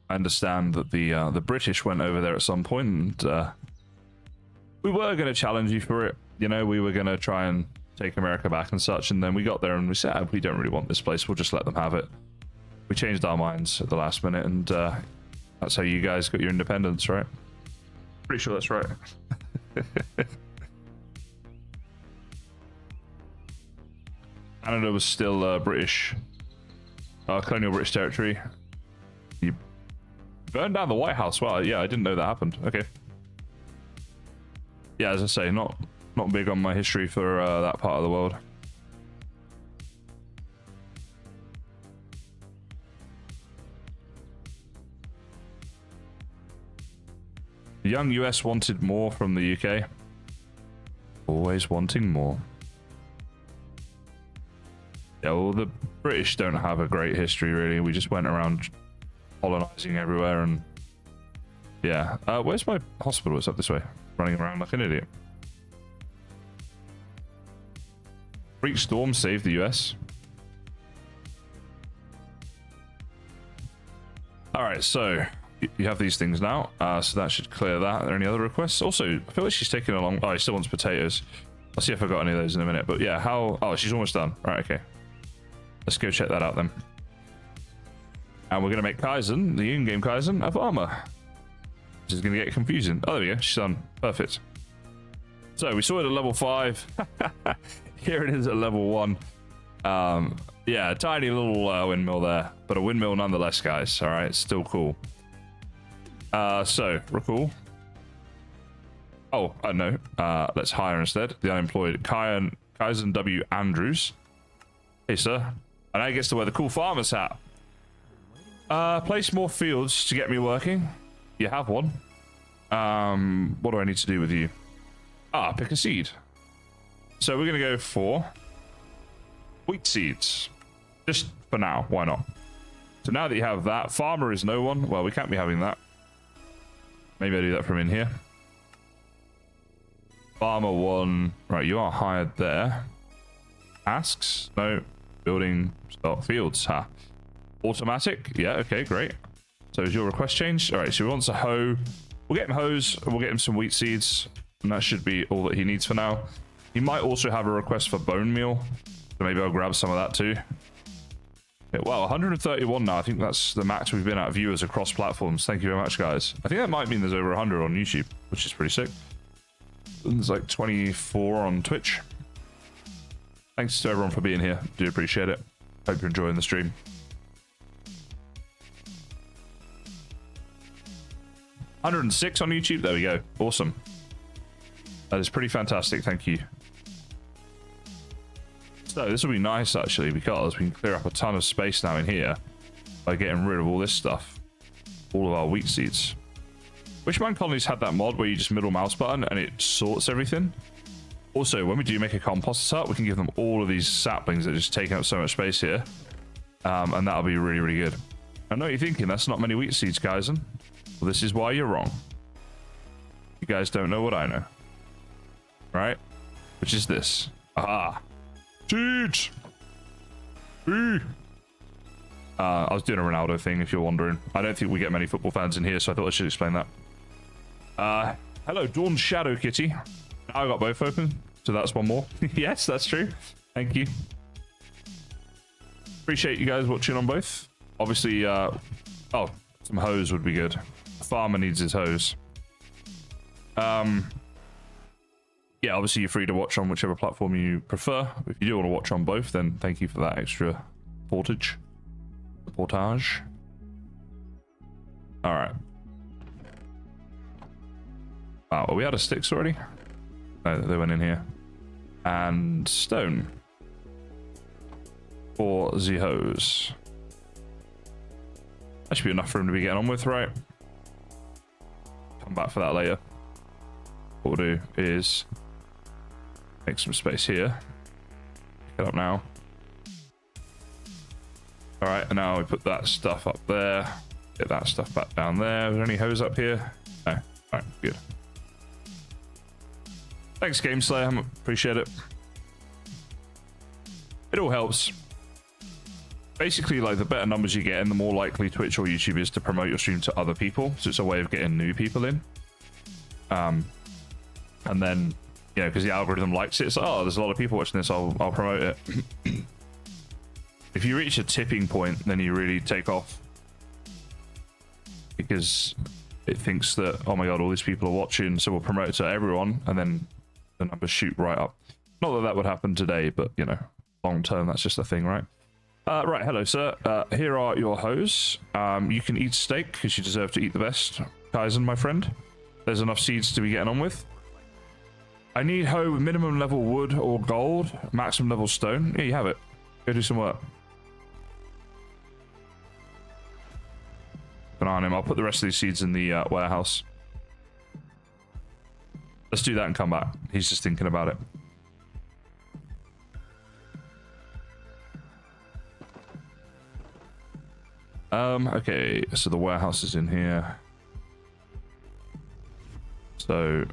I understand that the British went over there at some point, and we were going to challenge you for it. You know, we were going to try and take America back and such, and then we got there and we said, "Ah, we don't really want this place. We'll just let them have it." We changed our minds at the last minute, and that's how you guys got your independence, right? Pretty sure that's right. Canada was still British, colonial British territory. You burned down the White House. Wow, yeah, I didn't know that happened. Okay. Yeah, as I say, not big on my history for that part of the world. The young US wanted more from the UK. Always wanting more. Yeah, well, the British don't have a great history, really. We just went around colonizing everywhere, and yeah. Where's my hospital? It's up this way. Running around like an idiot. Freak storm saved the US. Alright, so you have these things now, so that should clear that. Are there any other requests? Also, I feel like she's taking a long... Oh, he still wants potatoes. I'll see if I've got any of those in a minute. But yeah, how... Oh, she's almost done. Right, okay. Let's go check that out then. And we're going to make Kaizen, the in-game Kaizen, of armor. Which is going to get confusing. Oh, there we go. She's done. Perfect. So we saw it at level 5. Here it is at level 1. Yeah, a tiny little windmill there. But a windmill nonetheless, guys. All right, still cool. So, recall. Oh, no. Let's hire instead. The unemployed Kaizen W. Andrews. Hey, sir. And I gets to wear the cool farmer's hat. Place more fields to get me working. You have one. What do I need to do with you? Pick a seed. So we're going to go for wheat seeds. Just for now. Why not? So now that you have that, farmer is no one. Well, we can't be having that. Maybe I do that from in here. Farmer 1. Right, you are hired there. Tasks. No. Building stock fields. Automatic. Yeah, okay, great. So is your request changed? All right, so he wants a hoe. We'll get him hoes, and we'll get him some wheat seeds. And that should be all that he needs for now. He might also have a request for bone meal. So maybe I'll grab some of that too. Okay, well, 131 now. I think that's the max we've been at viewers across platforms. Thank you very much, guys. I think that might mean there's over 100 on YouTube, which is pretty sick. There's like 24 on Twitch. Thanks to everyone for being here. Do appreciate it. Hope you're enjoying the stream. $106 on YouTube. There we go. Awesome. That is pretty fantastic. Thank you. So this will be nice actually, because we can clear up a ton of space now in here by getting rid of all this stuff. All of our wheat seeds. Which MineColonies had that mod where you just middle mouse button and it sorts everything? Also, when we do make a composter hut, we can give them all of these saplings that are just taking up so much space here. And that'll be really, really good. I know what you're thinking, that's not many wheat seeds, guys. Well, this is why you're wrong. You guys don't know what I know. Right? Which is this. Aha! Seeds! I was doing a Ronaldo thing, if you're wondering. I don't think we get many football fans in here, so I thought I should explain that. Hello, Dawn Shadow Kitty. Now I got both open, so that's one more. Yes, that's true. Thank you. Appreciate you guys watching on both. Obviously, oh, some hose would be good. The farmer needs his hose. Yeah, obviously you're free to watch on whichever platform you prefer. If you do want to watch on both, then thank you for that extra portage. Portage. All right. Wow, are we out of sticks already? No, they went in here. And stone. For the hose. That should be enough for him to be getting on with, right? Come back for that later. What we'll do is make some space here. Pick it up now. All right, and now we put that stuff up there. Get that stuff back down there. Is there any hose up here? No. All right, good. Thanks, Game Slayer. I appreciate it. It all helps. Basically, like, the better numbers you get in, the more likely Twitch or YouTube is to promote your stream to other people. So it's a way of getting new people in. And then, you know, because the algorithm likes it, it's like, oh, there's a lot of people watching this, I'll promote it. If you reach a tipping point, then you really take off. Because it thinks that, oh my god, all these people are watching, so we'll promote it to everyone, and then the numbers shoot right up. Not that that would happen today, but, you know, long term, that's just a thing, right? Right, hello, sir. Here are your hoes. You can eat steak, because you deserve to eat the best. Kaizen, my friend. There's enough seeds to be getting on with. I need hoe with minimum level wood or gold, maximum level stone. Yeah, you have it. Go do some work. Keep an eye on him. I'll put the rest of these seeds in the warehouse. Let's do that and come back. He's just thinking about it. Okay, so the warehouse is in here. So,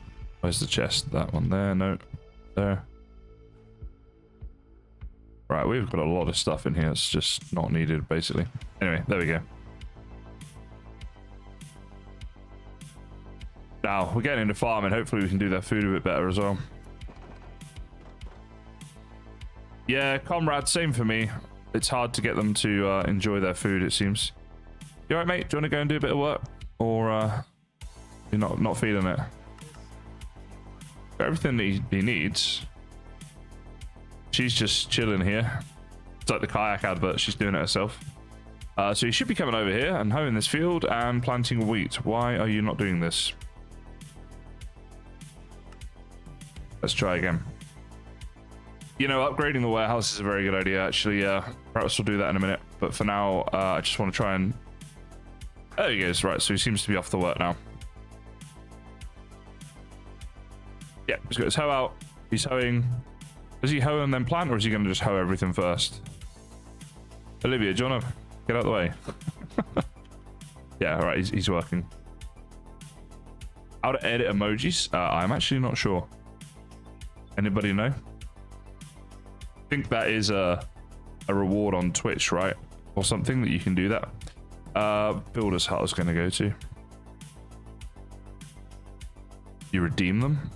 where's the chest? That one there? No, there. Right, we've got a lot of stuff in here. It's just not needed, basically. Anyway, there we go. Now, we're getting into farming. Hopefully we can do their food a bit better as well. Yeah, comrade, same for me. It's hard to get them to enjoy their food, it seems. You alright, mate? Do you want to go and do a bit of work? Or you're not feeling it? Got everything that he needs. She's just chilling here. It's like the kayak advert. She's doing it herself. So you should be coming over here and hoeing this field and planting wheat. Why are you not doing this? Let's try again. You know, upgrading the warehouse is a very good idea, actually. Perhaps we'll do that in a minute. But for now, I just want to try and... There he goes. Right, so he seems to be off the work now. Yeah, he's got his hoe out. He's hoeing. Does he hoe and then plant, or is he going to just hoe everything first? Olivia, do you want to get out of the way? Yeah, all right, he's working. How to edit emojis? I'm actually not sure. Anybody know? I think that is a reward on Twitch, right? Or something that you can do that. Builder's hut I was going to go to. You redeem them?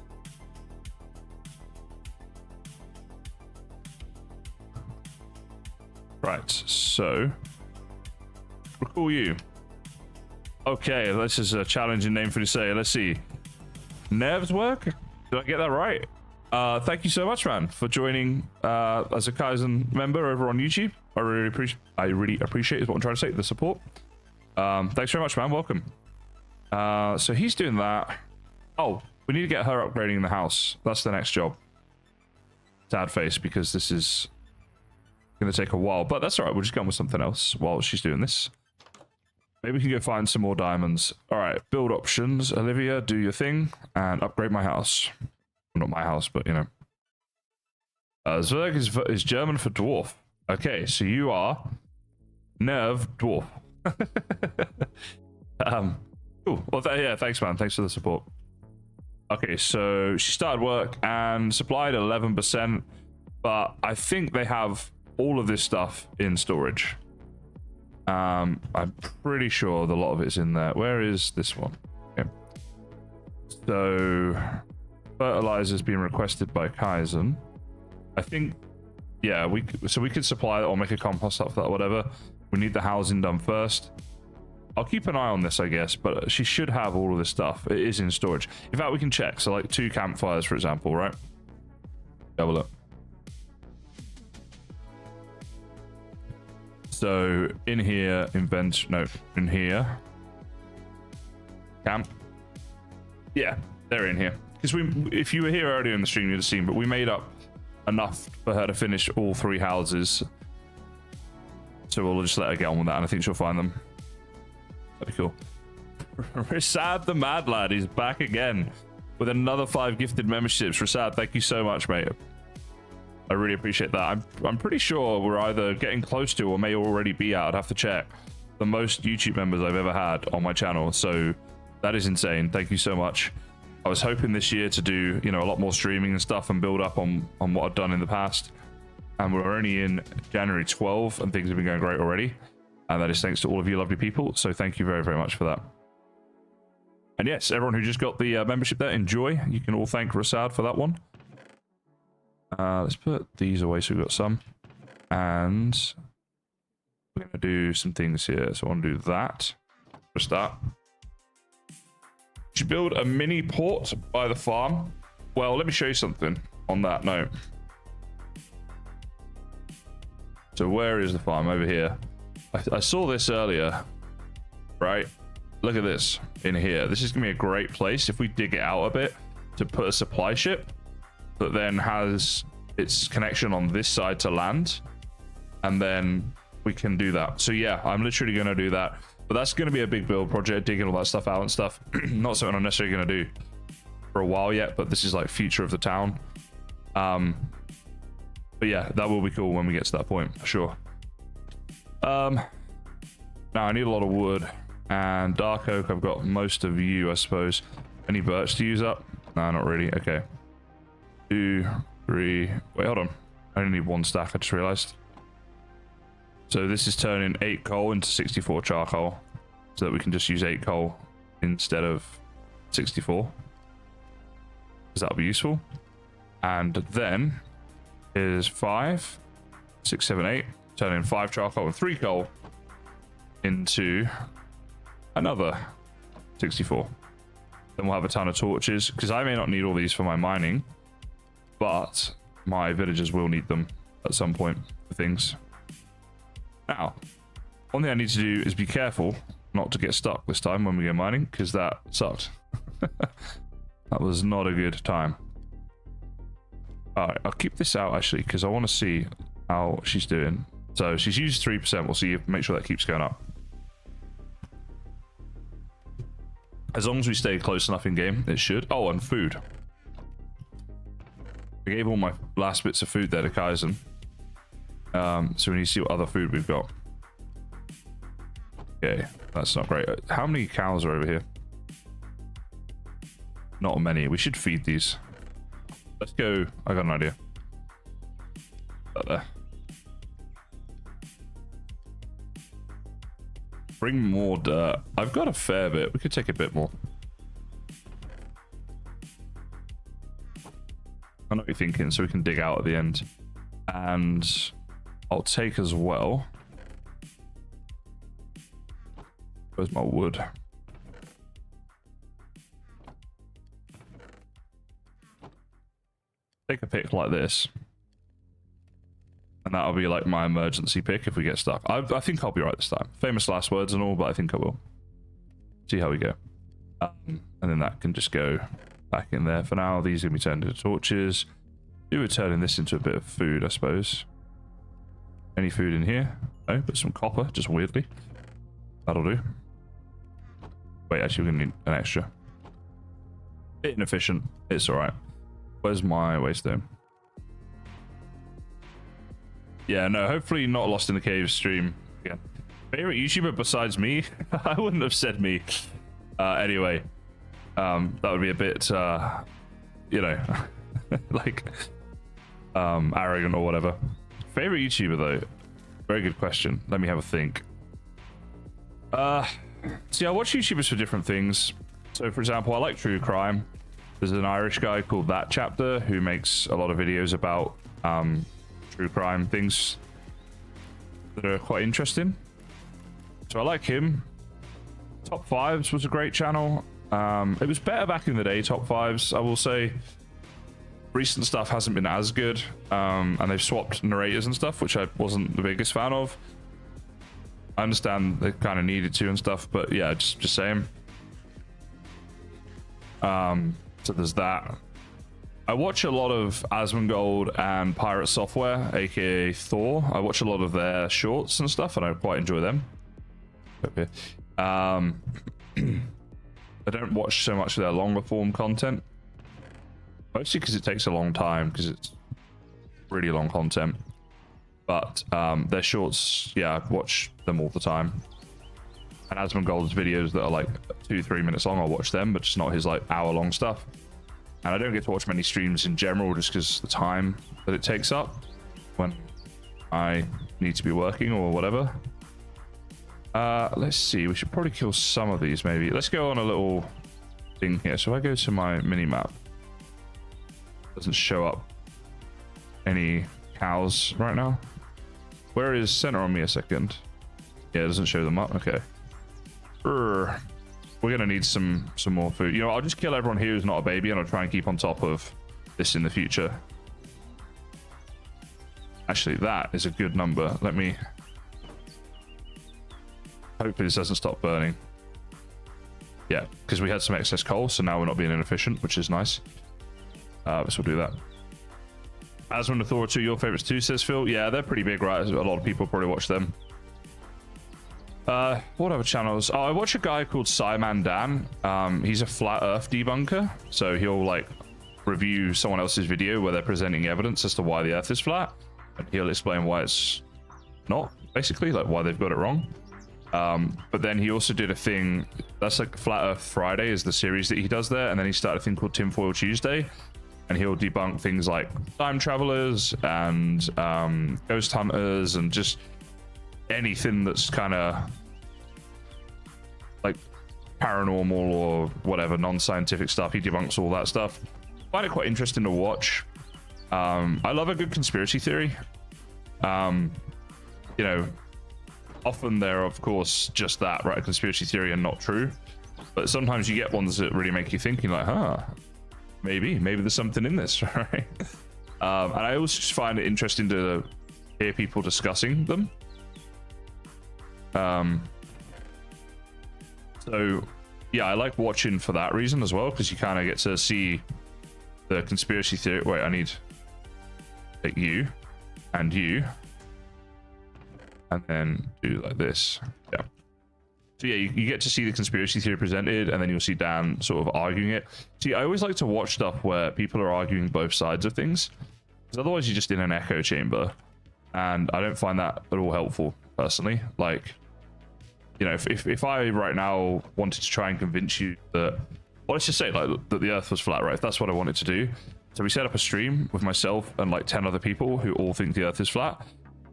Right, so recall you. Okay, this is a challenging name for you to say. Let's see. Nerves work? Did I get that right? Thank you so much, man, for joining as a Kaizen member over on YouTube. I really appreciate is what I'm trying to say, the support. Thanks very much, man. Welcome. So he's doing that. Oh, we need to get her upgrading the house. That's the next job. Sad face, because this is going to take a while, but that's all right. We'll just go on with something else while she's doing this. Maybe we can go find some more diamonds. All right, build options. Olivia, do your thing and upgrade my house. Not my house, but you know. Zwerg is German for dwarf. Okay, so you are Nerve Dwarf. Cool. Well, yeah, thanks, man. Thanks for the support. Okay, so she started work and supplied 11%, but I think they have all of this stuff in storage. I'm pretty sure a lot of it's in there. Where is this one? Okay. So fertilizer's been requested by Kaizen. I think, yeah, we could supply that or make a compost up for that, whatever. We need the housing done first. I'll keep an eye on this, I guess, but she should have all of this stuff. It is in storage. In fact, we can check. So like 2 campfires, for example, right? Have a look. So in here, in here, camp. Yeah, they're in here. Because if you were here earlier in the stream, you'd have seen, but we made up enough for her to finish all 3 houses. So we'll just let her get on with that, and I think she'll find them. That'd be cool. Rasad the Mad Lad is back again with another 5 gifted memberships. Rasad, thank you so much, mate. I really appreciate that. I'm pretty sure we're either getting close to or may already be out. I'd have to check. the most YouTube members I've ever had on my channel. So that is insane. Thank you so much. I was hoping this year to do, you know, a lot more streaming and stuff and build up on what I've done in the past. And we're only in January 12 and things have been going great already. And that is thanks to all of you lovely people. So thank you very, very much for that. And yes, everyone who just got the membership there, enjoy. You can all thank Rasad for that one. Let's put these away so we've got some. And we're going to do some things here. So I want to do that for a start. Should build a mini port by the farm. Well, let me show you something on that note. So where is the farm? Over here. I saw this earlier, right? Look at this in here. This is gonna be a great place if we dig it out a bit to put a supply ship that then has its connection on this side to land, and then we can do that. So yeah, I'm literally gonna do that, but that's gonna be a big build project, digging all that stuff out and stuff. Not something I'm necessarily gonna do for a while yet, but this is like future of the town. But yeah, that will be cool when we get to that point for sure. Now I need a lot of wood. And dark oak, I've got most of you, I suppose. Any birch to use up? No, not really. Okay. 2, 3. Wait, hold on. I only need 1 stack, I just realized. So this is turning 8 coal into 64 charcoal. So that we can just use 8 coal instead of 64. Because that'll be useful. And then is 5, 6, 7, 8. Turning 5 charcoal and 3 coal into another 64. Then we'll have a ton of torches, because I may not need all these for my mining, but my villagers will need them at some point for things. Now, one thing I need to do is be careful not to get stuck this time when we go mining, because that sucked. That was not a good time. Alright, I'll keep this out actually, because I want to see how she's doing. So she's used 3%. We'll see if make sure that keeps going up. As long as we stay close enough in game, it should. Oh, and food. I gave all my last bits of food there to Kaizen. So we need to see what other food we've got. Okay, that's not great. How many cows are over here? Not many. We should feed these. Let's go. I got an idea. That there. Bring more dirt. I've got a fair bit. We could take a bit more. I know what you're thinking, so we can dig out at the end. And I'll take as well. Where's my wood? Take a pick like this. And that'll be like my emergency pick if we get stuck. I think I'll be right this time. Famous last words and all, but I think I will. See how we go. And then that can just go back in there for now. These are going to be turned into torches. We were turning this into a bit of food, I suppose. Any food in here? No, but some copper, just weirdly. That'll do. Wait, actually, we're going to need an extra. Bit inefficient. It's alright. Where's my waystone? Yeah, no, hopefully not Lost in the Cave stream again. Favorite YouTuber besides me? I wouldn't have said me. Anyway, that would be a bit, you know, like, arrogant or whatever. Favorite YouTuber though? Very good question. Let me have a think. See, I watch YouTubers for different things. So, for example, I like true crime. There's an Irish guy called That Chapter who makes a lot of videos about true crime things that are quite interesting. So I like him. Top Fives was a great channel. It was better back in the day, Top Fives, I will say. Recent stuff hasn't been as good, and they've swapped narrators and stuff, which I wasn't the biggest fan of. I understand they kind of needed to and stuff, but yeah, just saying. So there's that. I watch a lot of Asmongold and Pirate Software, aka Thor. I watch a lot of their shorts and stuff, and I quite enjoy them. Okay. I don't watch so much of their longer form content, mostly because it takes a long time, because it's really long content. But their shorts, yeah, I watch them all the time. and Asmongold's videos that are like 2-3 minutes long, I'll watch them, but just not his like hour-long stuff. And I don't get to watch many streams in general just because the time that it takes up when I need to be working or whatever. Let's see, we should probably kill some of these maybe. Let's go on a little thing here. So if I go to my mini-map, doesn't show up any cows right now. Where is center on me a second? Yeah, it doesn't show them up. Okay. We're gonna need some more food. You know, I'll just kill everyone here who's not a baby, and I'll try and keep on top of this in the future. Actually, that is a good number. Let me... Hopefully this doesn't stop burning. Yeah, because we had some excess coal, so now we're not being inefficient, which is nice. So we'll do that. Asmund Thor 2, your favorites too, says Phil. Yeah, they're pretty big, right? A lot of people probably watch them. What other channels? Oh, I watch a guy called Simon Dan. He's a flat earth debunker, so he'll like review someone else's video where they're presenting evidence as to why the earth is flat, and he'll explain why it's not, basically, like why they've got it wrong. But then he also did a thing that's like Flat Earth Friday is the series that he does there, and then he started a thing called Tinfoil Tuesday, and he'll debunk things like time travelers and ghost hunters and just anything that's kind of like paranormal or whatever, non-scientific stuff. He debunks all that stuff. I find it quite interesting to watch. I love a good conspiracy theory. You know, often they're of course just that, right? A conspiracy theory and not true. But sometimes you get ones that really make you think, you're like, huh, maybe there's something in this, right? And I always just find it interesting to hear people discussing them. So yeah, I like watching for that reason as well, because you kind of get to see the conspiracy theory. Wait, I need like you and you, and then do like this. Yeah. So yeah, you get to see the conspiracy theory presented, and then you'll see Dan sort of arguing it. See, I always like to watch stuff where people are arguing both sides of things, because otherwise you're just in an echo chamber, and I don't find that at all helpful personally. Like, you know, if I right now wanted to try and convince you that, well, let's just say like that the Earth was flat, right? If that's what I wanted to do, so we set up a stream with myself and like 10 other people who all think the Earth is flat,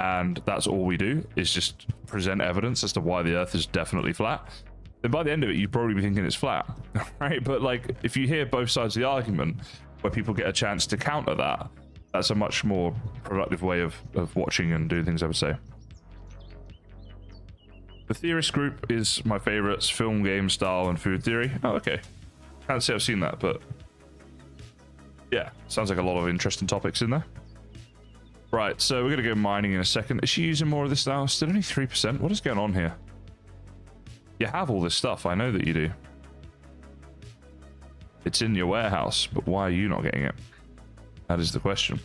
and that's all we do is just present evidence as to why the Earth is definitely flat. Then by the end of it, you'd probably be thinking it's flat, right? But like, if you hear both sides of the argument, where people get a chance to counter that, that's a much more productive way of watching and doing things, I would say. The Theorist group is my favorites: film, game, style, and food theory. Oh, okay. Can't say I've seen that, but yeah, sounds like a lot of interesting topics in there. Right, so we're gonna go mining in a second. Is she using more of this now? Still only 3%. What is going on here? You have all this stuff. I know that you do. It's in your warehouse, but why are you not getting it? That is the question.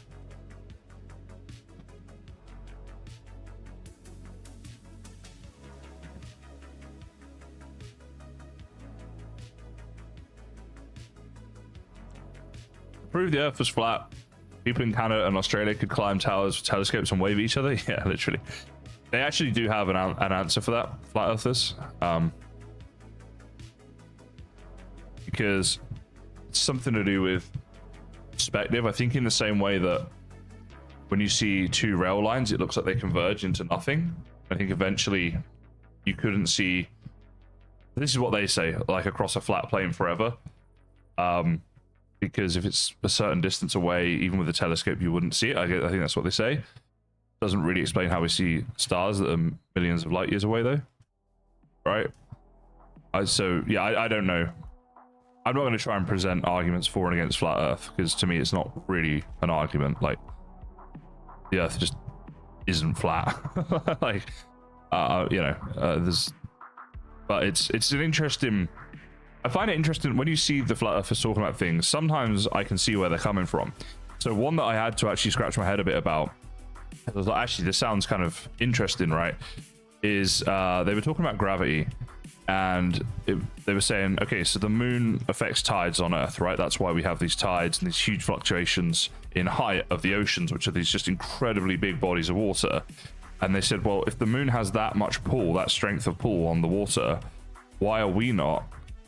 Prove the Earth was flat. People in Canada and Australia could climb towers with telescopes and wave at each other. Yeah, literally. They actually do have an answer for that, flat earthers. Because it's something to do with perspective. I think in the same way that when you see two rail lines, it looks like they converge into nothing. I think eventually you couldn't see, this is what they say, like across a flat plane forever. Because if it's a certain distance away, even with a telescope, you wouldn't see it. I think that's what they say. Doesn't really explain how we see stars that are millions of light years away, though. Right? So, yeah, I don't know. I'm not going to try and present arguments for and against flat Earth, because to me, it's not really an argument. Like, the Earth just isn't flat. Like, you know, but it's an interesting. I find it interesting when you see the flat earthers talking about things. Sometimes I can see where they're coming from. So one that I had to actually scratch my head a bit about, I was like, actually, this sounds kind of interesting, right? Is they were talking about gravity, and they were saying, okay, so the moon affects tides on Earth, right? That's why we have these tides and these huge fluctuations in height of the oceans, which are these just incredibly big bodies of water. And they said, well, if the moon has that much pull, that strength of pull on the water, why are we not?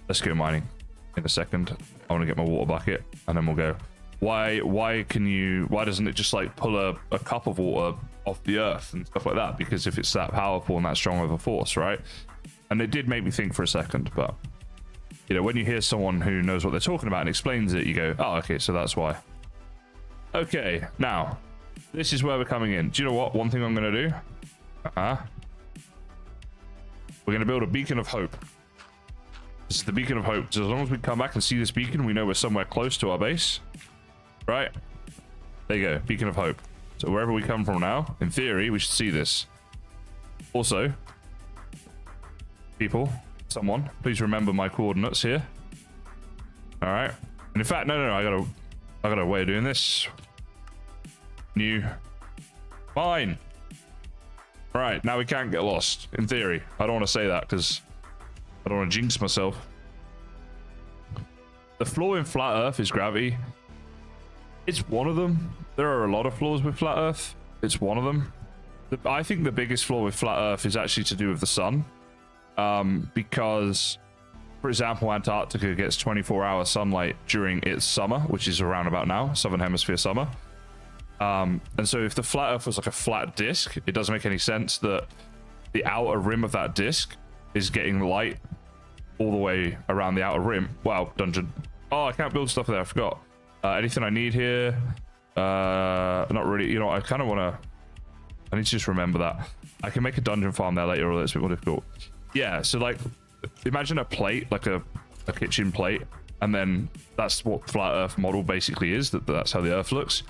Let's go mining in a second. I want to get my water bucket and then we'll go. Why doesn't it just like pull a cup of water off the earth and stuff like that? Because if it's that powerful and that strong of a force, right? And it did make me think for a second, but you know, when you hear someone who knows what they're talking about and explains it, you go, oh, okay, so that's why. Okay, now, this is where we're coming in. Do you know what? One thing I'm going to do? We're going to build a beacon of hope. This is the beacon of hope. So as long as we come back and see this beacon, we know we're somewhere close to our base. Right? There you go. Beacon of hope. So wherever we come from now, in theory, we should see this. Also, people, someone, please remember my coordinates here. All right. And in fact, no, I got a way of doing this. New. Mine. Right. Now we can't get lost. In theory. I don't want to say that because I don't want to jinx myself. The flaw in flat Earth is gravity. It's one of them. There are a lot of flaws with flat Earth. It's one of them. I think the biggest flaw with flat Earth is actually to do with the sun. Because, for example, Antarctica gets 24-hour sunlight during its summer, which is around about now, Southern Hemisphere summer. And so if the flat Earth was like a flat disk, it doesn't make any sense that the outer rim of that disk is getting light all the way around the outer rim. Wow, dungeon. Oh, I can't build stuff there. I forgot. Anything I need here? Not really. You know, I kind of want to... I need to just remember that. I can make a dungeon farm there later, although it's a bit more difficult. Yeah, so like, imagine a plate, like a kitchen plate, and then that's what flat Earth model basically is. That's how the Earth looks.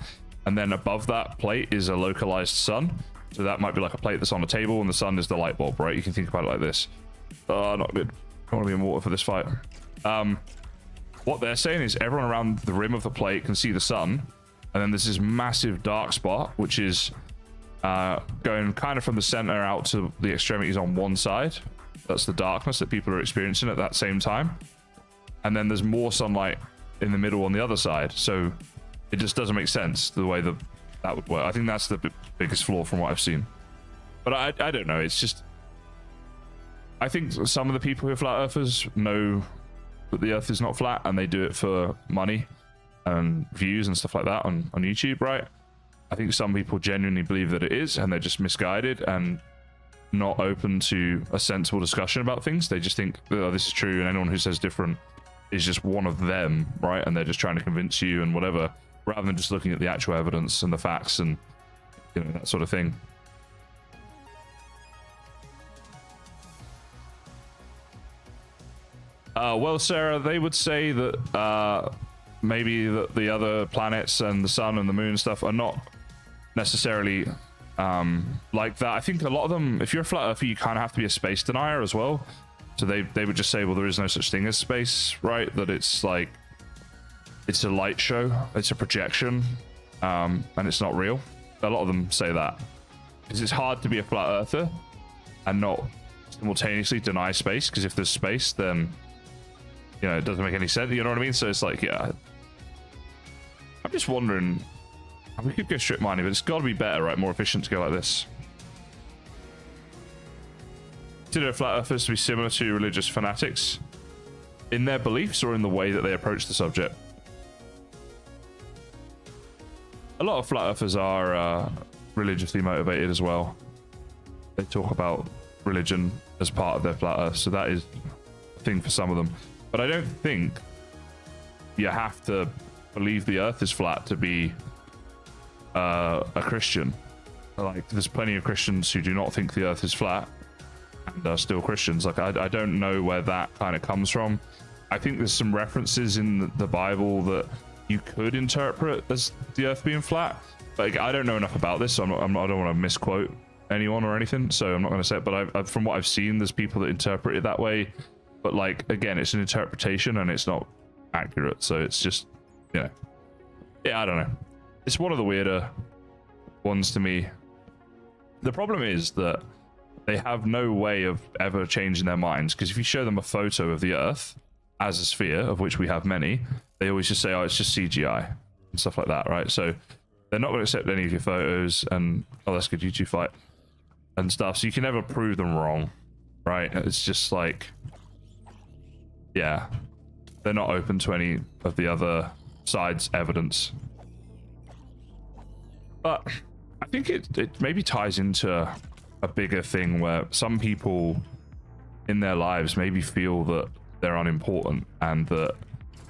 And then above that plate is a localized sun. So that might be like a plate that's on a table, and the sun is the light bulb, right? You can think about it like this. Not good. I want to be in water for this fight. What they're saying is everyone around the rim of the plate can see the sun, and then there's this massive dark spot, which is going kind of from the center out to the extremities on one side. That's the darkness that people are experiencing at that same time. And then there's more sunlight in the middle on the other side. So it just doesn't make sense the way that would work. I think that's the biggest flaw from what I've seen. But I don't know. It's just... I think some of the people who are flat earthers know that the earth is not flat, and they do it for money and views and stuff like that on YouTube, right? I think some people genuinely believe that it is, and they're just misguided and not open to a sensible discussion about things. They just think, oh, this is true, and anyone who says different is just one of them, right? And they're just trying to convince you and whatever, rather than just looking at the actual evidence and the facts and, you know, that sort of thing. Well, Sarah, they would say that maybe the other planets and the sun and the moon and stuff are not necessarily like that. I think a lot of them, if you're a flat earther, you kind of have to be a space denier as well. So they would just say, well, there is no such thing as space, right? That it's like, it's a light show, it's a projection, and it's not real. A lot of them say that because it's hard to be a flat earther and not simultaneously deny space, because if there's space, then, you know, it doesn't make any sense. You know what I mean? So it's like, yeah, I'm just wondering, we could go strip mining, but it's got to be better, right? More efficient to go like this. Consider flat earthers to be similar to religious fanatics in their beliefs or in the way that they approach the subject. A lot of flat earthers are religiously motivated as well. They talk about religion as part of their flat earth, so that is a thing for some of them. But I don't think you have to believe the earth is flat to be a Christian. Like, there's plenty of Christians who do not think the earth is flat and are still Christians. Like, I don't know where that kind of comes from. I think there's some references in the Bible that you could interpret as the earth being flat, but I don't know enough about this, so I don't want to misquote anyone or anything, so I'm not going to say it. But from what I've seen, there's people that interpret it that way, but like, again, it's an interpretation and it's not accurate, so it's just, you know, yeah, I don't know. It's one of the weirder ones to me. The problem is that they have no way of ever changing their minds, because if you show them a photo of the earth as a sphere, of which we have many, they always just say, oh, it's just CGI and stuff like that, right? So they're not going to accept any of your photos, and oh, that's good, you two fight. and stuff, so you can never prove them wrong, right? It's just like, yeah, they're not open to any of the other side's evidence. But I think it maybe ties into a bigger thing where some people in their lives maybe feel that they're unimportant, and that,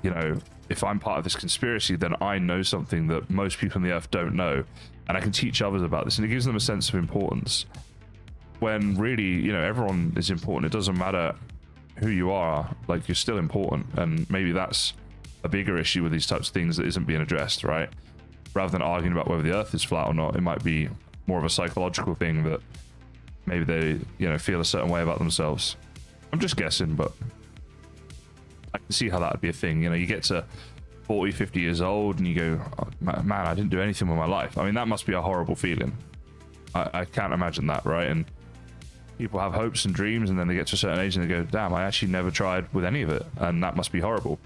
you know, if I'm part of this conspiracy, then I know something that most people on the earth don't know, and I can teach others about this, and it gives them a sense of importance. When really, you know, everyone is important. It doesn't matter who you are, like, you're still important. And maybe that's a bigger issue with these types of things that isn't being addressed, right? Rather than arguing about whether the earth is flat or not, it might be more of a psychological thing that maybe they, you know, feel a certain way about themselves. I'm just guessing, but I can see how that would be a thing. You know, you get to 40, 50 years old and you go, oh, man, I didn't do anything with my life. I mean, that must be a horrible feeling. I can't imagine that, right? And people have hopes and dreams, and then they get to a certain age and they go, damn, I actually never tried with any of it, and that must be horrible.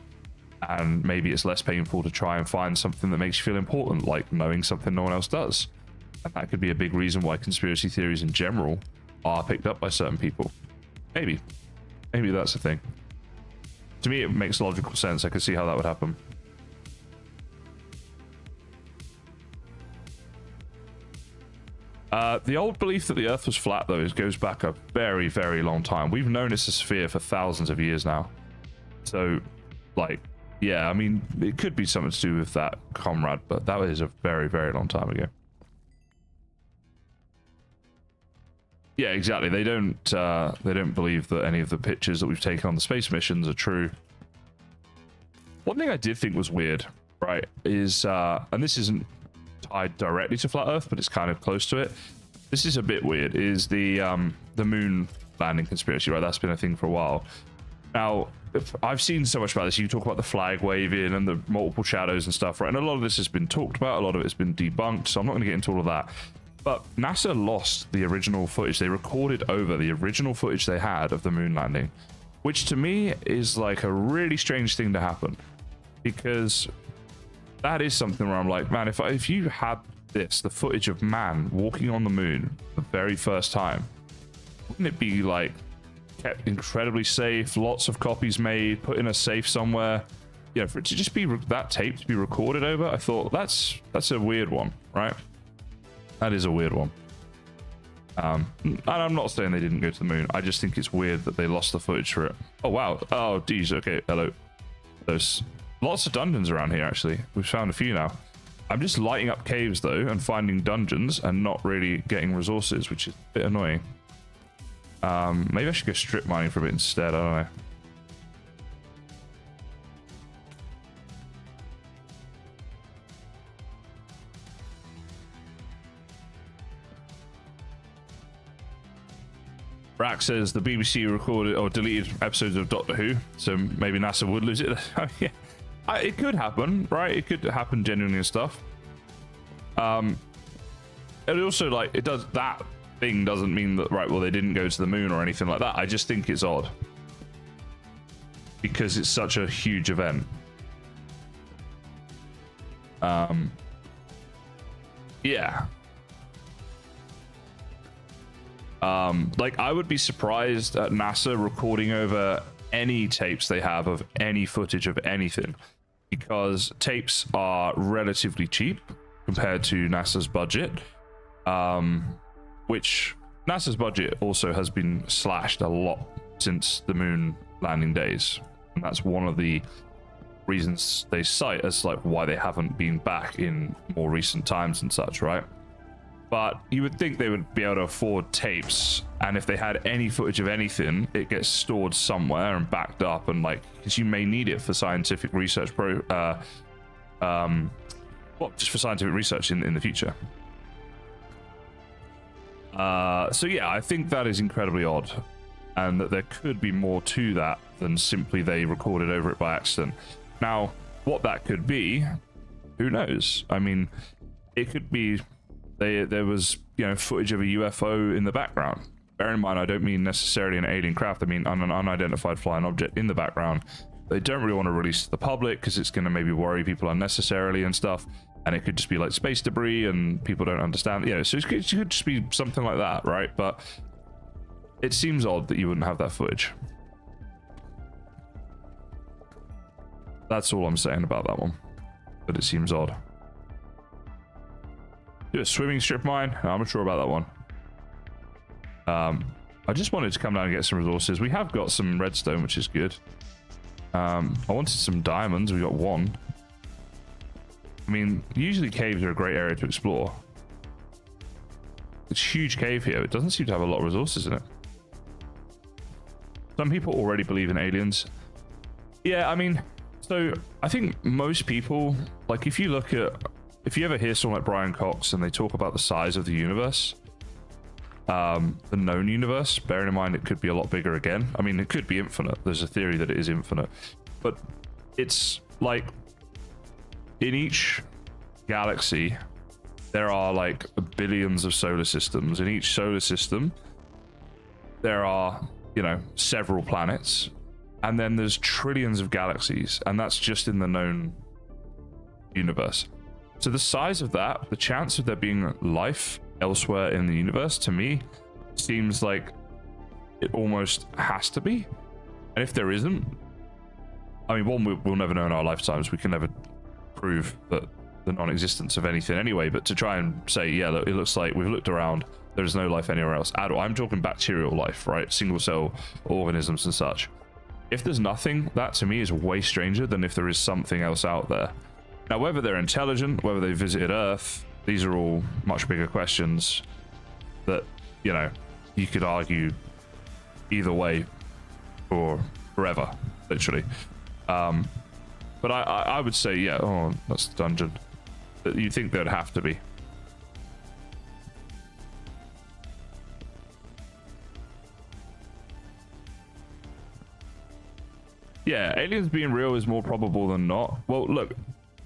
And maybe it's less painful to try and find something that makes you feel important, like knowing something no one else does. And that could be a big reason why conspiracy theories in general are picked up by certain people. Maybe that's the thing. To me, it makes logical sense. I could see how that would happen. The old belief that the earth was flat, though, goes back a very, very long time. We've known it's a sphere for thousands of years now. So, like, yeah, I mean, it could be something to do with that, comrade, but that was a very, very long time ago. Yeah, exactly. They don't believe that any of the pictures that we've taken on the space missions are true. One thing I did think was weird, right, is, and this isn't tied directly to flat Earth, but it's kind of close to it. This is a bit weird, is the moon landing conspiracy, right? That's been a thing for a while. Now, I've seen so much about this. You talk about the flag waving and the multiple shadows and stuff, right? And a lot of this has been talked about, a lot of it's been debunked, so I'm not going to get into all of that. But NASA lost the original footage. They recorded over the original footage they had of the moon landing, which to me is like a really strange thing to happen, because that is something where I'm like, man, if you had this, the footage of man walking on the moon the very first time, wouldn't it be like kept incredibly safe, lots of copies made, put in a safe somewhere? You know, for it to just be that tape to be recorded over, I thought that's a weird one, right? That is a weird one. And I'm not saying they didn't go to the moon. I just think it's weird that they lost the footage for it. Oh, wow. Oh, geez. Okay. Hello. There's lots of dungeons around here, actually. We've found a few now. I'm just lighting up caves, though, and finding dungeons and not really getting resources, which is a bit annoying. Maybe I should go strip mining for a bit instead. I don't know. Rack says the BBC recorded or deleted episodes of Doctor Who, so maybe NASA would lose it. Yeah, it could happen, right? It could happen genuinely and stuff. And also, like, it does, that thing doesn't mean that, right, well, they didn't go to the moon or anything like that. I just think it's odd because it's such a huge event. Yeah. Like, I would be surprised at NASA recording over any tapes they have of any footage of anything, because tapes are relatively cheap compared to NASA's budget, which NASA's budget also has been slashed a lot since the moon landing days, and that's one of the reasons they cite as like why they haven't been back in more recent times and such, right? But you would think they would be able to afford tapes, and if they had any footage of anything, it gets stored somewhere and backed up, and like, because you may need it for scientific research, just for scientific research in the future. So yeah, I think that is incredibly odd, and that there could be more to that than simply they recorded over it by accident. Now, what that could be, who knows? I mean, it could be there was, you know, footage of a UFO in the background. Bear in mind, I don't mean necessarily an alien craft. I mean an unidentified flying object in the background. They don't really want to release to the public because it's going to maybe worry people unnecessarily and stuff. and it could just be like space debris and people don't understand, you know, so it could just be something like that, right? But it seems odd that you wouldn't have that footage. That's all I'm saying about that one, but it seems odd. Do a swimming strip mine? No, I'm not sure about that one. I just wanted to come down and get some resources. We have got some redstone, which is good. I wanted some diamonds. We got one. I mean, usually caves are a great area to explore. It's a huge cave here. It doesn't seem to have a lot of resources in it. Some people already believe in aliens. Yeah, I mean, so I think most people, like if you ever hear someone like Brian Cox and they talk about the size of the universe, the known universe, bearing in mind it could be a lot bigger again. I mean, it could be infinite. There's a theory that it is infinite, but it's like in each galaxy there are like billions of solar systems. In each solar system there are, you know, several planets, and then there's trillions of galaxies, and that's just in the known universe. So the size of that, the chance of there being life elsewhere in the universe, to me seems like it almost has to be. And if there isn't, I mean, one, we'll never know in our lifetimes. We can never prove that the non-existence of anything anyway, but to try and say, yeah, look, it looks like we've looked around, there's no life anywhere else at all. I'm talking bacterial life, right? Single cell organisms and such. If there's nothing, that to me is way stranger than if there is something else out there. Now, whether they're intelligent, whether they visited Earth, these are all much bigger questions that, you know, you could argue either way for forever, literally. But I would say, yeah, oh, that's the dungeon. That you think there'd have to be. Yeah, aliens being real is more probable than not. Well, look,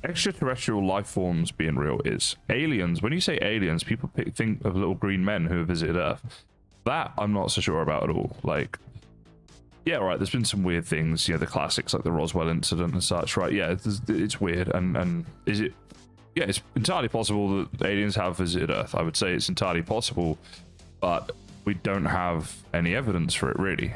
extraterrestrial life forms being real is. Aliens, when you say aliens, people think of little green men who have visited Earth. That I'm not so sure about at all. Like, yeah, right, there's been some weird things, you know, the classics like the Roswell incident and such, right? Yeah, it's weird. And is it, yeah, it's entirely possible that aliens have visited Earth. I would say it's entirely possible, but we don't have any evidence for it, really.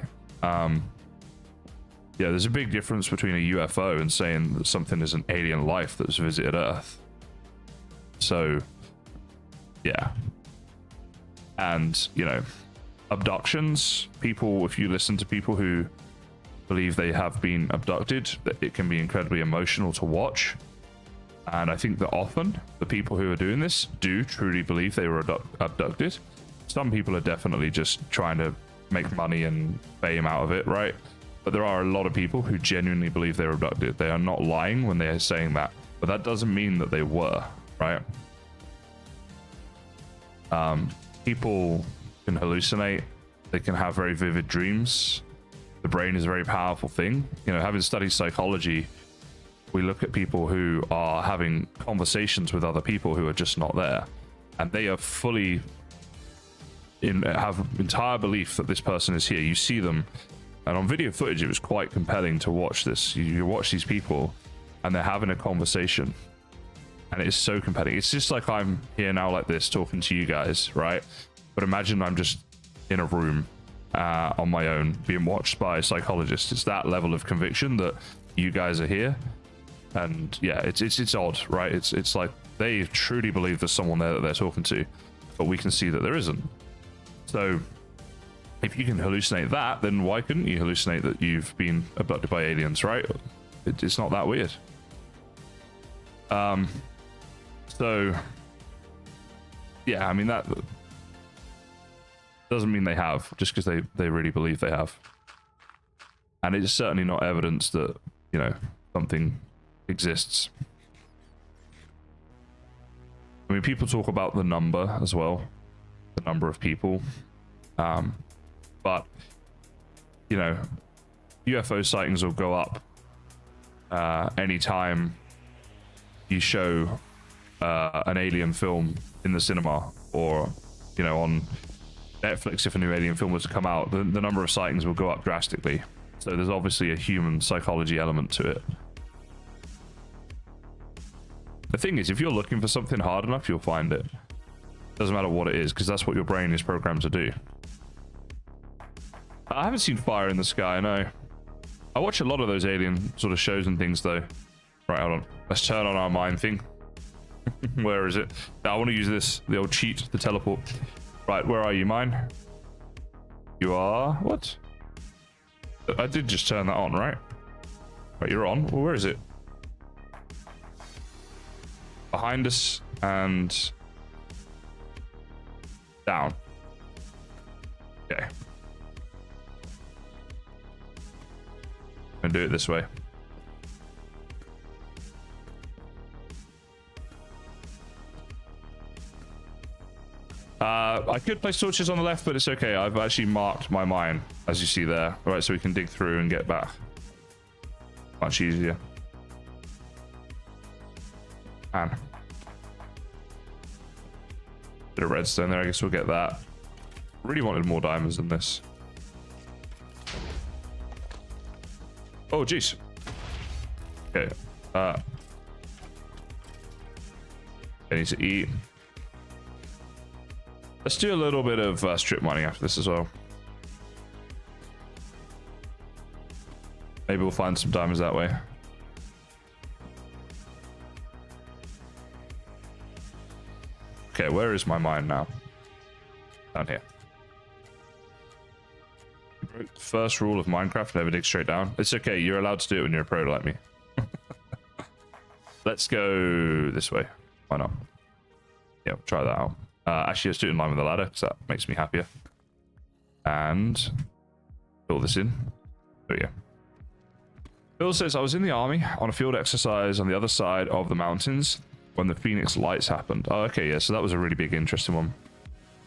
Yeah, there's a big difference between a UFO and saying that something is an alien life that's visited Earth. So, yeah. And, you know, abductions, people, if you listen to people who believe they have been abducted, it can be incredibly emotional to watch. And I think that often the people who are doing this do truly believe they were abducted. Some people are definitely just trying to make money and fame out of it, right? But there are a lot of people who genuinely believe they were abducted. They are not lying when they are saying that, but that doesn't mean that they were, right? People can hallucinate. They can have very vivid dreams. The brain is a very powerful thing. You know, having studied psychology, we look at people who are having conversations with other people who are just not there, and they are fully have entire belief that this person is here. You see them. And on video footage, it was quite compelling to watch this. You watch these people and they're having a conversation. And it is so compelling. It's just like I'm here now like this talking to you guys, right? But imagine I'm just in a room on my own being watched by a psychologist. It's that level of conviction that you guys are here. And yeah, it's odd, right? It's like they truly believe there's someone there that they're talking to, but we can see that there isn't. So if you can hallucinate that, then why couldn't you hallucinate that you've been abducted by aliens, right? It's not that weird. So, yeah, I mean, that doesn't mean they have, just because they really believe they have. And it's certainly not evidence that, you know, something exists. I mean, people talk about the number as well, the number of people. But, you know, UFO sightings will go up anytime you show an alien film in the cinema, or, you know, on Netflix, if a new alien film was to come out, the number of sightings will go up drastically. So there's obviously a human psychology element to it. The thing is, if you're looking for something hard enough, you'll find it. Doesn't matter what it is, because that's what your brain is programmed to do. I haven't seen fire in the sky, no. I watch a lot of those alien sort of shows and things, though. Right, hold on. Let's turn on our mine thing. Where is it? I want to use this, the old cheat, the teleport. Right, where are you, mine? You are... What? I did just turn that on, right? Right, you're on. Well, where is it? Behind us and... down. Okay. I'm gonna do it this way. I could place torches on the left, but it's okay. I've actually marked my mine, as you see there. All right, so we can dig through and get back. Much easier. And bit of redstone there. I guess we'll get that. Really wanted more diamonds than this. Oh, jeez. Okay. I need to eat. Let's do a little bit of strip mining after this as well. Maybe we'll find some diamonds that way. Okay, where is my mine now? Down here. First rule of Minecraft, never dig straight down. It's okay, you're allowed to do it when you're a pro like me. Let's go this way. Why not? Yeah, we'll try that out. Actually, let's do it in line with the ladder, because that makes me happier. And fill this in. There we go. Bill says, I was in the army on a field exercise on the other side of the mountains when the Phoenix lights happened. Oh, okay, yeah, so that was a really big, interesting one.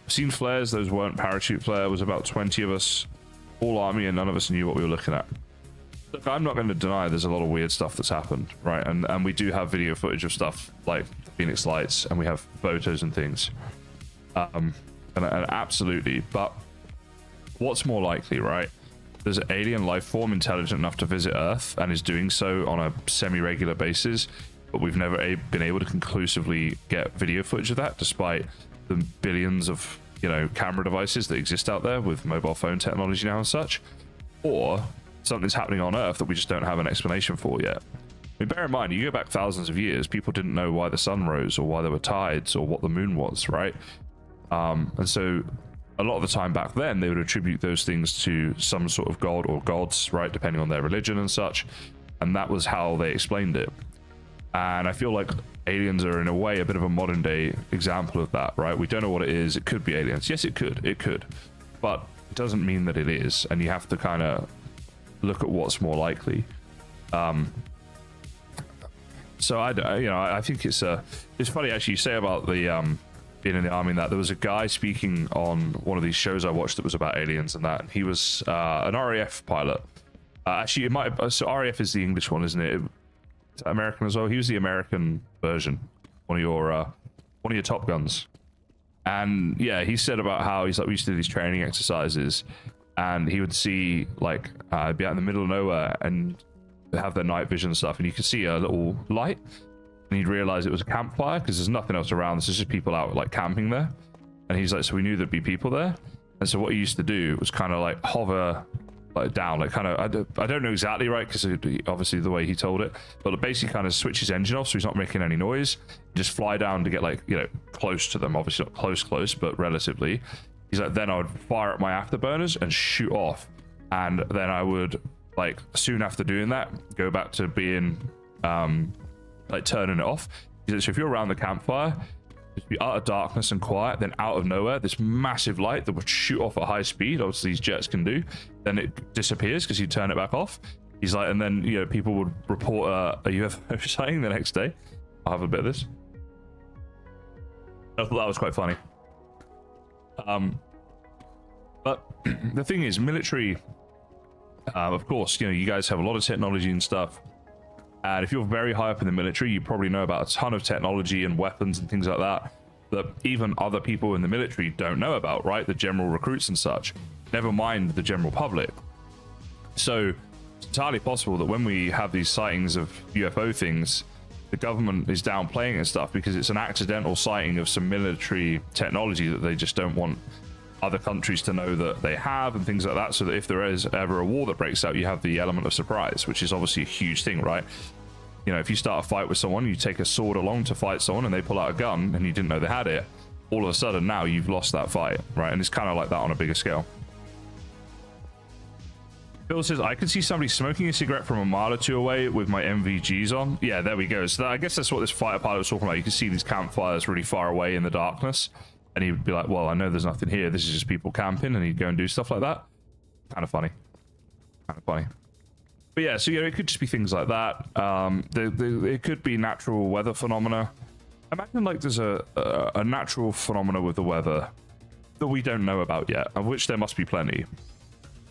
I've seen flares, those weren't parachute flare. It was about 20 of us, all army, and none of us knew what we were looking at. Look, I'm not going to deny there's a lot of weird stuff that's happened, right? And we do have video footage of stuff like the Phoenix lights, and we have photos and things. And absolutely, but what's more likely, right? There's an alien life form intelligent enough to visit Earth and is doing so on a semi-regular basis, but we've never been able to conclusively get video footage of that, despite the billions of, you know, camera devices that exist out there with mobile phone technology now and such. Or something's happening on Earth that we just don't have an explanation for yet. I mean, bear in mind, you go back thousands of years, people didn't know why the sun rose or why there were tides or what the moon was, right? And so a lot of the time back then, they would attribute those things to some sort of god or gods, right? Depending on their religion and such. And that was how they explained it. And I feel like aliens are in a way a bit of a modern day example of that, right? We don't know what it is. It could be aliens. Yes, it could, but it doesn't mean that it is. And you have to kind of look at what's more likely. So I think it's funny actually you say about the being in the army and that. There was a guy speaking on one of these shows I watched that was about aliens and that, and he was an RAF pilot. Actually, it might so RAF is the English one, isn't it? Is that American as well? He was the American version, one of your Top Guns. And yeah, he said about how he's like, we used to do these training exercises, and he would see like be out in the middle of nowhere and have their night vision stuff, and you could see a little light, and he'd realize it was a campfire because there's nothing else around. This is just people out like camping there. And he's like, so we knew there'd be people there. And so what he used to do was kind of like hover like down, like kind of, I don't know exactly right, because obviously the way he told it, but it basically kind of switch his engine off so he's not making any noise, just fly down to get like, you know, close to them, obviously not close, but relatively. He's like, then I would fire up my afterburners and shoot off, and then I would like soon after doing that go back to being like turning it off. So if you're around the campfire, just be utter darkness and quiet, then out of nowhere this massive light that would shoot off at high speed, obviously these jets can do, then it disappears because you turn it back off. He's like, and then, you know, people would report a UFO sighting the next day. I'll have a bit of this. I thought that was quite funny. But the thing is, military, of course, you know, you guys have a lot of technology and stuff, and if you're very high up in the military, you probably know about a ton of technology and weapons and things like that that even other people in the military don't know about, right? The general recruits and such, never mind the general public. So it's entirely possible that when we have these sightings of UFO things, the government is downplaying and stuff because it's an accidental sighting of some military technology that they just don't want other countries to know that they have and things like that, so that if there is ever a war that breaks out, you have the element of surprise, which is obviously a huge thing, right? You know, if you start a fight with someone, you take a sword along to fight someone and they pull out a gun and you didn't know they had it, all of a sudden now you've lost that fight, right? And it's kind of like that on a bigger scale. Bill says, I can see somebody smoking a cigarette from a mile or two away with my MVGs on. Yeah, there we go. So I guess that's what this fighter pilot was talking about. You can see these campfires really far away in the darkness. And he'd be like, well, I know there's nothing here. This is just people camping. And he'd go and do stuff like that. Kind of funny. Kind of funny. But yeah, so, you know, it could just be things like that. It could be natural weather phenomena. Imagine like there's a natural phenomena with the weather that we don't know about yet, of which there must be plenty.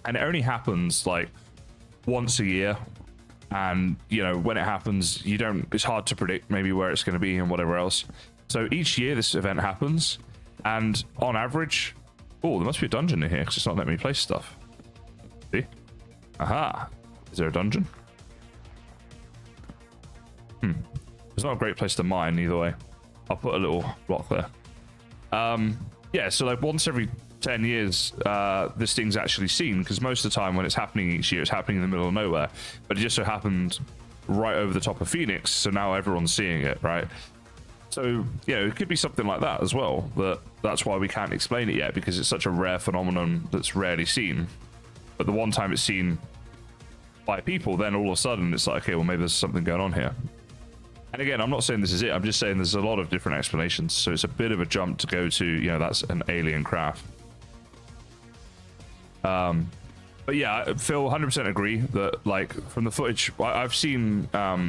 And it only happens like once a year. And, you know, when it happens, it's hard to predict maybe where it's going to be and whatever else. So each year this event happens. And on average, oh, there must be a dungeon in here because it's not letting me place stuff. See? Aha. Is there a dungeon? It's not a great place to mine either way. I'll put a little block there. Yeah, so like once every 10 years, this thing's actually seen, because most of the time when it's happening each year, it's happening in the middle of nowhere. But it just so happened right over the top of Phoenix, so now everyone's seeing it, right? So, you know, it could be something like that as well. That's why we can't explain it yet, because it's such a rare phenomenon that's rarely seen. But the one time it's seen by people, then all of a sudden it's like, okay, well, maybe there's something going on here. And again, I'm not saying this is it. I'm just saying there's a lot of different explanations. So it's a bit of a jump to go to, you know, that's an alien craft. But yeah, Phil, 100% agree that, like, from the footage, I've seen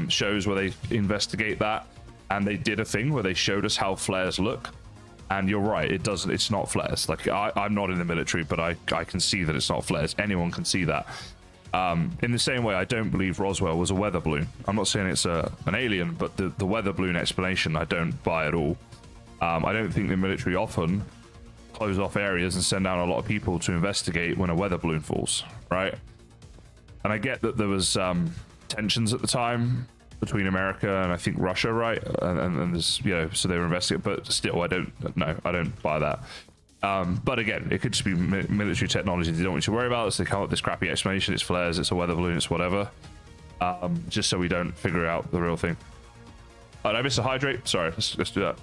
shows where they investigate that, and they did a thing where they showed us how flares look. And you're right, it's not flares. Like, I'm not in the military, but I can see that it's not flares. Anyone can see that. In the same way, I don't believe Roswell was a weather balloon. I'm not saying it's an alien, but the weather balloon explanation, I don't buy at all. I don't think the military often close off areas and send down a lot of people to investigate when a weather balloon falls, right? And I get that there was tensions at the time between America and I think Russia, right? And there's, you know, so they were investigating, but still, I don't buy that. But again, it could just be military technology they don't want you to worry about. So they come up with this crappy explanation. It's flares, it's a weather balloon, it's whatever. Just so we don't figure out the real thing. Oh, did I miss a hydrate? Sorry, let's do that.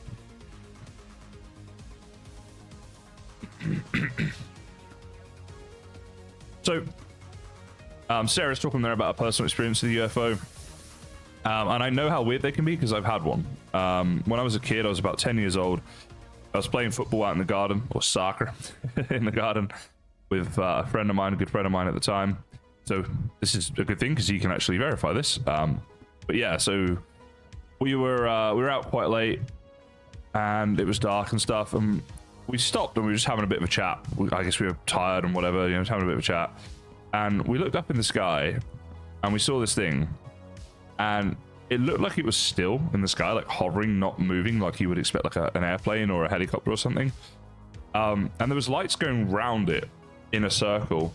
So, Sarah's talking there about a personal experience with the UFO. And I know how weird they can be because I've had one. When I was a kid, I was about 10 years old. I was playing football out in the garden, or soccer in the garden, with a friend of mine, a good friend of mine at the time. So this is a good thing because he can actually verify this. But yeah, so we were out quite late, and it was dark and stuff, and we stopped and we were just having a bit of a chat. I guess we were tired and whatever, you know, just having a bit of a chat. And we looked up in the sky, and we saw this thing, and it looked like it was still in the sky, like hovering, not moving, like you would expect like an airplane or a helicopter or something. And there was lights going round it in a circle.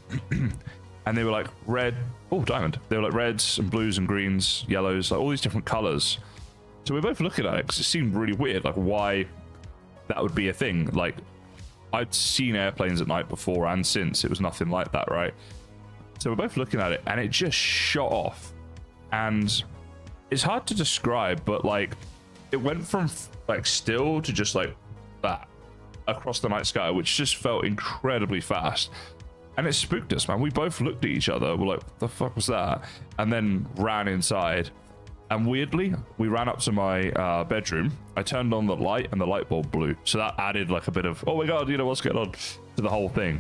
And they were like red, oh, diamond. They were like reds and blues and greens, yellows, like all these different colors. So we're both looking at it because it seemed really weird, like why that would be a thing. Like, I'd seen airplanes at night before and since. It was nothing like that, right? So we're both looking at it, and it just shot off. And it's hard to describe, but like it went from like still to just like that across the night sky, which just felt incredibly fast, and it spooked us, man. We both looked at each other, we're like, what the fuck was that? And then ran inside, and weirdly we ran up to my bedroom. I turned on the light and the light bulb blew, so that added like a bit of, oh my god, you know, what's going on to the whole thing.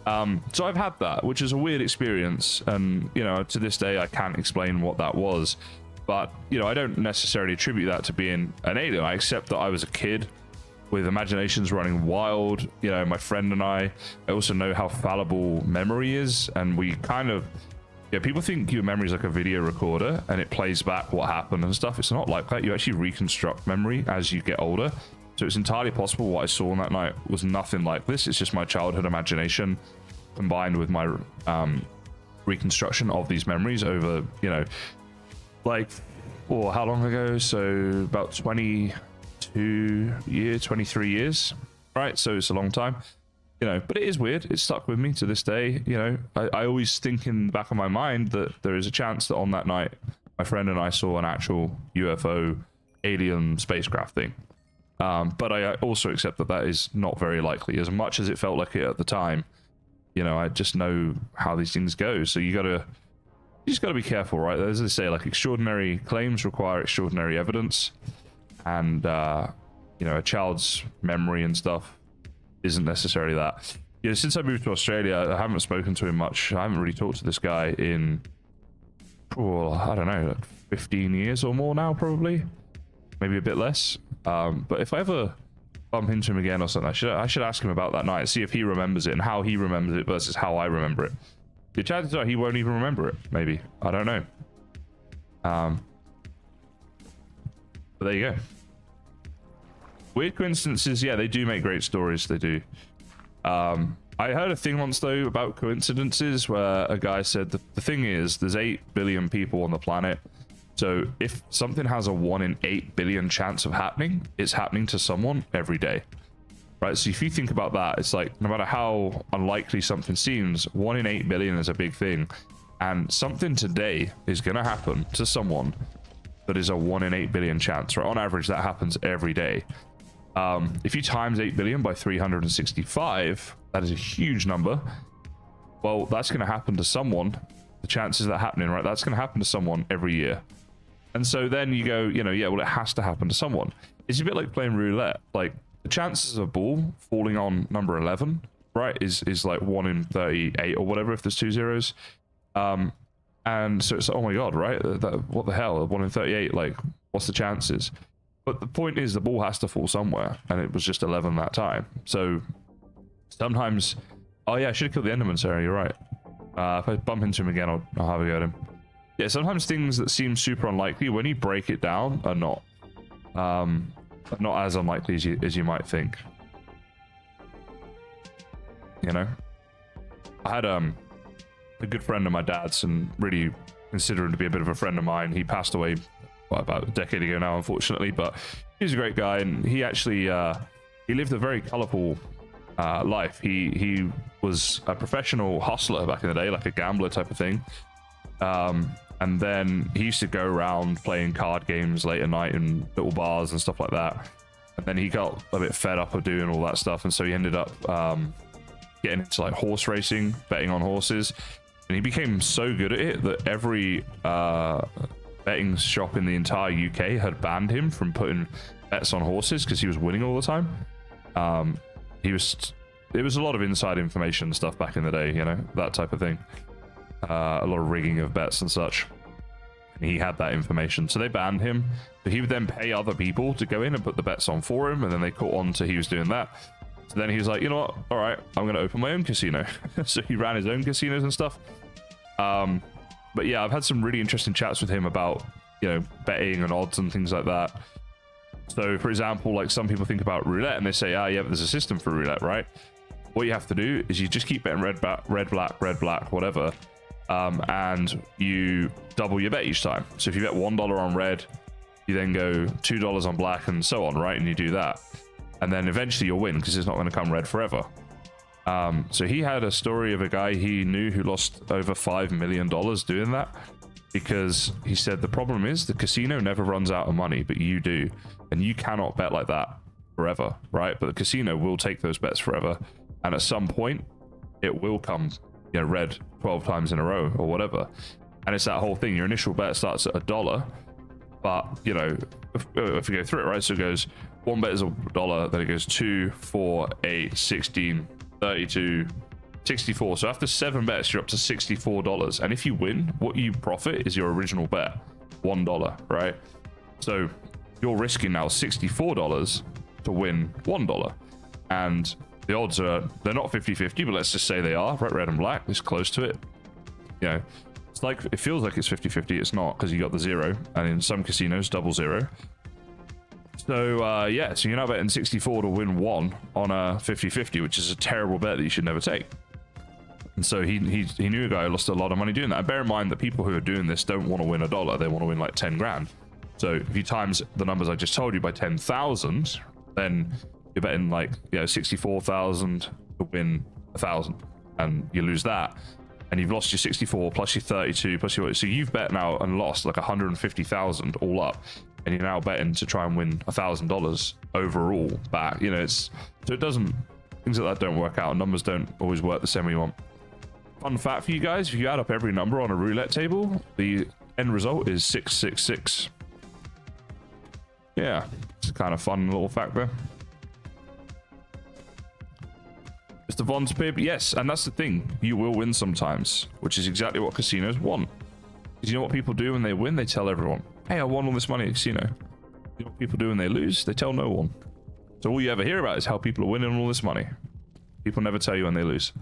So I've had that, which is a weird experience, and you know, to this day I can't explain what that was. But, you know, I don't necessarily attribute that to being an alien. I accept that I was a kid with imaginations running wild. You know, my friend and I also know how fallible memory is. And we kind of, yeah, people think your memory is like a video recorder and it plays back what happened and stuff. It's not like that. You actually reconstruct memory as you get older. So it's entirely possible what I saw on that night was nothing like this. It's just my childhood imagination combined with my reconstruction of these memories over, you know, like or how long ago? So about 23 years, right? So it's a long time, you know, but it is weird. It stuck with me to this day. You know, I always think in the back of my mind that there is a chance that on that night, my friend and I saw an actual UFO alien spacecraft thing. But I also accept that that is not very likely, as much as it felt like it at the time. You know, I just know how these things go. So you just got to be careful, right? As they say, like, extraordinary claims require extraordinary evidence, and you know, a child's memory and stuff isn't necessarily that. You know, since I moved to Australia, I haven't spoken to him much. I haven't really talked to this guy in, I don't know, like 15 years or more now, probably, maybe a bit less. But if I ever bump into him again or something, I should ask him about that night, see if he remembers it and how he remembers it versus how I remember it. The chances are he won't even remember it. Maybe, I don't know. But there you go. Weird coincidences, yeah, they do make great stories. They do. I heard a thing once though about coincidences where a guy said the thing is there's 8 billion people on the planet. So if something has a 1 in 8 billion chance of happening, it's happening to someone every day. Right? So if you think about that, it's like no matter how unlikely something seems, 1 in 8 billion is a big thing. And something today is going to happen to someone that is a 1 in 8 billion chance. Right? On average, that happens every day. If you times 8 billion by 365, that is a huge number. Well, that's going to happen to someone. The chances of that happening, right? That's going to happen to someone every year. And so then you go, you know, yeah, well, it has to happen to someone. It's a bit like playing roulette. Like the chances of a ball falling on number 11, right, is like 1 in 38 or whatever if there's 2 zeros. And so it's like, oh my god, right? What the hell? 1 in 38, like what's the chances? But the point is the ball has to fall somewhere, and it was just 11 that time. So sometimes, oh yeah, I should have killed the Enderman, Sarah, you're right. If I bump into him again, I'll have a go at him. Yeah, sometimes things that seem super unlikely, when you break it down, are not as unlikely as you might think. You know, I had a good friend of my dad's, and really consider him to be a bit of a friend of mine. He passed away about a decade ago now, unfortunately, but he's a great guy, and he actually he lived a very colorful life. He was a professional hustler back in the day, like a gambler type of thing. And then he used to go around playing card games late at night in little bars and stuff like that. And then he got a bit fed up of doing all that stuff, and so he ended up getting into like horse racing, betting on horses. And he became so good at it that every betting shop in the entire UK had banned him from putting bets on horses because he was winning all the time. It was a lot of inside information stuff back in the day, you know, that type of thing. A lot of rigging of bets and such. And he had that information, so they banned him. But he would then pay other people to go in and put the bets on for him, and then they caught on to he was doing that. So then he was like, you know what, all right, I'm going to open my own casino. So he ran his own casinos and stuff. But yeah, I've had some really interesting chats with him about, you know, betting and odds and things like that. So for example, like some people think about roulette and they say, yeah, but there's a system for roulette, right? What you have to do is you just keep betting red, black, whatever. And you double your bet each time. So if you bet $1 on red, you then go $2 on black and so on, right? And you do that. And then eventually you'll win because it's not going to come red forever. So he had a story of a guy he knew who lost over $5 million doing that, because he said the problem is the casino never runs out of money, but you do. And you cannot bet like that forever, right? But the casino will take those bets forever. And at some point, it will come, you know, red 12 times in a row or whatever. And it's that whole thing. Your initial bet starts at $1, but, you know, if you go through it, right? So it goes, one bet is $1, then it goes 2, 4, 8, 16, 32, 64. So after 7 bets, you're up to $64. And if you win, what you profit is your original bet, $1, right? So you're risking now $64 to win $1. And the odds are, they're not 50-50, but let's just say they are, right? Red and black, it's close to it. You know, it's like, it feels like it's 50-50, it's not, because you got the 0, and in some casinos, double 0. So yeah, so you're now betting 64 to win 1 on a 50-50, which is a terrible bet that you should never take. And so he knew a guy who lost a lot of money doing that. And bear in mind that people who are doing this don't want to win $1, they want to win like 10 grand. So if you times the numbers I just told you by 10,000, then you're betting like 64,000 to win 1,000, and you lose that, and you've lost your 64 plus your 32 plus your, so you've bet now and lost like 150,000 all up, and you're now betting to try and win $1,000 overall back. It's so it doesn't, things like that don't work out. Numbers don't always work the same way you want. Fun fact for you guys: if you add up every number on a roulette table, the end result is 666. Yeah, it's a kind of fun little fact there. Mr. Von's Pib, yes, and that's the thing. You will win sometimes, which is exactly what casinos want. Because you know what people do when they win? They tell everyone, hey, I won all this money at a casino. You know what people do when they lose? They tell no one. So all you ever hear about is how people are winning all this money. People never tell you when they lose.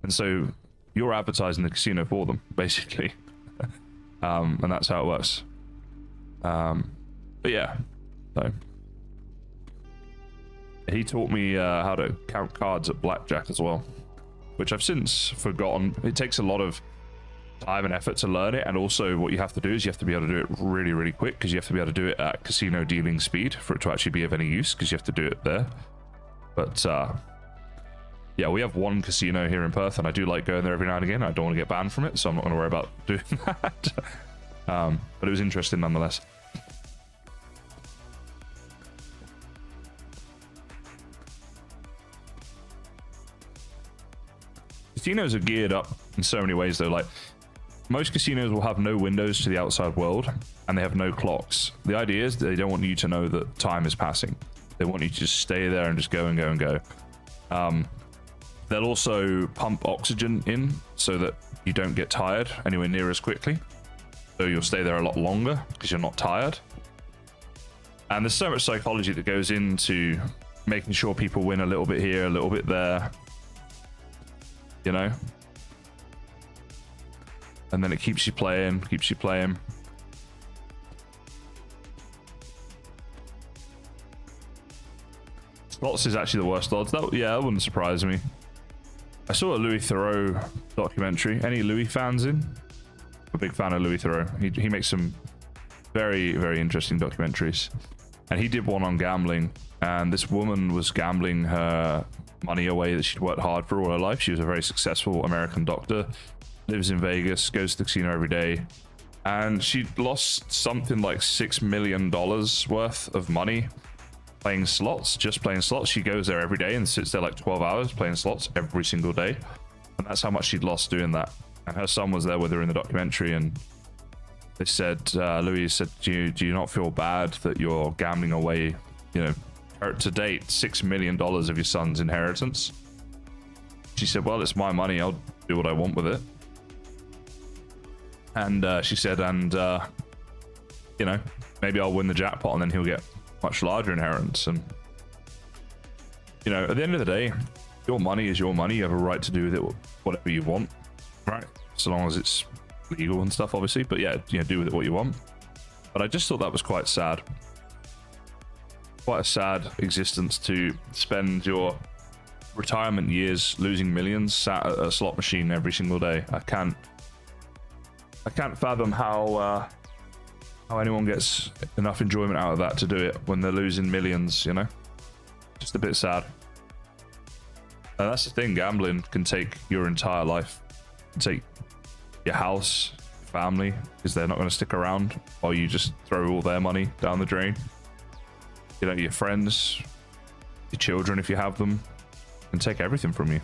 And so you're advertising the casino for them, basically. And that's how it works. But yeah. So he taught me how to count cards at blackjack as well, which I've since forgotten. It takes a lot of time and effort to learn it, and also what you have to do is you have to be able to do it really, really quick, because you have to be able to do it at casino dealing speed for it to actually be of any use, because you have to do it there. But yeah, we have one casino here in Perth, and I do like going there every now and again. I don't want to get banned from it, so I'm not going to worry about doing that. But it was interesting nonetheless. Casinos are geared up in so many ways though. Like, most casinos will have no windows to the outside world, and they have no clocks. The idea is they don't want you to know that time is passing. They want you to just stay there and just go and go and go. They'll also pump oxygen in so that you don't get tired anywhere near as quickly. So you'll stay there a lot longer because you're not tired. And there's so much psychology that goes into making sure people win a little bit here, a little bit there. You know? And then it keeps you playing, keeps you playing. Slots is actually the worst odds. That wouldn't surprise me. I saw a Louis Theroux documentary. Any Louis fans in? I'm a big fan of Louis Theroux. He makes some very, very interesting documentaries. And he did one on gambling. And this woman was gambling her money away that she'd worked hard for all her life. She was a very successful American doctor, lives in Vegas, goes to the casino every day, and she'd lost something like $6 million worth of money playing slots, just playing slots. She goes there every day and sits there like 12 hours playing slots every single day, and that's how much she'd lost doing that. And her son was there with her in the documentary, and they said, Louis said, do you not feel bad that you're gambling away, to date, $6 million of your son's inheritance? She said, well, it's my money, I'll do what I want with it. And she said, maybe I'll win the jackpot and then he'll get much larger inheritance. And at the end of the day, your money is your money. You have a right to do with it whatever you want, right? So long as it's legal and stuff, obviously. But yeah, do with it what you want. But I just thought that was quite sad. Quite a sad existence to spend your retirement years losing millions sat at a slot machine every single day. I can't fathom how anyone gets enough enjoyment out of that to do it when they're losing millions. Just a bit sad. And that's the thing, gambling can take your entire life, take your house, family, because they're not going to stick around while you just throw all their money down the drain. Your friends, your children, if you have them, and take everything from you.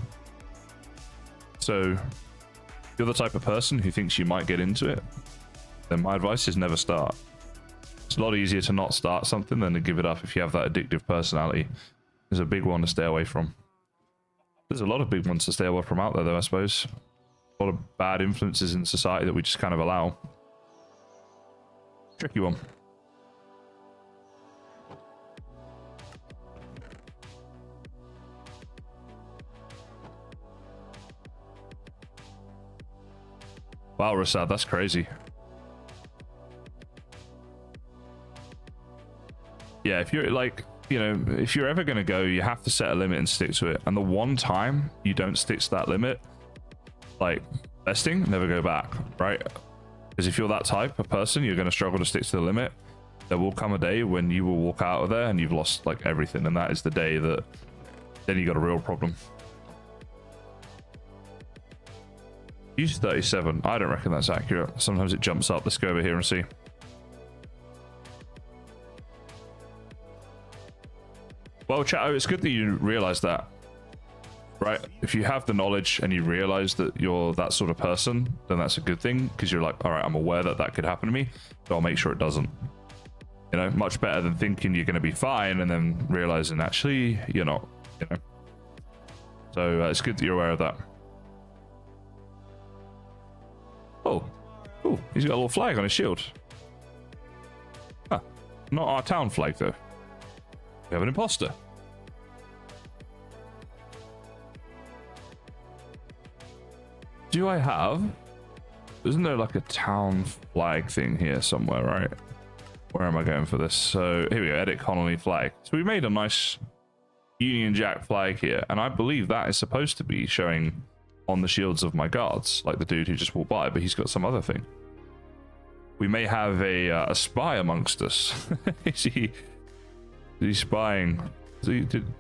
So, if you're the type of person who thinks you might get into it, then my advice is never start. It's a lot easier to not start something than to give it up if you have that addictive personality. There's a big one to stay away from. There's a lot of big ones to stay away from out there, though, I suppose. A lot of bad influences in society that we just kind of allow. Tricky one. Wow, Rasad, that's crazy. Yeah, if you're if you're ever going to go, you have to set a limit and stick to it. And the one time you don't stick to that limit, like vesting, never go back, right? Because if you're that type of person, you're going to struggle to stick to the limit. there will come a day when you will walk out of there and you've lost like everything, and that is the day that then you got a real problem. Use 37. I don't reckon that's accurate. Sometimes it jumps up. Let's go over here and see. Well, chat, it's good that you realize that, right? If you have the knowledge and you realize that you're that sort of person, then that's a good thing, because you're like, all right, I'm aware that that could happen to me, so I'll make sure it doesn't. You know, much better than thinking you're going to be fine and then realizing actually you're not, you know. So it's good that you're aware of that. Oh, cool. He's got a little flag on his shield. Huh. Not our town flag, though. We have an imposter. Do I have... Isn't there like a town flag thing here somewhere, right? Where am I going for this? So here we go, edit colony flag. So we made a nice Union Jack flag here, and I believe that is supposed to be showing on the shields of my guards, like the dude who just walked by, but he's got some other thing. We may have a spy amongst us. Is he spying? Oh,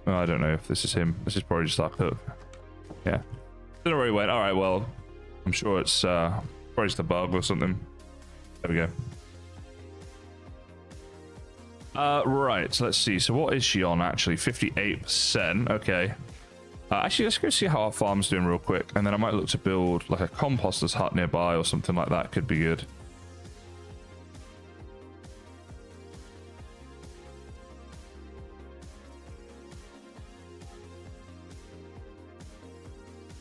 I don't know if this is him. This is probably just our cook. Yeah. Don't know where he went. All right, well, I'm sure it's probably just a bug or something. There we go. Right, so let's see. So what is she on, actually? 58%. Okay. Actually, let's go see how our farm's doing real quick, and then I might look to build like a composter's hut nearby or something like that. Could be good.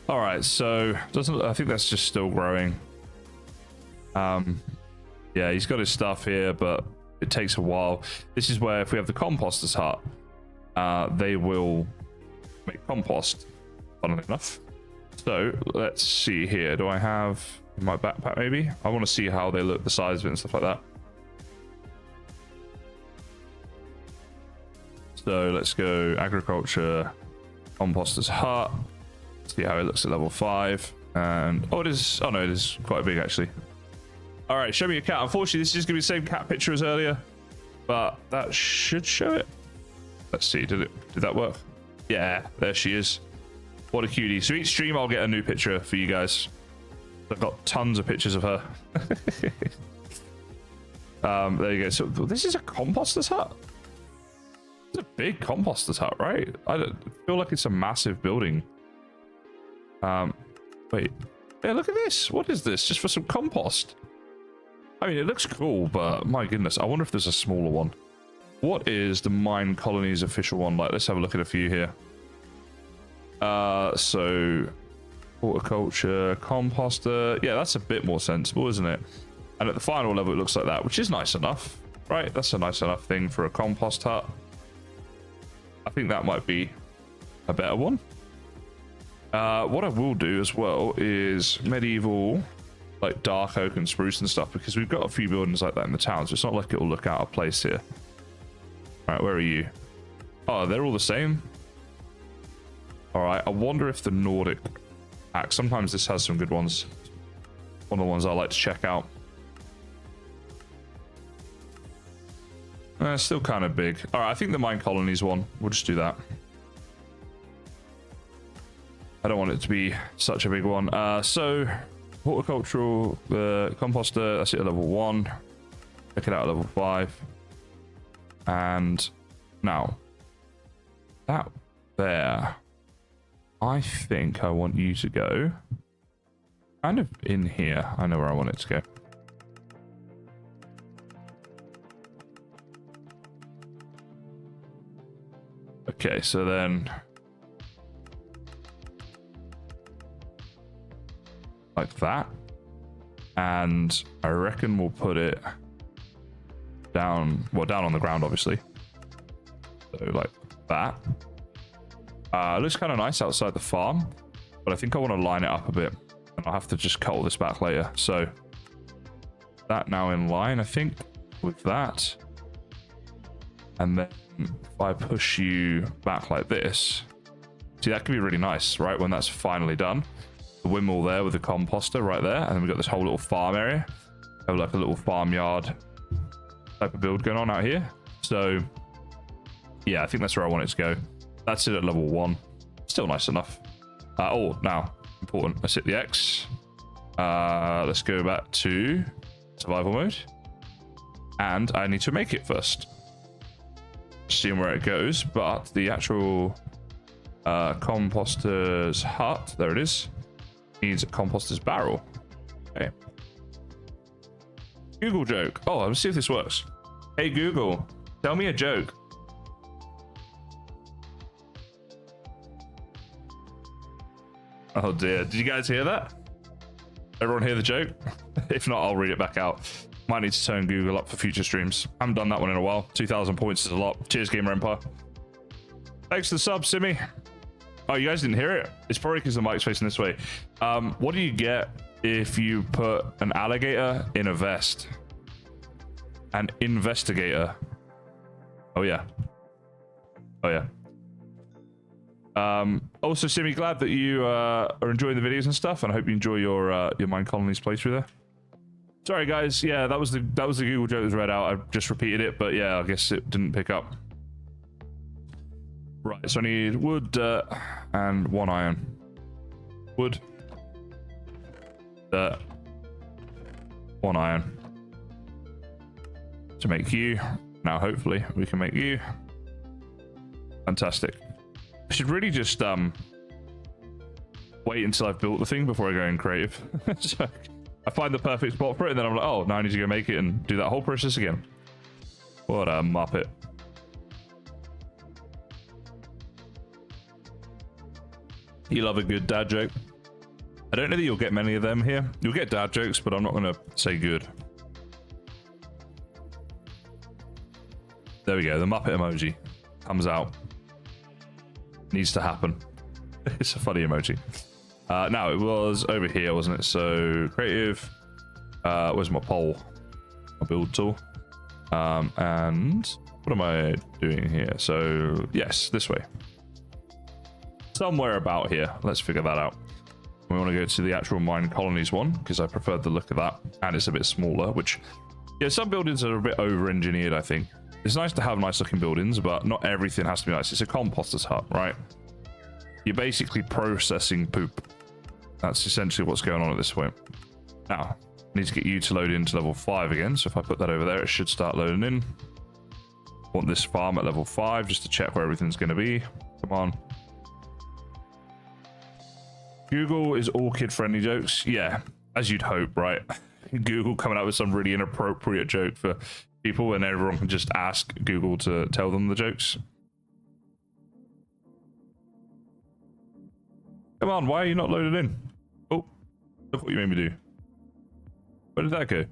All right, so I think that's just still growing. Yeah, he's got his stuff here, but it takes a while. This is where if we have the composter's hut, they will make compost, funnily enough. So let's see here. Do I have in my backpack maybe? I want to see how they look, the size of it and stuff like that. So let's go agriculture, composter's hut. See how it looks at level 5. And oh, it is. Oh no, it is quite big actually. All right, show me your cat. Unfortunately, this is just gonna be the same cat picture as earlier, but that should show it. Let's see. Did that work? Yeah, there she is. What a cutie. So each stream I'll get a new picture for you guys. I've got tons of pictures of her. There you go. So this is a composter's hut. It's a big composter's hut, right? I feel like it's a massive building. Wait. Yeah, look at this. What is this? Just for some compost. I mean, it looks cool, but my goodness, I wonder if there's a smaller one. What is the MineColonies official one like? Let's have a look at a few here. So horticulture, composter. Yeah, that's a bit more sensible, isn't it? And at the final level, it looks like that, which is nice enough, right? That's a nice enough thing for a compost hut. I think that might be a better one. What I will do as well is medieval, like dark oak and spruce and stuff, because we've got a few buildings like that in the town, so it's not like it will look out of place here. All right, where are you? Oh, they're all the same. All right, I wonder if the Nordic pack, sometimes this has some good ones. One of the ones I like to check out. Still kind of big. All right, I think the MineColonies one, we'll just do that. I don't want it to be such a big one. So horticultural, composter, that's it at level 1. Check it out at level 5. And now that there, I think I want you to go kind of in here. I know where I want it to go. Okay, so then like that, and I reckon we'll put it down, well, down on the ground, obviously. So like that. Looks kind of nice outside the farm, but I think I want to line it up a bit, and I'll have to just cut all this back later. So that now in line, I think, with that. And then if I push you back like this, see, that could be really nice, right? When that's finally done. The windmill there with the composter right there, and then we've got this whole little farm area. Have like a little farmyard type of build going on out here. So yeah, I think that's where I want it to go. That's it at level 1. Still nice enough. Oh, now important. Let's hit the X. Let's go back to survival mode, and I need to make it first. Seeing where it goes, but the actual composter's hut, there it is, needs a composter's barrel. Okay. Google joke. Oh, let's see if this works. Hey Google, tell me a joke. Oh dear, did you guys hear that? Everyone hear the joke? If not, I'll read it back out. Might need to turn Google up for future streams. I haven't done that one in a while. 2,000 points is a lot. Cheers, Gamer Empire. Thanks for the sub, Simmy. Oh, you guys didn't hear it? It's probably because the mic's facing this way. What do you get if you put an alligator in a vest? An investigator. Oh, yeah. Oh, yeah. Also, Simmy, glad that you are enjoying the videos and stuff, and I hope you enjoy your MineColonies playthrough there. Sorry, guys. Yeah, that was the Google joke that was read out. I just repeated it, but yeah, I guess it didn't pick up. Right, so I need wood, dirt, and 1 iron. Wood, dirt, 1 iron. To make you. Now, hopefully, we can make you. Fantastic. I should really just wait until I've built the thing before I go in creative. So I find the perfect spot for it, and then I'm like, oh, now I need to go make it and do that whole process again. What a muppet. You love a good dad joke. I don't know that you'll get many of them here. You'll get dad jokes, but I'm not going to say good. There we go. The Muppet emoji comes out. Needs to happen. It's a funny emoji. Now, it was over here, wasn't it? So, creative. Where's my pole? My build tool. And what am I doing here? So, yes, this way. Somewhere about here. Let's figure that out. We want to go to the actual MineColonies one, because I preferred the look of that. And it's a bit smaller, which... Yeah, some buildings are a bit over-engineered, I think. It's nice to have nice-looking buildings, but not everything has to be nice. It's a composter's hut, right? You're basically processing poop. That's essentially what's going on at this point. Now, I need to get you to load into level 5 again. So if I put that over there, it should start loading in. Want this farm at level 5 just to check where everything's going to be. Come on. Google is all kid-friendly jokes. Yeah, as you'd hope, right? Google coming out with some really inappropriate joke for people, and everyone can just ask Google to tell them the jokes. Come on, why are you not loaded in? Oh, look what you made me do. Where did that go?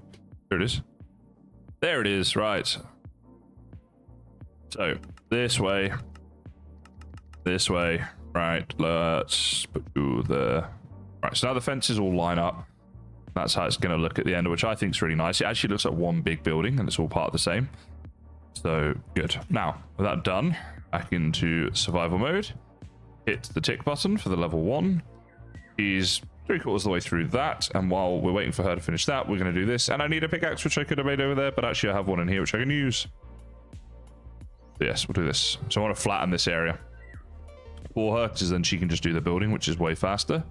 There it is. There it is, right. So, this way. This way. Right, let's put you there. Right, so now the fences all line up. That's how it's going to look at the end, which I think is really nice. It actually looks like one big building, and it's all part of the same. So, good. Now, with that done, back into survival mode. Hit the tick button for the level 1. He's 3/4 of the way through that, and while we're waiting for her to finish that, we're going to do this. And I need a pickaxe, which I could have made over there, but actually I have one in here, which I can use. So yes, we'll do this. So I want to flatten this area for her, because then she can just do the building, which is way faster.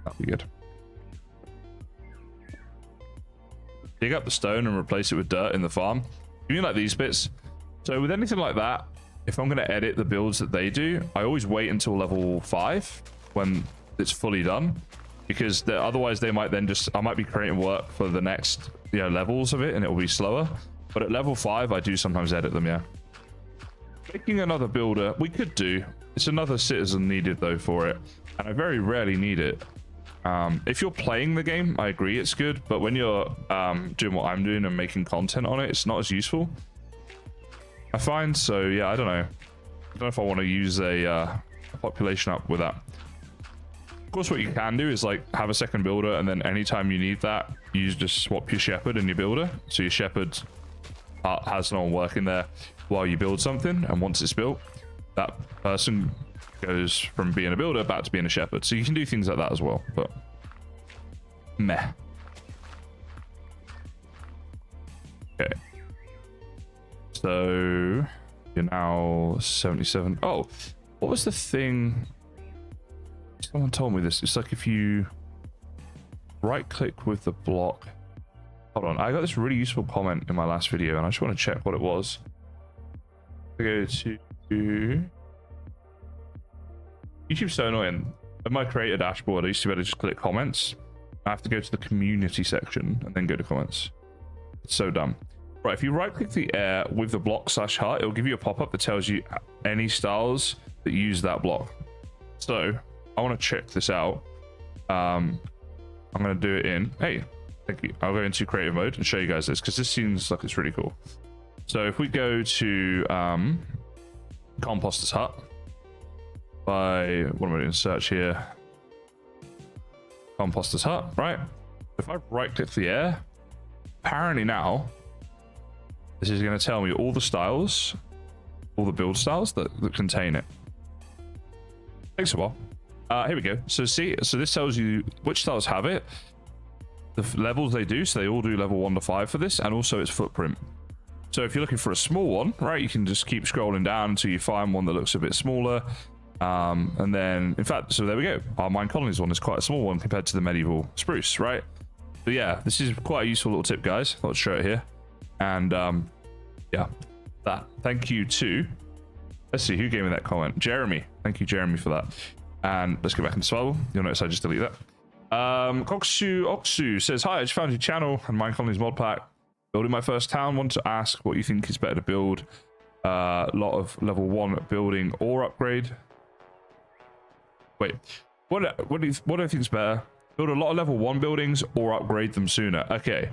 That'll be good. Dig up the stone and replace it with dirt in the farm. You mean like these bits? So with anything like that, if I'm going to edit the builds that they do, I always wait until level 5 when it's fully done, because otherwise they might then just, I might be creating work for the next, you know, levels of it, and it will be slower. But at level 5, I do sometimes edit them, yeah. Making another builder, we could do. It's another citizen needed though for it, and I very rarely need it. If you're playing the game, I agree it's good, but when you're doing what I'm doing and making content on it, it's not as useful, I find. So yeah, I don't know if I want to use a population up with that. Of course, what you can do is like have a second builder, and then anytime you need that, you just swap your shepherd and your builder. So your shepherd has no one working there while you build something, and once it's built, that person goes from being a builder back to being a shepherd. So you can do things like that as well, but meh. Okay. So you're now 77. Oh, what was the thing? Someone told me this. It's like if you right click with the block. Hold on. I got this really useful comment in my last video and I just want to check what it was. I go to YouTube's so annoying. On my creator dashboard, I used to be able to just click comments. I have to go to the community section and then go to comments. It's so dumb. Right, if you right click the air with the block / heart, it'll give you a pop-up that tells you any styles that use that block. So I want to check this out. I'm going to do it in, hey, thank you. I'll go into creative mode and show you guys this because this seems like it's really cool. So if we go to Composter's hut, by what am I doing? Search here. Composter's hut, right? If I right click the air, apparently now this is going to tell me all the styles, all the build styles that contain it. Takes a while. Here we go. So see, so this tells you which styles have it, the levels they do. So they all do level 1 to 5 for this, and also its footprint. So if you're looking for a small one, right, you can just keep scrolling down until you find one that looks a bit smaller. And then, in fact, so there we go. Our MineColonies one is quite a small one compared to the medieval spruce, right? But yeah, this is quite a useful little tip, guys. Thought I'd show it here. And yeah, that. Thank you to, let's see, who gave me that comment? Jeremy. Thank you, Jeremy, for that. And let's go back into survival. You'll notice I just delete that. Koksu Oksu says, hi, I just found your channel and MineColonies mod pack. Building my first town. Want to ask what you think is better to build. A lot of level 1 building or upgrade. Wait, what do I think is better? Build a lot of level 1 buildings or upgrade them sooner? Okay.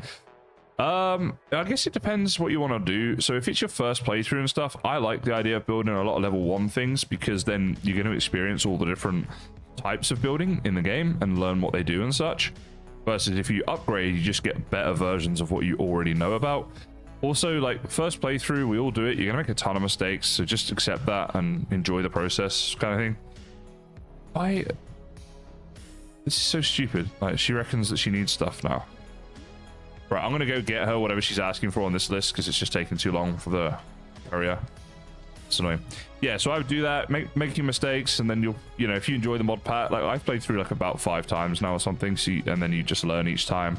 I guess it depends what you want to do. So if it's your first playthrough and stuff, I like the idea of building a lot of level 1 things because then you're going to experience all the different types of building in the game and learn what they do and such. Versus if you upgrade, you just get better versions of what you already know about. Also, like, first playthrough, we all do it. You're going to make a ton of mistakes, so just accept that and enjoy the process kind of thing. This is so stupid. Like, she reckons that she needs stuff now. Right, I'm gonna go get her whatever she's asking for on this list because it's just taking too long for the area. It's annoying. Yeah, so I would do that, making mistakes, and then you know, if you enjoy the mod pack, like I've played through like about 5 times now or something, so and then you just learn each time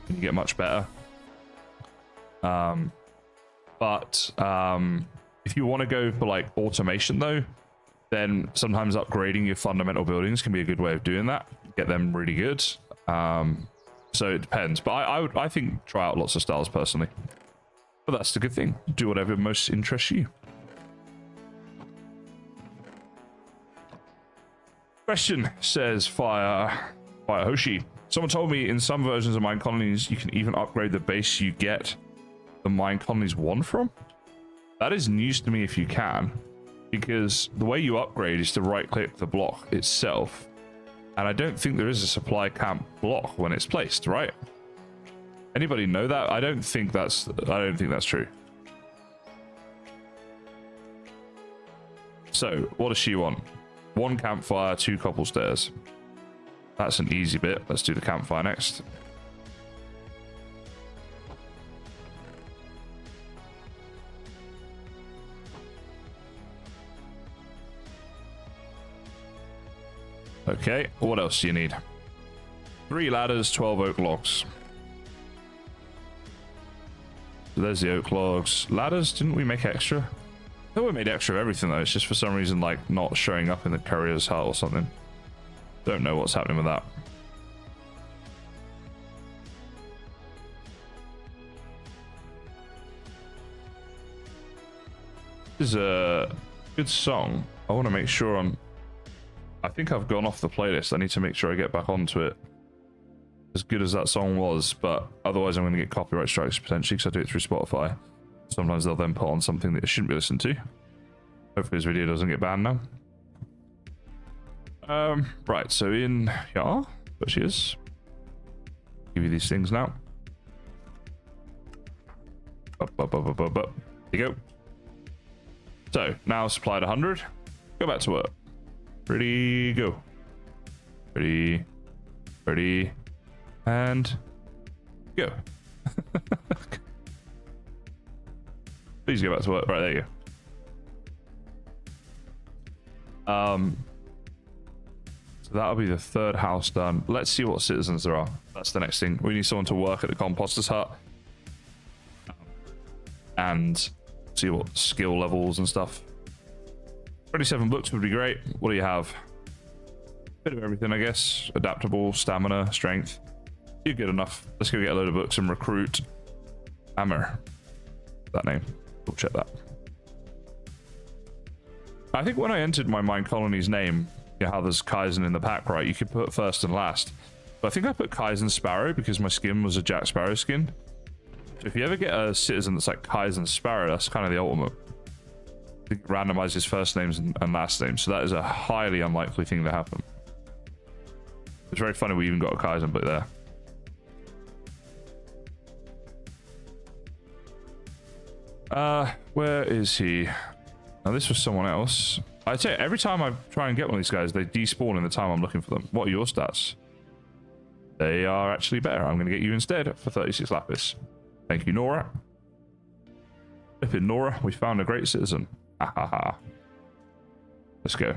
and you get much better. If you want to go for like automation though, then sometimes upgrading your fundamental buildings can be a good way of doing that. Get them really good. So it depends, but I think try out lots of styles personally. But that's the good thing. Do whatever most interests you. Question says Fire Hoshi. Someone told me in some versions of MineColonies you can even upgrade the base you get the MineColonies 1 from. That is news to me if you can, because the way you upgrade is to right click the block itself. And I don't think there is a supply camp block when it's placed, right? Anybody know that? I don't think that's true. So, what does she want? 1 campfire, 2 cobble stairs. That's an easy bit. Let's do the campfire next. Okay, what else do you need? 3 ladders, 12 oak logs. So there's the oak logs. Ladders, didn't we make extra? I thought we made extra of everything though. It's just for some reason like not showing up in the courier's hut or something. Don't know what's happening with that. This is a good song. I want to make sure I think I've gone off the playlist. I need to make sure I get back onto it. As good as that song was, but otherwise I'm going to get copyright strikes potentially because I do it through Spotify. Sometimes they'll then put on something that it shouldn't be listened to. Hopefully this video doesn't get banned now. Right, so in here, there she is. Give you these things now. Up. There you go. So now supplied 100. Go back to work. Ready, go. Ready, and go. Please go back to work. Right, there you go. So that'll be the third house done. Let's see what citizens there are. That's the next thing. We need someone to work at the composter's hut. And see what skill levels and stuff. 27 books would be great. What do you have? Bit of everything, I guess. Adaptable, stamina, strength. You're good enough. Let's go get a load of books and recruit Hammer. That name. We'll check that. I think when I entered my MineColonies name, you know how there's Kaizen in the pack, right? You could put first and last. But I think I put Kaizen Sparrow because my skin was a Jack Sparrow skin. So if you ever get a citizen that's like Kaizen Sparrow, that's kind of the ultimate. It randomizes first names and last names. So that is a highly unlikely thing to happen. It's very funny we even got a Kaizen bit there. Where is he? Now this was someone else. I'd say every time I try and get one of these guys, they despawn in the time I'm looking for them. What are your stats? They are actually better. I'm going to get you instead for 36 lapis. Thank you, Nora. Flipping Nora, we found a great citizen. Ha ha ha. Let's go.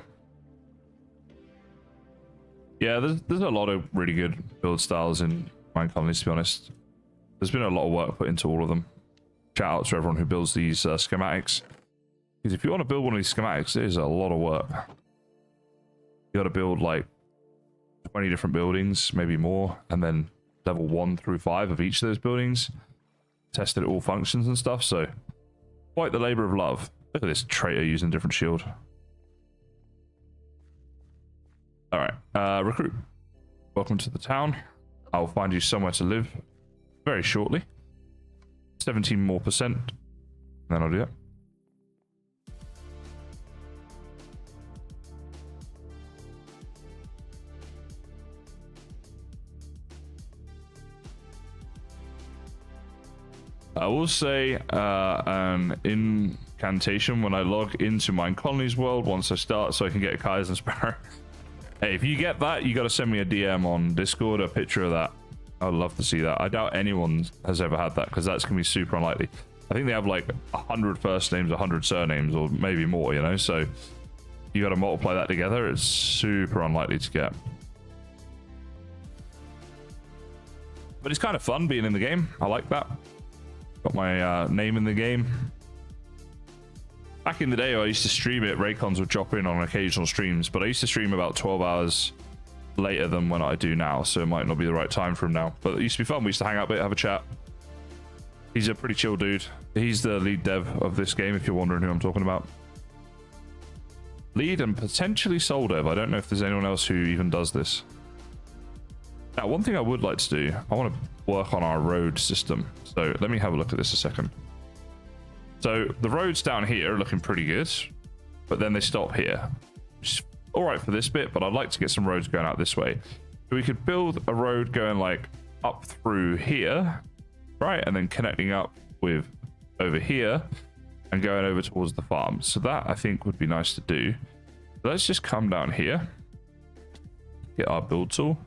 Yeah, there's a lot of really good build styles in MineColonies, to be honest. There's been a lot of work put into all of them. Shout out to everyone who builds these schematics. Because if you want to build one of these schematics, it is a lot of work. You got to build like 20 different buildings, maybe more, and then level 1 through 5 of each of those buildings. Tested all functions and stuff, so quite the labor of love. Look at this traitor using a different shield. All right, recruit. Welcome to the town. I'll find you somewhere to live very shortly. 17 more percent. Then I'll do that. I will say an incantation when I log into MineColonies world once I start, so I can get a Kaizen Sparrow. Hey, if you get that, you got to send me a DM on Discord, a picture of that. I'd love to see that. I doubt anyone has ever had that because that's gonna be super unlikely. I think they have like 100 first names, 100 surnames, or maybe more, you know, so you got to multiply that together. It's super unlikely to get, but it's kind of fun being in the game. I like that. Got my name in the game. Back in the day I used to stream it. Raycons would drop in on occasional streams, but I used to stream about 12 hours later than when I do now, so it might not be the right time for him now, but it used to be fun. We used to hang out a bit, have a chat. He's a pretty chill dude. He's the lead dev of this game, if you're wondering who I'm talking about. Lead and potentially sole dev. I don't know if there's anyone else who even does this. Now, one thing I would like to do, I want to work on our road system. So let me have a look at this a second. So the roads down here are looking pretty good, but then they stop here. Which is all right for this bit, but I'd like to get some roads going out this way. So we could build a road going like up through here, right? And then connecting up with over here and going over towards the farm. So that I think would be nice to do. So let's just come down here, get our build tool.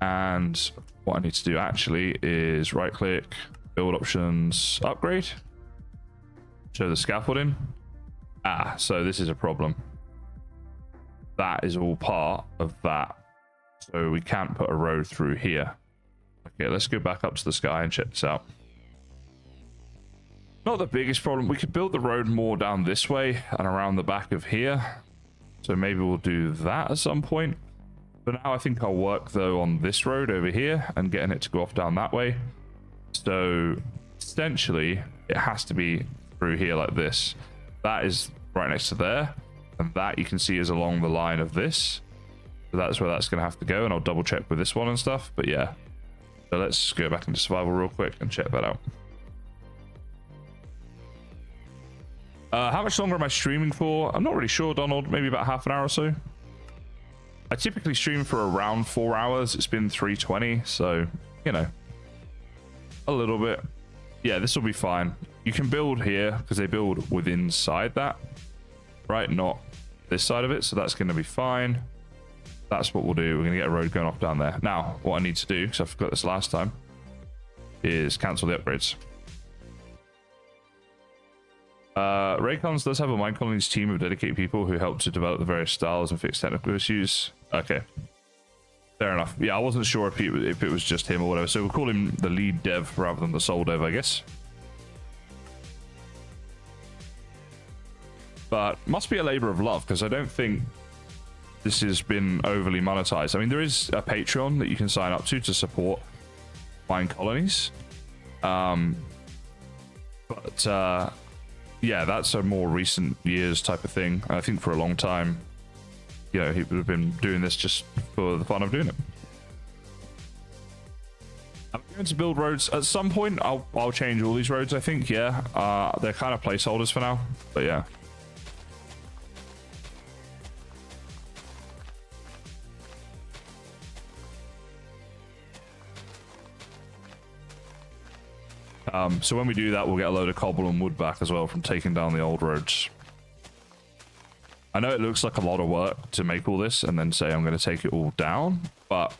And what I need to do actually is right click, build options, upgrade, show the scaffolding. So this is a problem. That is all part of that. So we can't put a road through here. Okay, let's go back up to the sky and check this out. Not the biggest problem. We could build the road more down this way and around the back of here. So maybe we'll do that at some point. But now I think I'll work though on this road over here and getting it to go off down that way. So essentially it has to be through here like this. That is right next to there. And that you can see is along the line of this. So that's where that's going to have to go. And I'll double check with this one and stuff. But yeah. So let's go back into survival real quick and check that out. How much longer am I streaming for? I'm not really sure, Donald. Maybe about half an hour or so. I typically stream for around 4 hours. It's been 3:20, so, you know, a little bit. Yeah, this will be fine. You can build here because they build with inside that, right? Not this side of it, so that's going to be fine. That's what we'll do. We're going to get a road going off down there. Now, what I need to do, because I forgot this last time, is cancel the upgrades. Raycons does have a MineColonies team of dedicated people who help to develop the various styles and fix technical issues. Okay. Fair enough. Yeah, I wasn't sure if it was just him or whatever. So we'll call him the lead dev rather than the sole dev, I guess. But must be a labor of love, because I don't think this has been overly monetized. I mean, there is a Patreon that you can sign up to support MineColonies. Yeah, that's a more recent years type of thing. I think for a long time, you know, people have been doing this just for the fun of doing it. I'm going to build roads at some point. I'll change all these roads, I think. Yeah, they're kind of placeholders for now, but yeah. So when we do that, we'll get a load of cobble and wood back as well from taking down the old roads. I know it looks like a lot of work to make all this and then say I'm going to take it all down, but,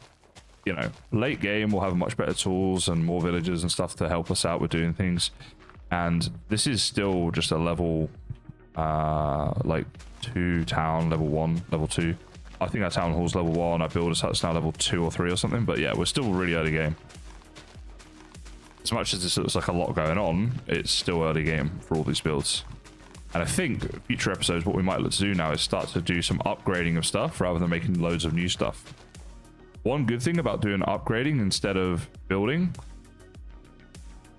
you know, late game we'll have much better tools and more villagers and stuff to help us out with doing things. And this is still just a level, like 2 town, level 1, level 2. I think our town hall's level 1, our builder's hut's now level 2 or 3 or something, but yeah, we're still really early game. As much as this looks like a lot going on, it's still early game for all these builds. And I think future episodes, what we might look to do now is start to do some upgrading of stuff rather than making loads of new stuff. One good thing about doing upgrading instead of building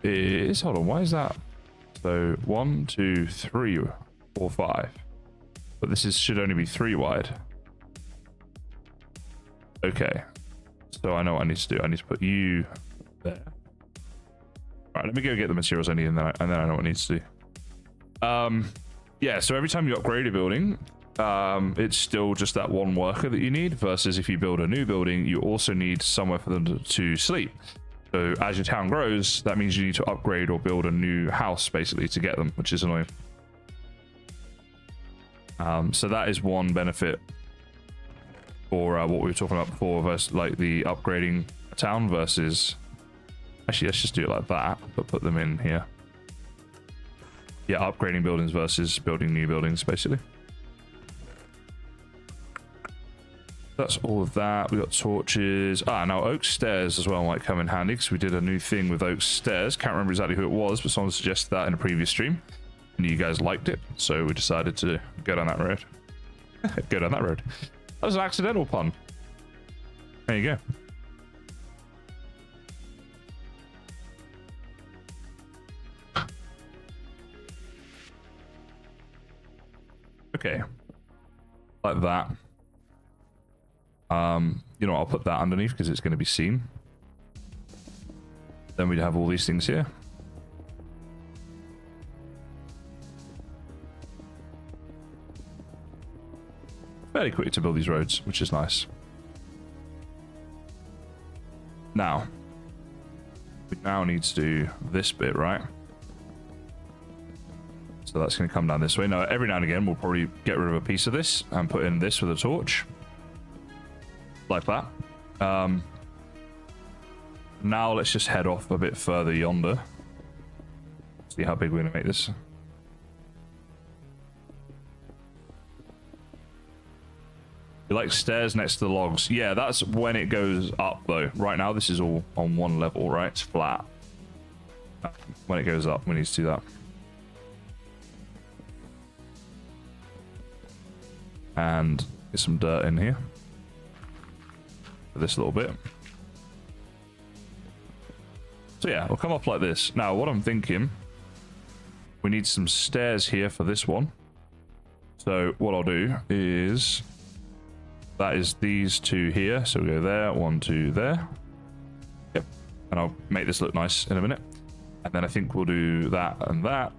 is, hold on, why is that? So 1, 2, 3, 4, 5. But this should only be 3 wide. Okay. So I know what I need to do. I need to put you there. All right, let me go get the materials I need, and then I know what I need to do. Yeah, so every time you upgrade a building, it's still just that one worker that you need, versus if you build a new building, you also need somewhere for them to sleep. So as your town grows, that means you need to upgrade or build a new house, basically, to get them, which is annoying. So that is one benefit for what we were talking about before, versus like the upgrading a town versus... Actually, let's just do it like that, but put them in here. Yeah, upgrading buildings versus building new buildings, basically. That's all of that. We got torches. Now oak stairs as well might come in handy, because we did a new thing with oak stairs. Can't remember exactly who it was, but someone suggested that in a previous stream, and you guys liked it, so we decided to go down that road. Go down that road. That was an accidental pun. There you go. Okay, like that. You know, I'll put that underneath because it's going to be seen. Then we'd have all these things here. Fairly quick to build these roads, which is nice. Now, we now need to do this bit, right? So that's going to come down this way. Now, every now and again, we'll probably get rid of a piece of this and put in this with a torch. Like that. Now, let's just head off a bit further yonder. See how big we're going to make this. You like stairs next to the logs? Yeah, that's when it goes up, though. Right now, this is all on one level, right? It's flat. When it goes up, we need to do that. And get some dirt in here for this little bit. So yeah, we'll come up like this. Now, what I'm thinking, we need some stairs here for this one. So what I'll do is, that is these two here. So we go there, 1, 2 there. Yep. And I'll make this look nice in a minute. And then I think we'll do that and that.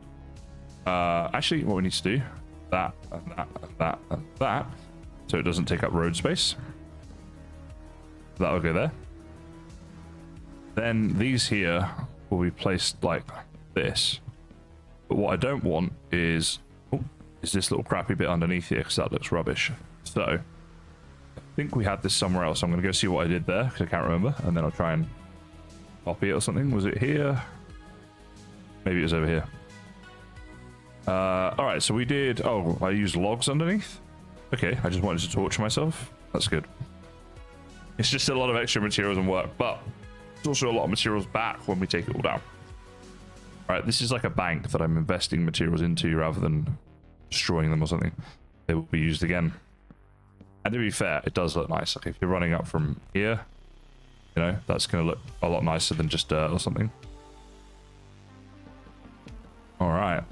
Actually, what we need to do, that and that and that and that, so it doesn't take up road space. That'll go there. Then these here will be placed like this. But what I don't want is this little crappy bit underneath here, because that looks rubbish. So I think we had this somewhere else. I'm going to go see what I did there, because I can't remember, and then I'll try and copy it or something. Was it here? Maybe it was over here. All right, so we did. Oh, I used logs underneath. Okay, I just wanted to torture myself. That's good. It's just a lot of extra materials and work, but it's also a lot of materials back when we take it all down. All right, this is like a bank that I'm investing materials into rather than destroying them or something. They will be used again. And to be fair, it does look nice. Like if you're running up from here, you know, that's going to look a lot nicer than just dirt or something. All right.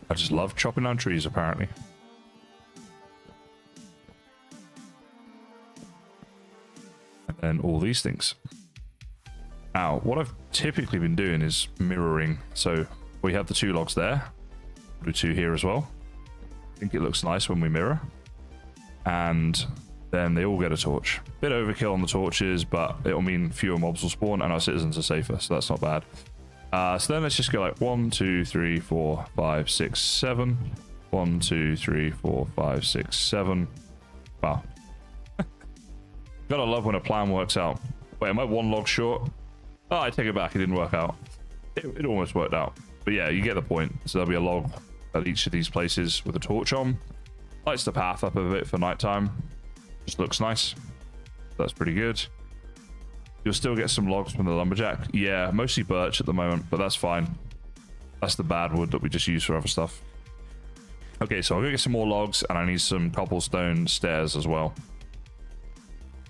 I just love chopping down trees, apparently. And then all these things. Now, what I've typically been doing is mirroring. So we have the 2 logs there. We'll do 2 here as well. I think it looks nice when we mirror. And then they all get a torch. Bit overkill on the torches, but it'll mean fewer mobs will spawn and our citizens are safer, so that's not bad. So then let's just go like 1, 2, 3, 4, 5, 6, 7. 1, 2, 3, 4, 5, 6, 7. Wow. Gotta love when a plan works out. Wait, am I 1 log short? Oh, I take it back. It didn't work out. It almost worked out. But yeah, you get the point. So there'll be a log at each of these places with a torch on. Lights the path up a bit for nighttime. Just looks nice. That's pretty good. You'll still get some logs from the lumberjack. Yeah, mostly birch at the moment, but that's fine. That's the bad wood that we just use for other stuff. Okay, so I'm gonna get some more logs, and I need some cobblestone stairs as well.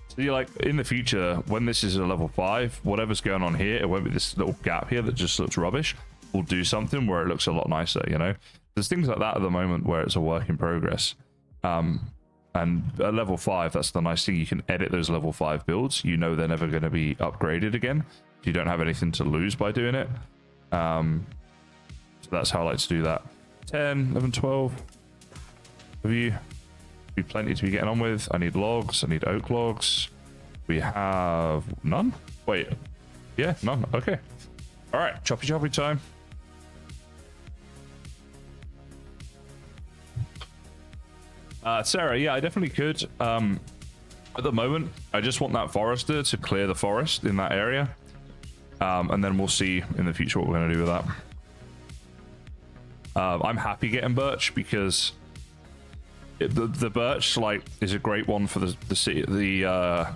So you're like, in the future, when this is a level 5, whatever's going on here, it won't be this little gap here that just looks rubbish. We'll do something where it looks a lot nicer, you know? There's things like that at the moment where it's a work in progress. And at level 5, that's the nice thing. You can edit those level 5 builds. You know they're never going to be upgraded again. You don't have anything to lose by doing it. So that's how I like to do that. 10, 11, 12 of you. Be plenty to be getting on with. I need logs. I need oak logs. We have none. Wait. Yeah, none. Okay. All right. Choppy time. Sarah, yeah, I definitely could. At the moment, I just want that forester to clear the forest in that area. And then we'll see in the future what we're going to do with that. I'm happy getting birch because the birch like is a great one for the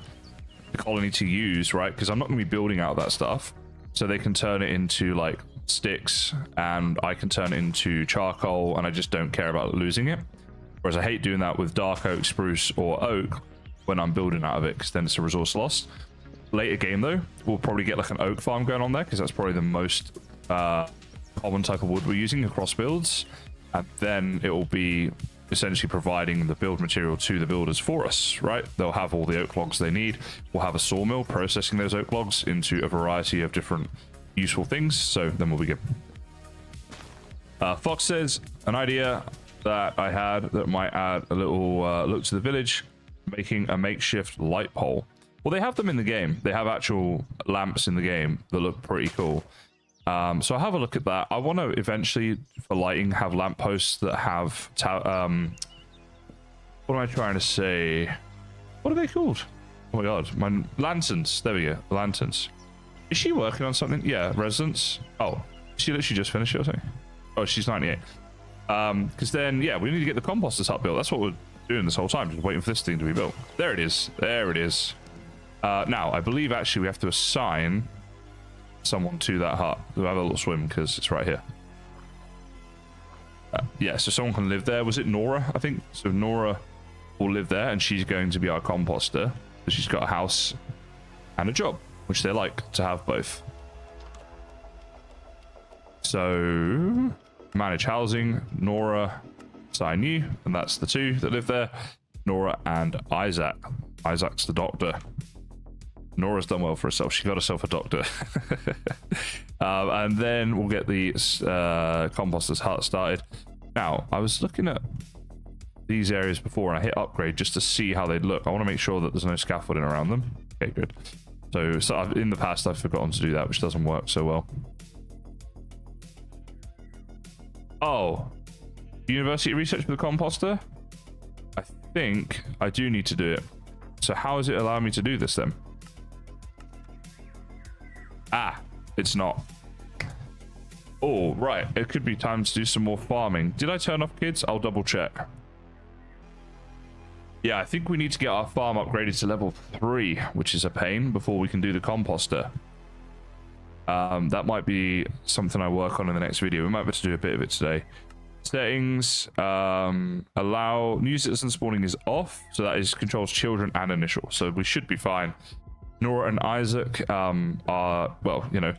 colony to use, right? Because I'm not going to be building out that stuff, so they can turn it into like sticks, and I can turn it into charcoal, and I just don't care about losing it. Whereas I hate doing that with dark oak, spruce, or oak when I'm building out of it, because then it's a resource loss. Later game though, we'll probably get like an oak farm going on there, because that's probably the most common type of wood we're using across builds, and then it will be essentially providing the build material to the builders for us, right? They'll have all the oak logs they need. We'll have a sawmill processing those oak logs into a variety of different useful things, so then we'll be good. Fox says, an idea that I had that might add a little look to the village, making a makeshift light pole. Well, they have them in the game. They have actual lamps in the game that look pretty cool. So I'll have a look at that. I want to eventually, for lighting, have lampposts that have... what am I trying to say? What are they called? Oh my god. My lanterns. There we go. Lanterns. Is she working on something? Yeah, residence. Oh, she literally just finished it or something. Oh, she's 98. Because then, yeah, we need to get the composter hut built. That's what we're doing this whole time, just waiting for this thing to be built. There it is. There it is. Now, I believe actually we have to assign someone to that hut. We'll have a little swim because it's right here. Yeah, so someone can live there. Was it Nora? I think so. Nora will live there, and she's going to be our composter. So she's got a house and a job, which they like to have both. So manage housing, Nora, assign you, and that's the 2 that live there. Nora and Isaac. Isaac's the doctor. Nora's done well for herself. She got herself a doctor. And then we'll get the composter's hut started. Now, I was looking at these areas before, and I hit upgrade just to see how they'd look. I want to make sure that there's no scaffolding around them. Okay, good. So in the past, I've forgotten to do that, which doesn't work so well. Oh, university research for the composter? I think I do need to do it. So how is it allowing me to do this then? Ah, it's not. Oh, right. It could be time to do some more farming. Did I turn off kids? I'll double check. Yeah, I think we need to get our farm upgraded to level 3, which is a pain, before we can do the composter. That might be something I work on in the next video. We might be able to do a bit of it today. Settings, allow new citizen spawning is off, so that is controls children and initial, so we should be fine. Nora and Isaac are, well, you know,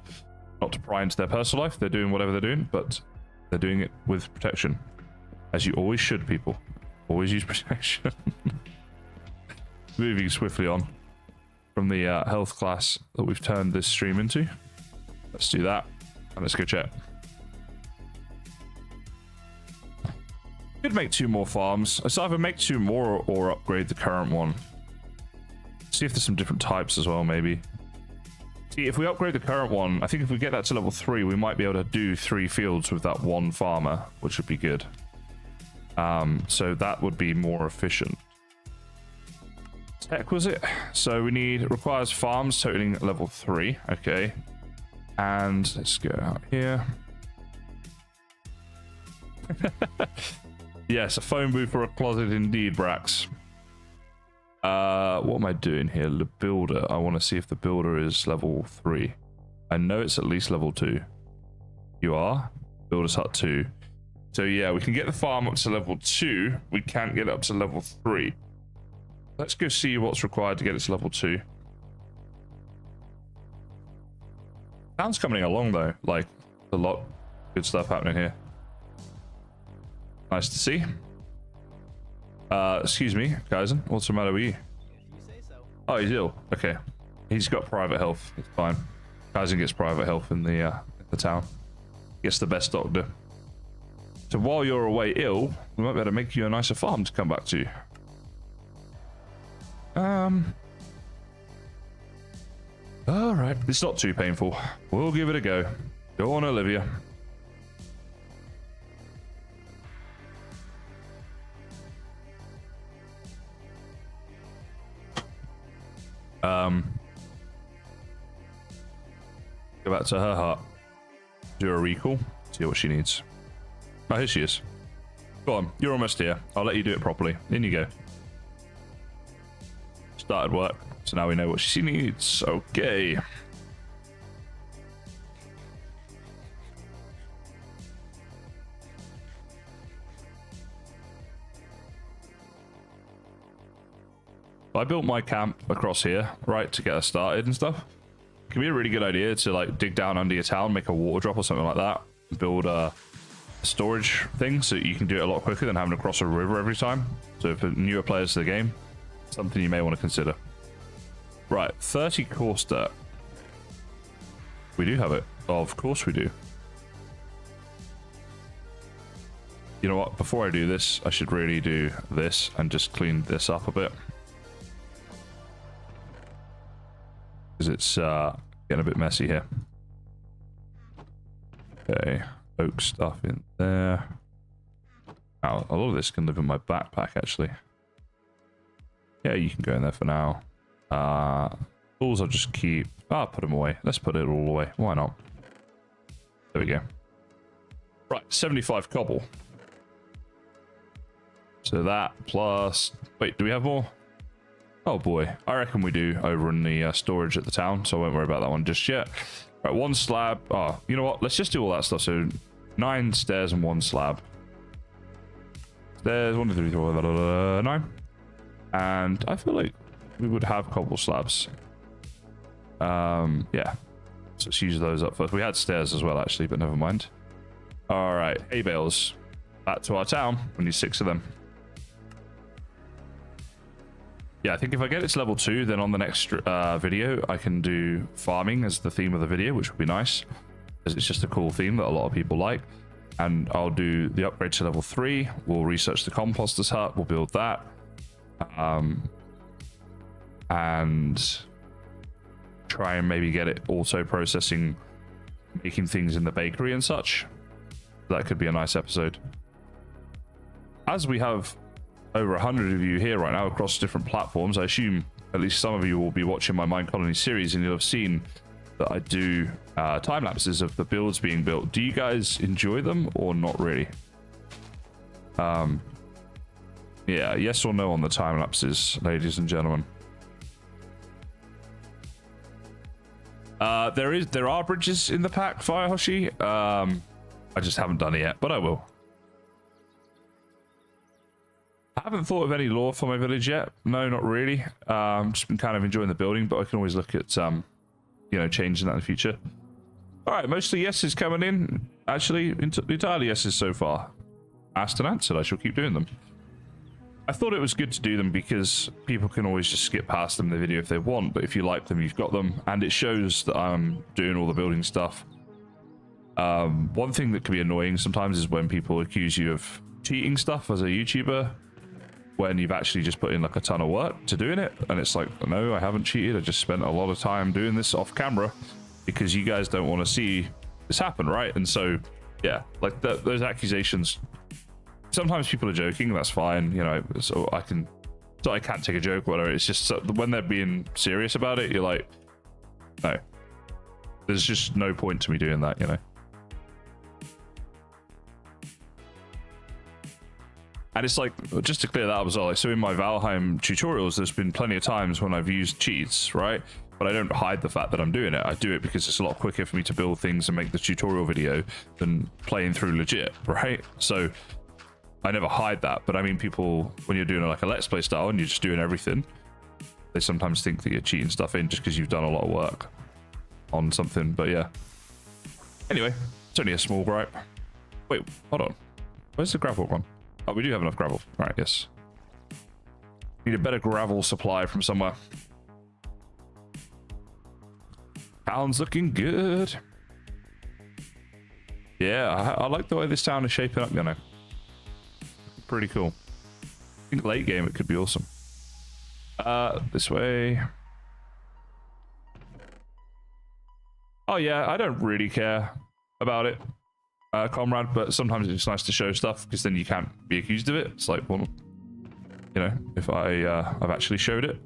not to pry into their personal life. They're doing whatever they're doing, but they're doing it with protection, as you always should, people. Always use protection. Moving swiftly on from the health class that we've turned this stream into. Let's do that, and let's go check. Could make 2 more farms. Let's either make 2 more or upgrade the current one. See if there's some different types as well, maybe. See, if we upgrade the current one, I think if we get that to level 3, we might be able to do 3 fields with that 1 farmer, which would be good. So that would be more efficient. Tech was it? So we need, requires farms totaling level 3. Okay. And let's go out here. Yes, a phone booth or a closet indeed, Brax. What am I doing here? The builder. I want to see if the builder is level 3. I know it's at least level 2. You are? Builder's hut 2. So yeah, we can get the farm up to level 2. We can't get it up to level 3. Let's go see what's required to get it to level 2. Town's coming along though. Like, a lot of good stuff happening here. Nice to see. Excuse me, Kaizen. What's the matter with you? Oh, he's ill. Okay. He's got private health. It's fine. Kaizen gets private health in the town. Gets the best doctor. So while you're away ill, we might be able to make you a nicer farm to come back to. Alright. It's not too painful. We'll give it a go. Go on, Olivia. Go back to her hut. Do a recall. See what she needs. Oh, here she is. Go on. You're almost here. I'll let you do it properly. In you go. Started work. So now we know what she needs. Okay. I built my camp across here, right, to get us started and stuff. It can be a really good idea to like dig down under your town, make a water drop or something like that, build a storage thing so you can do it a lot quicker than having to cross a river every time. So for newer players to the game, something you may want to consider. Right, 30 coarse dirt. We do have it. Of course we do. You know what? Before I do this, I should really do this and just clean this up a bit. Because it's getting a bit messy here. Okay, oak stuff in there. Now, a lot of this can live in my backpack, actually. Yeah, you can go in there for now. Tools I'll just keep. I'll put them away. Let's put it all away. Why not? There we go. Right, 75 cobble. So that plus... Wait, do we have more? Oh boy, I reckon we do over in the storage at the town, so I won't worry about that one just yet. Right, 1 slab. Oh, you know what? Let's just do all that stuff. So 9 stairs and 1 slab. Stairs, 1, 2, 3, 4, 9. And I feel like we would have cobble slabs. Yeah. So let's use those up first. We had stairs as well, actually, but never mind. All right, hay bales. Back to our town. We need 6 of them. Yeah, I think if I get it to level 2, then on the next video, I can do farming as the theme of the video, which would be nice. Because it's just a cool theme that a lot of people like. And I'll do the upgrade to level 3. We'll research the composter's hut. We'll build that. And try and maybe get it auto-processing, making things in the bakery and such. That could be a nice episode. As we have over 100 of you here right now across different platforms, I assume at least some of you will be watching my MineColonies series and you'll have seen that I do time lapses of the builds being built. Do you guys enjoy them or not really? Yeah, yes or no on the time lapses, ladies and gentlemen. There are bridges in the pack, Firehoshi. I just haven't done it yet, but I will. I haven't thought of any lore for my village yet. No, not really. Just been kind of enjoying the building, but I can always look at you know, changing that in the future. All right, mostly yeses coming in. Actually, entirely yeses so far. Asked and answered. I shall keep doing them. I thought it was good to do them because people can always just skip past them in the video if they want, but if you like them, you've got them, and it shows that I'm doing all the building stuff. One thing that can be annoying sometimes is when people accuse you of cheating stuff as a YouTuber, when you've actually just put in like a ton of work to doing it, and it's like, no, I haven't cheated, I just spent a lot of time doing this off camera because you guys don't want to see this happen, right? And so, yeah, like those accusations, sometimes people are joking, that's fine, you know, so I can't take a joke or whatever. It's just when they're being serious about it, you're like, no, there's just no point to me doing that, you know. And it's like, just to clear that up as well, like, so in my Valheim tutorials, there's been plenty of times when I've used cheats, right? But I don't hide the fact that I'm doing it. I do it because it's a lot quicker for me to build things and make the tutorial video than playing through legit, right? So I never hide that. But I mean, people, when you're doing like a Let's Play style and you're just doing everything, they sometimes think that you're cheating stuff in just because you've done a lot of work on something. But yeah. Anyway, it's only a small gripe. Wait, hold on. Where's the gravel one? Oh, we do have enough gravel. All right, yes. Need a better gravel supply from somewhere. Town's looking good. Yeah, I like the way this town is shaping up, you know. Pretty cool. I think late game it could be awesome. This way. Oh yeah, I don't really care about it, comrade, but sometimes it's nice to show stuff because then you can't be accused of it. It's like, well, you know, if I've actually showed it.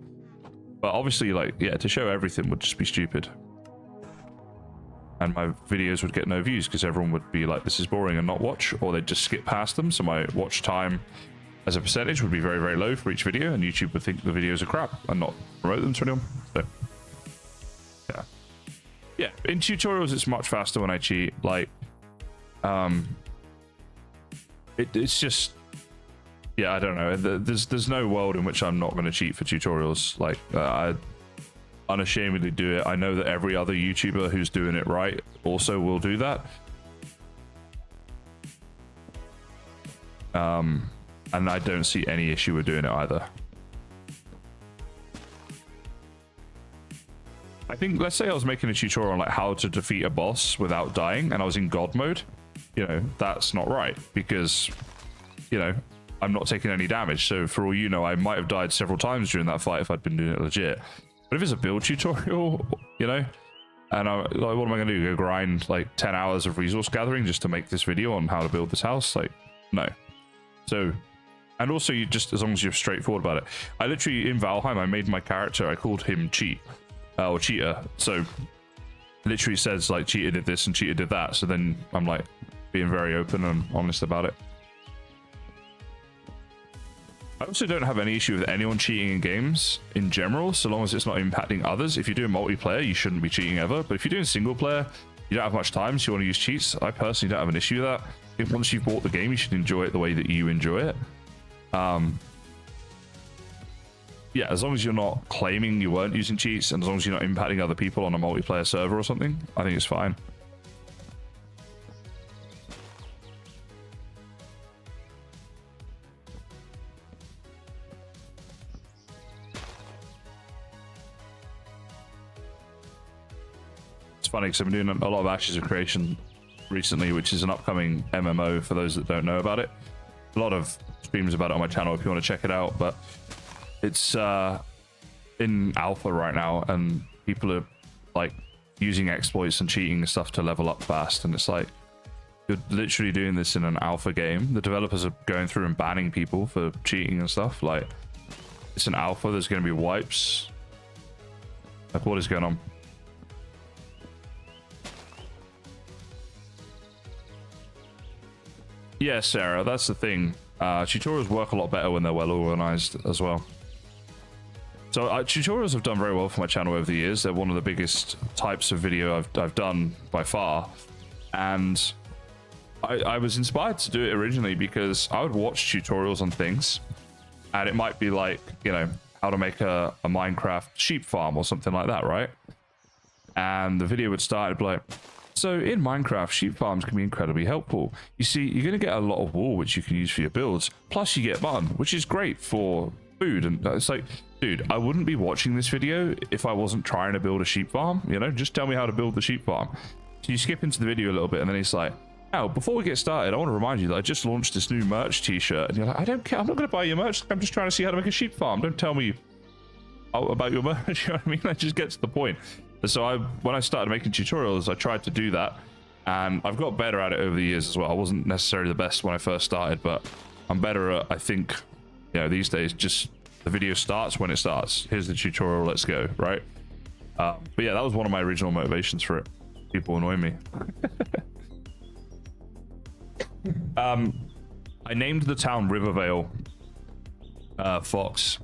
But obviously, like, yeah, to show everything would just be stupid. And my videos would get no views because everyone would be like, this is boring, and not watch, or they'd just skip past them. So my watch time as a percentage would be very, very low for each video, and YouTube would think the videos are crap and not promote them to anyone. So, yeah. Yeah, in tutorials, it's much faster when I cheat. Like, it's just, yeah, I don't know. There's no world in which I'm not going to cheat for tutorials. Like, I unashamedly do it. I know that every other YouTuber who's doing it right also will do that. And I don't see any issue with doing it either. I think, let's say I was making a tutorial on like how to defeat a boss without dying, and I was in God mode. You know, that's not right because, you know, I'm not taking any damage. So for all you know, I might have died several times during that fight if I'd been doing it legit. But if it's a build tutorial, you know, and I'm like, what am I going to do? Go grind like 10 hours of resource gathering just to make this video on how to build this house? Like, no. So, and also you just, as long as you're straightforward about it. I literally, in Valheim, I made my character, I called him Cheat, or Cheater. So, literally says like, Cheater did this and Cheater did that. So then I'm like, being very open and honest about it. I also don't have any issue with anyone cheating in games in general, so long as it's not impacting others. If you're doing multiplayer, you shouldn't be cheating ever. But if you're doing single player, you don't have much time, so you want to use cheats. I personally don't have an issue with that. If once you've bought the game, you should enjoy it the way that you enjoy it. Yeah, as long as you're not claiming you weren't using cheats, and as long as you're not impacting other people on a multiplayer server or something, I think it's fine. Funny because I've been doing a lot of Ashes of Creation recently, which is an upcoming MMO for those that don't know about it. A lot of streams about it on my channel if you want to check it out, but it's in alpha right now, and people are like using exploits and cheating and stuff to level up fast, and it's like, you're literally doing this in an alpha game. The developers are going through and banning people for cheating and stuff. Like, it's an alpha, there's going to be wipes. Like, what is going on? Yeah, Sarah, that's the thing. Tutorials work a lot better when they're well organized as well. So tutorials have done very well for my channel over the years. They're one of the biggest types of video I've done by far. And I was inspired to do it originally because I would watch tutorials on things, and it might be like, you know, how to make a Minecraft sheep farm or something like that, right? And the video would start, it'd be like, so in Minecraft, sheep farms can be incredibly helpful. You see, you're going to get a lot of wool, which you can use for your builds. Plus you get mutton, which is great for food. And it's like, dude, I wouldn't be watching this video if I wasn't trying to build a sheep farm. You know, just tell me how to build the sheep farm. So you skip into the video a little bit, and then he's like, oh, before we get started, I want to remind you that I just launched this new merch t-shirt. And you're like, I don't care. I'm not going to buy your merch. I'm just trying to see how to make a sheep farm. Don't tell me about your merch. You know what I mean? Like, just get to the point. So when I started making tutorials, I tried to do that, and I've got better at it over the years as well. I wasn't necessarily the best when I first started, but I'm better at, I think, you know, these days, just the video starts when it starts. Here's the tutorial, let's go, right? But yeah, that was one of my original motivations for it. People annoy me. I named the town Rivervale Fox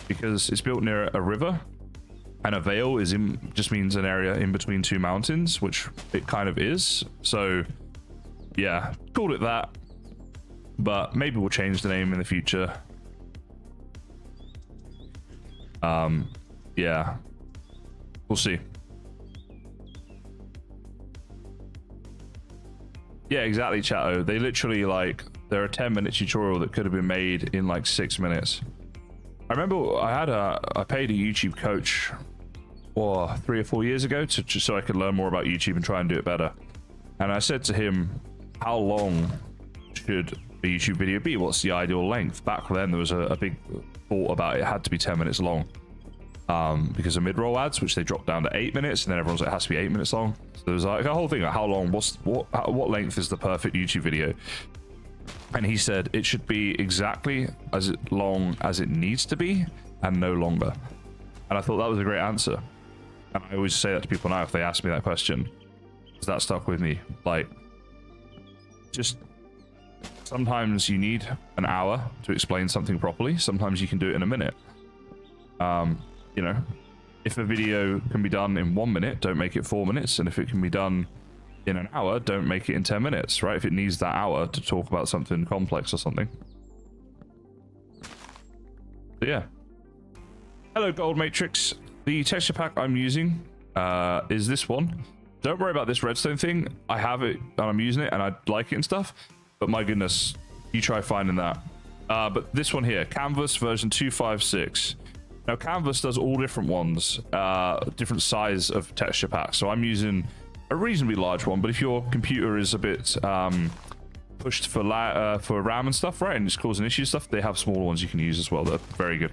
because it's built near a river. And a vale just means an area in between two mountains, which it kind of is. So, yeah, called it that. But maybe we'll change the name in the future. Yeah, we'll see. Yeah, exactly, Chatto. They literally, like, they're a 10-minute tutorial that could have been made in like 6 minutes. I remember I paid a YouTube coach 3 or 4 years ago just so I could learn more about YouTube and try and do it better. And I said to him, how long should a YouTube video be? What's the ideal length? Back then there was a big thought about it had to be 10 minutes long because of mid-roll ads, which they dropped down to 8 minutes, and then everyone's like, it has to be 8 minutes long. So there was like a whole thing like how long, what length is the perfect YouTube video? And he said it should be exactly as long as it needs to be and no longer. And I thought that was a great answer. And I always say that to people now if they ask me that question, because that stuck with me. Like, just sometimes you need an hour to explain something properly. Sometimes you can do it in a minute. You know, if a video can be done in 1 minute, don't make it 4 minutes. And if it can be done in an hour, don't make it in 10 minutes, right? If it needs that hour to talk about something complex or something. So yeah. Hello, Gold Matrix. The texture pack I'm using is this one. Don't worry about this redstone thing. I have it and I'm using it and I like it and stuff. But my goodness, you try finding that. But this one here, Canvas version 256. Now, Canvas does all different ones, different size of texture packs. So I'm using a reasonably large one, but if your computer is a bit pushed for RAM and stuff, right, and it's causing issues stuff, they have smaller ones you can use as well. They're very good.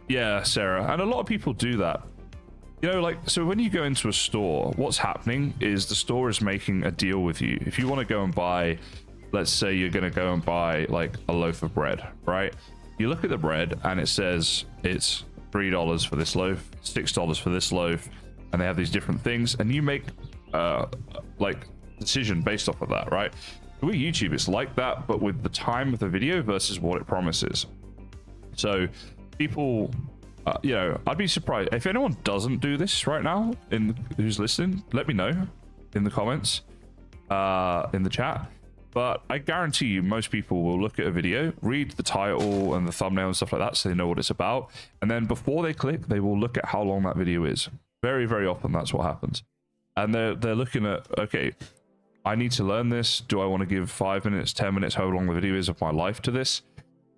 Yeah, Sarah, and a lot of people do that. You know, like, so when you go into a store, what's happening is the store is making a deal with you. If you want to go and buy, let's say you're going to go and buy like a loaf of bread, right? You look at the bread and it says it's $3 for this loaf, $6 for this loaf, and they have these different things, and you make like decision based off of that, right? With YouTube, it's like that, but with the time of the video versus what it promises. So people, you know, I'd be surprised if anyone doesn't do this right now who's listening. Let me know in the comments, in the chat. But I guarantee you most people will look at a video, read the title and the thumbnail and stuff like that so they know what it's about. And then before they click, they will look at how long that video is. Very, very often that's what happens. And they're looking at, okay, I need to learn this. Do I want to give 5 minutes, 10 minutes, however long the video is of my life to this?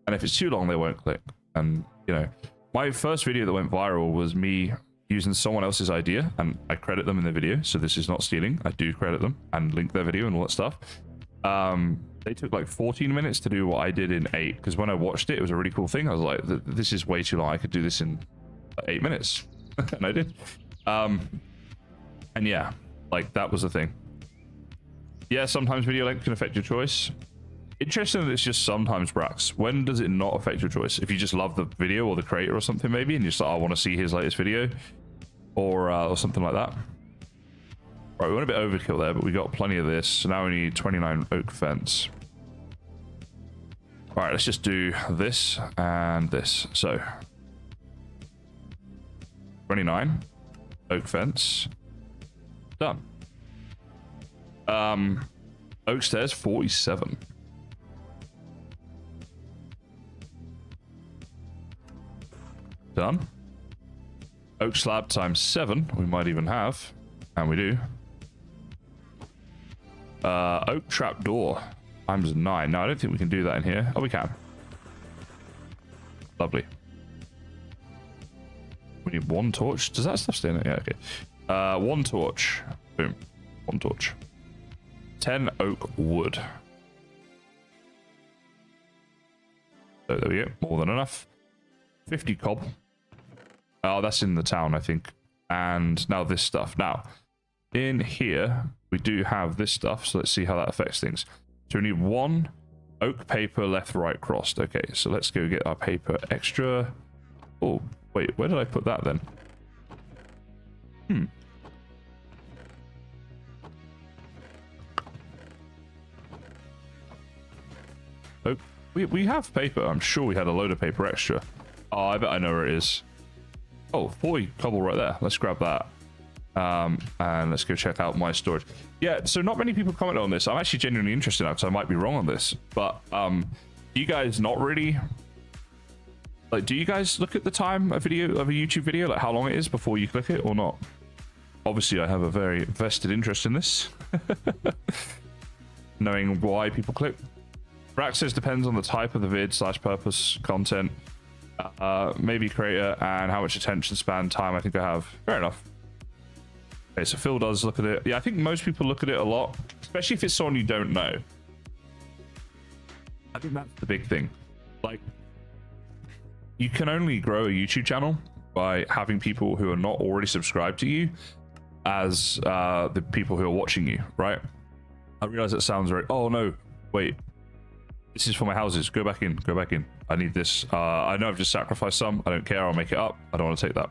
And if it's too long, they won't click. And, you know, my first video that went viral was me using someone else's idea, and I credit them in the video. So this is not stealing. I do credit them and link their video and all that stuff. They took like 14 minutes to do what I did in 8, because when I watched it, it was a really cool thing. I was like, this is way too long. I could do this in 8 minutes. And I did. And yeah, like that was the thing. Yeah, sometimes video length can affect your choice. Interesting that it's just sometimes, Brax. When does it not affect your choice? If you just love the video or the creator or something maybe, and you're just like, I want to see his latest video. or something like that. Right, we went a bit overkill there, but we got plenty of this. So now we need 29 oak fence. All right, let's just do this and this. So 29 oak fence, done. Oak stairs 47. Done. Oak slab times 7 we might even have, and we do. Oak trap door times 9. No, I don't think we can do that in here. Oh, we can. Lovely. We need 1 torch. Does that stuff stay in it? Yeah, okay. 1 torch. Boom. 1 torch. 10 oak wood. So there we go. More than enough. 50 cobble. Oh, that's in the town, I think. And now this stuff. Now, in here, we do have this stuff. So let's see how that affects things. So we need 1 oak paper left, right, crossed. Okay, so let's go get our paper extra. Oh, wait, where did I put that then? Oh, we have paper. I'm sure we had a load of paper extra. Oh, I bet I know where it is. Oh, 40 cobble right there. Let's grab that. And let's go check out my storage. Yeah, so not many people comment on this. I'm actually genuinely interested now because I might be wrong on this. But do you guys not really... Like, do you guys look at the time of a YouTube video, like how long it is before you click it or not? Obviously, I have a very vested interest in this. Knowing why people click. Brack says depends on the type of the vid / purpose content. Maybe creator and how much attention span time I think I have. Fair enough. Okay, so Phil does look at it. Yeah, I think most people look at it a lot, especially if it's someone you don't know. I think that's the big thing. Like, you can only grow a YouTube channel by having people who are not already subscribed to you as the people who are watching you, right? I realize that sounds very... Oh, no. Wait. This is for my houses. Go back in. Go back in. I need this. I know I've just sacrificed some. I don't care. I'll make it up. I don't want to take that.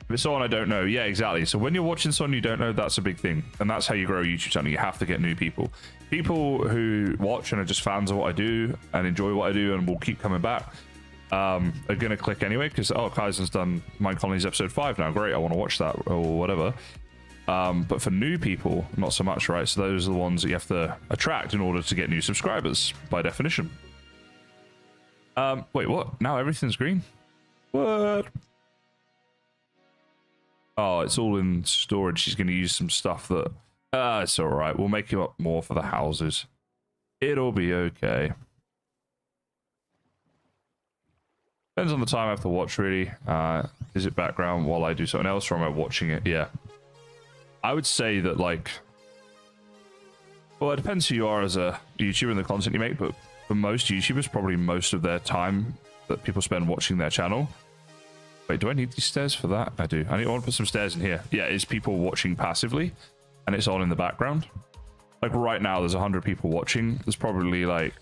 If it's someone I don't know, yeah, exactly. So when you're watching someone you don't know, that's a big thing. And that's how you grow a YouTube channel. You have to get new people. People who watch and are just fans of what I do and enjoy what I do and will keep coming back are going to click anyway because, oh, Kaizen's done MineColonies episode 5 now. Great, I want to watch that or whatever. But for new people, not so much, right? So those are the ones that you have to attract in order to get new subscribers, by definition. Wait, what? Now everything's green? What? Oh, it's all in storage. She's going to use some stuff that... it's all right. We'll make you up more for the houses. It'll be okay. Depends on the time I have to watch, really. Is it background while I do something else, or am I watching it? Yeah. I would say that, like... Well, it depends who you are as a YouTuber and the content you make, but for most YouTubers, probably most of their time that people spend watching their channel... Wait, do I need these stairs for that? I do. I want to put some stairs in here. Yeah, it's people watching passively, and it's on in the background. Like, right now, there's 100 people watching. There's probably, like,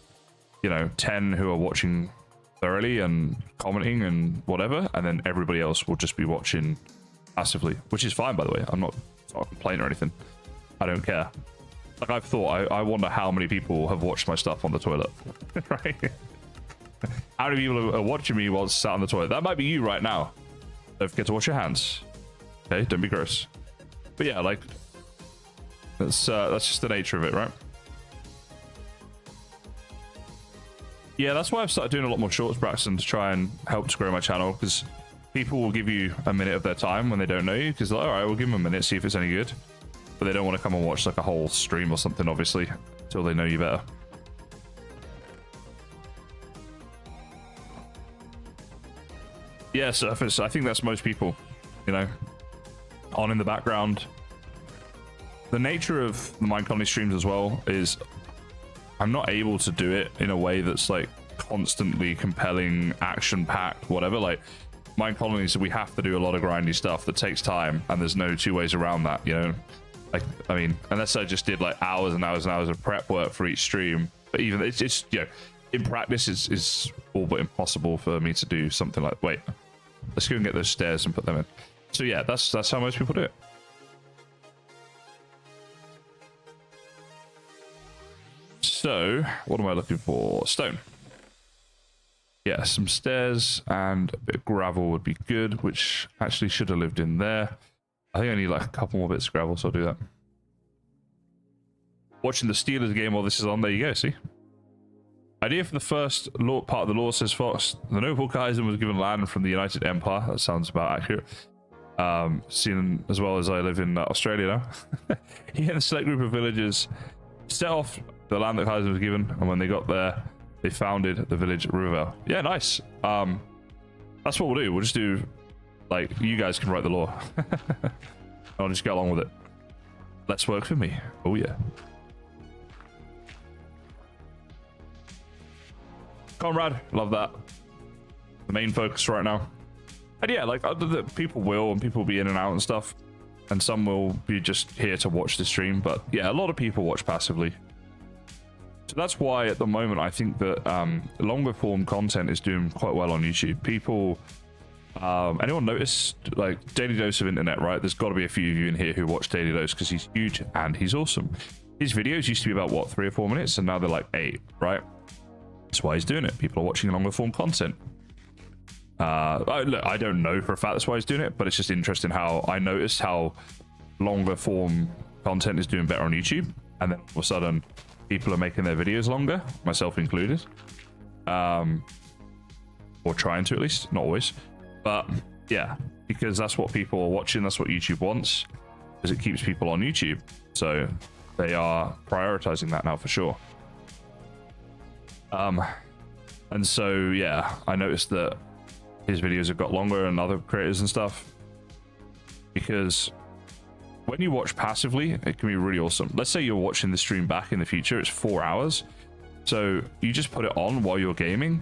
you know, 10 who are watching thoroughly and commenting and whatever, and then everybody else will just be watching passively, which is fine, by the way. I'm not complaining or anything. I don't care. Like, I've thought, I wonder how many people have watched my stuff on the toilet. Right? How many people are watching me while sat on the toilet? That might be you right now. Don't forget to wash your hands. Okay, don't be gross. But yeah, like, that's just the nature of it, right? Yeah, that's why I've started doing a lot more shorts, Braxton, to try and help to grow my channel, because people will give you a minute of their time when they don't know you, because like, all right, we'll give them a minute, see if it's any good. But they don't want to come and watch like a whole stream or something, obviously, until they know you better. Yeah, surface. I think that's most people, you know, on in the background. The nature of the MineColonies streams as well is I'm not able to do it in a way that's like constantly compelling, action-packed, whatever. Like MineColonies, we have to do a lot of grindy stuff that takes time, and there's no two ways around that, you know. Like, I mean, unless I just did like hours and hours and hours of prep work for each stream, but even it's just, you know, in practice it's all but impossible for me to do something like... Wait, let's go and get those stairs and put them in. So yeah, that's how most people do it. So what am I looking for? Stone. Yeah, some stairs and a bit of gravel would be good, which actually should have lived in there. I think I need like a couple more bits of gravel, so I'll do that. Watching the Steelers game while this is on. There you go, see? Idea for the first law, part of the law says Fox. The noble Kaiser was given land from the United Empire. That sounds about accurate. Seeing as well as I live in Australia now. He and a select group of villagers set off the land that Kaiser was given, and when they got there, they founded the village Rivervale. Yeah, nice. That's what we'll do. We'll just do, like, you guys can write the law. I'll just get along with it. Let's work for me. Oh yeah. Comrade, love that. The main focus right now. And yeah, like people will, and people will be in and out and stuff, and some will be just here to watch the stream. But yeah, a lot of people watch passively. So that's why at the moment I think that longer form content is doing quite well on YouTube. People, anyone notice, like, Daily Dose of Internet, right? There's got to be a few of you in here who watch Daily Dose because he's huge and he's awesome. His videos used to be about, what, 3 or 4 minutes, and now they're like 8, right? That's why he's doing it. People are watching longer form content. Look, I don't know for a fact that's why he's doing it, but it's just interesting how I noticed how longer form content is doing better on YouTube, and then all of a sudden people are making their videos longer, myself included, or trying to, at least, not always. But yeah, because that's what people are watching, that's what YouTube wants, because it keeps people on YouTube. So they are prioritizing that now for sure. And so yeah, I noticed that his videos have got longer, and other creators and stuff, because when you watch passively, it can be really awesome. Let's say you're watching the stream back in the future, it's 4 hours, so you just put it on while you're gaming,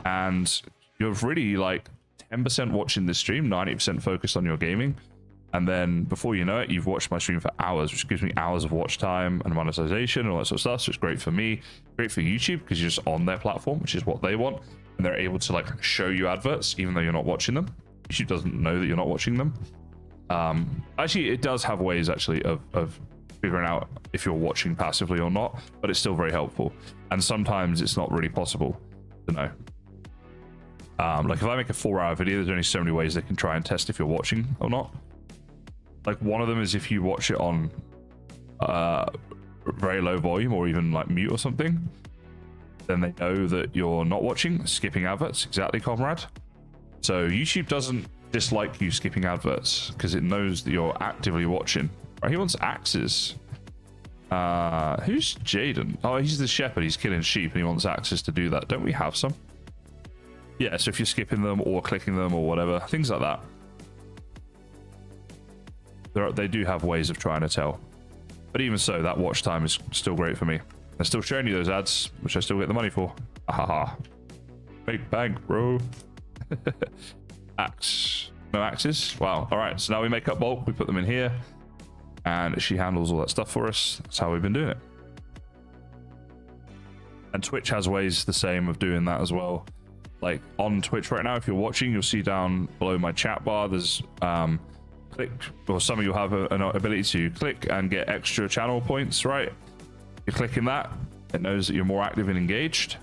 and you're really like 10% watching the stream, 90% focused on your gaming, and then before you know it, you've watched my stream for hours, which gives me hours of watch time and monetization and all that sort of stuff. So it's great for me, great for YouTube, because you're just on their platform, which is what they want, and they're able to like show you adverts even though you're not watching them. YouTube doesn't know that you're not watching them. Actually, it does have ways actually of figuring out if you're watching passively or not, but it's still very helpful. And sometimes it's not really possible to know. Like if I make a 4-hour video, there's only so many ways they can try and test if you're watching or not. Like one of them is if you watch it on very low volume or even like mute or something, then they know that you're not watching, skipping adverts. Exactly, comrade. So YouTube doesn't dislike you skipping adverts because it knows that you're actively watching. Right, he wants axes. Who's Jaden? Oh, he's the shepherd. He's killing sheep and he wants axes to do that. Don't we have some? Yeah, so if you're skipping them or clicking them or whatever, things like that. They do have ways of trying to tell. But even so, that watch time is still great for me. They're still showing you those ads, which I still get the money for. Ahaha. Make bank, bro. Axe. No axes? Wow. All right, so now we make up bulk. We put them in here. And she handles all that stuff for us. That's how we've been doing it. And Twitch has ways the same of doing that as well. Like on Twitch right now, if you're watching, you'll see down below my chat bar, there's click, or some of you have an ability to click and get extra channel points, right? You're clicking that, it knows that you're more active and engaged.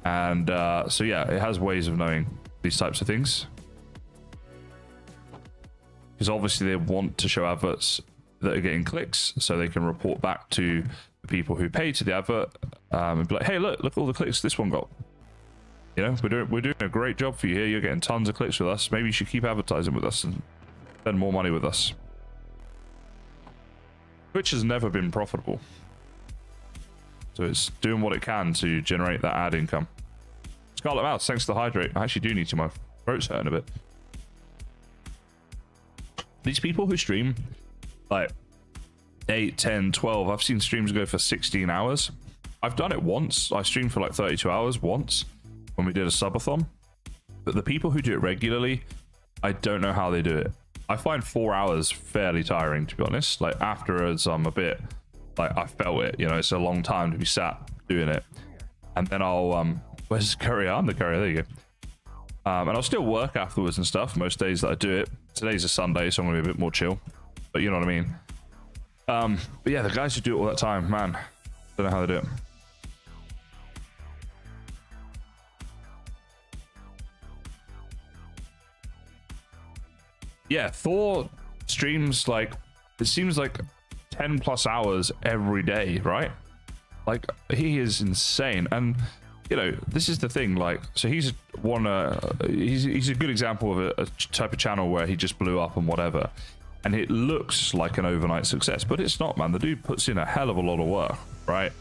And so yeah, it has ways of knowing these types of things. Because obviously they want to show adverts that are getting clicks so they can report back to the people who pay to the advert and be like, hey, look all the clicks this one got. You know, we're doing a great job for you here. You're getting tons of clicks with us. Maybe you should keep advertising with us and spend more money with us. Twitch has never been profitable, so it's doing what it can to generate that ad income. Scarlet Mouse, thanks to the hydrate. I actually do need to. My throat's hurting a bit. These people who stream like 8, 10, 12, I've seen streams go for 16 hours. I've done it once. I streamed for like 32 hours once when we did a subathon. But the people who do it regularly, I don't know how they do it. I find 4 hours fairly tiring, to be honest. Like afterwards, I'm a bit like, I felt it, you know, it's a long time to be sat doing it. And then I'll, where's the courier? I'm the courier, there you go. And I'll still work afterwards and stuff most days that I do it. Today's a Sunday, so I'm gonna be a bit more chill, but you know what I mean. But yeah, the guys who do it all that time, man, don't know how they do it. Yeah, Thor streams like, it seems like 10 plus hours every day, right? Like, he is insane. And you know, this is the thing, like, so he's a good example of a type of channel where he just blew up and whatever, and it looks like an overnight success, but it's not, man. The dude puts in a hell of a lot of work, right?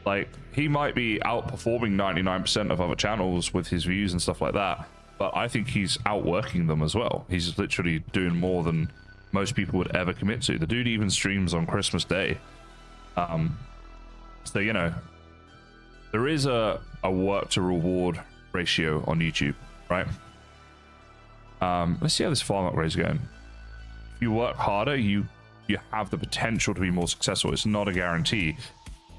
Like, he might be outperforming 99% of other channels with his views and stuff like that, but I think he's outworking them as well. He's literally doing more than most people would ever commit to. The dude even streams on Christmas Day. So, you know, there is a work to reward ratio on YouTube, right? Let's see how this farm upgrade's going. If you work harder, you have the potential to be more successful. It's not a guarantee.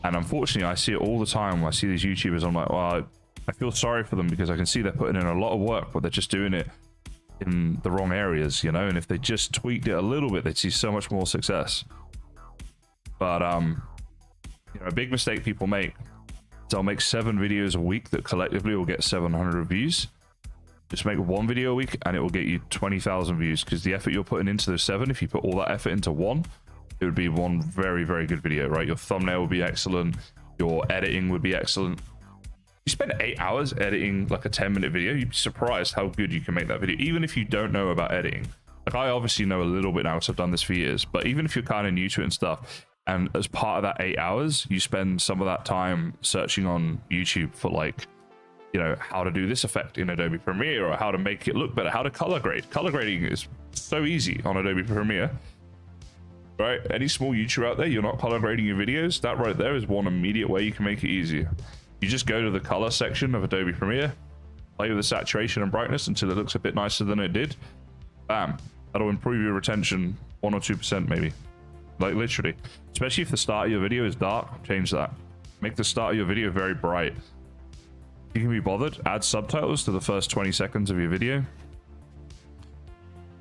And unfortunately, I see it all the time when I see these YouTubers. I'm like, well, I feel sorry for them because I can see they're putting in a lot of work, but they're just doing it in the wrong areas, you know? And if they just tweaked it a little bit, they'd see so much more success. But, you know, a big mistake people make is they'll make 7 videos a week that collectively will get 700 views. Just make one video a week and it will get you 20,000 views, because the effort you're putting into those 7, if you put all that effort into one, it would be one very, very good video, right? Your thumbnail would be excellent. Your editing would be excellent. You spend 8 hours editing like a 10-minute video, you'd be surprised how good you can make that video, even if you don't know about editing. Like, I obviously know a little bit now because I've done this for years, but even if you're kind of new to it and stuff, and as part of that 8 hours, you spend some of that time searching on YouTube for, like, you know, how to do this effect in Adobe Premiere, or how to make it look better, how to color grade. Color grading is so easy on Adobe Premiere, right? Any small YouTuber out there, you're not color grading your videos, that right there is one immediate way you can make it easier. You just go to the color section of Adobe Premiere, play with the saturation and brightness until it looks a bit nicer than it did. Bam. That'll improve your retention 1 or 2% maybe. Like, literally. Especially if the start of your video is dark, change that. Make the start of your video very bright. If you can be bothered, add subtitles to the first 20 seconds of your video.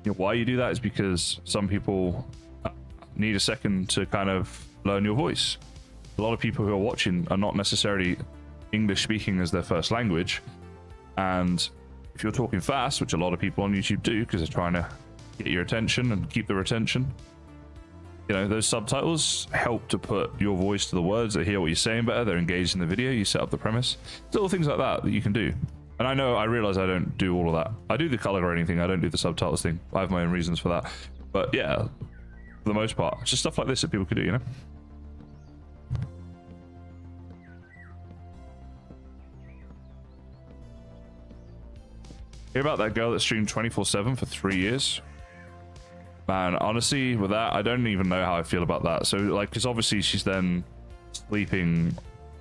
You know, why you do that is because some people need a second to kind of learn your voice. A lot of people who are watching are not necessarily English speaking as their first language, and if you're talking fast, which a lot of people on YouTube do because they're trying to get your attention and keep the retention, you know, those subtitles help to put your voice to the words. They hear what you're saying better, they're engaged in the video, you set up the premise. Little things like that that you can do. And I realize I don't do all of that. I do the color grading thing, I don't do the subtitles thing. I have my own reasons for that, but yeah, for the most part, it's just stuff like this that people could do, you know. Hear about that girl that streamed 24/7 for 3 years? Man, honestly, with that, I don't even know how I feel about that. So, like, because obviously she's then sleeping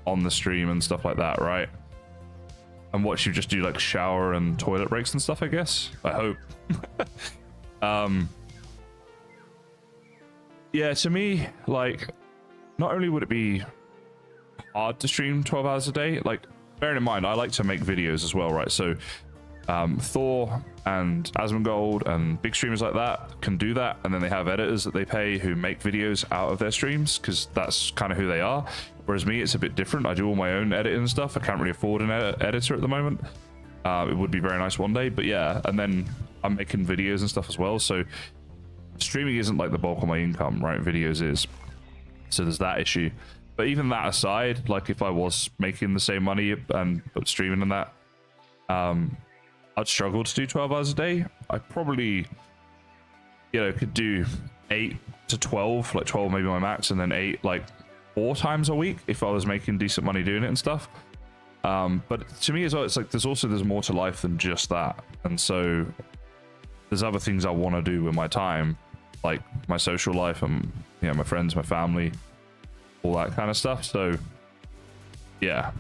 on the stream and stuff like that, right? And what, she just do like shower and toilet breaks and stuff, I guess? I hope. Yeah, to me, like, not only would it be hard to stream 12 hours a day, like, bearing in mind, I like to make videos as well, right? So, Thor and Asmongold and big streamers like that can do that, and then they have editors that they pay who make videos out of their streams because that's kind of who they are. Whereas me, it's a bit different. I do all my own editing and stuff. I can't really afford an editor at the moment. It would be very nice one day, but yeah. And then I'm making videos and stuff as well, so streaming isn't like the bulk of my income, right? Videos is. So there's that issue. But even that aside, like, if I was making the same money and streaming and that, I'd struggle to do 12 hours a day. I probably, you know, could do 8 to 12, like 12 maybe my max, and then 8 like 4 times a week if I was making decent money doing it and stuff. But to me as well, it's like there's more to life than just that. And so there's other things I want to do with my time, like my social life and, you know, my friends, my family, all that kind of stuff. So yeah.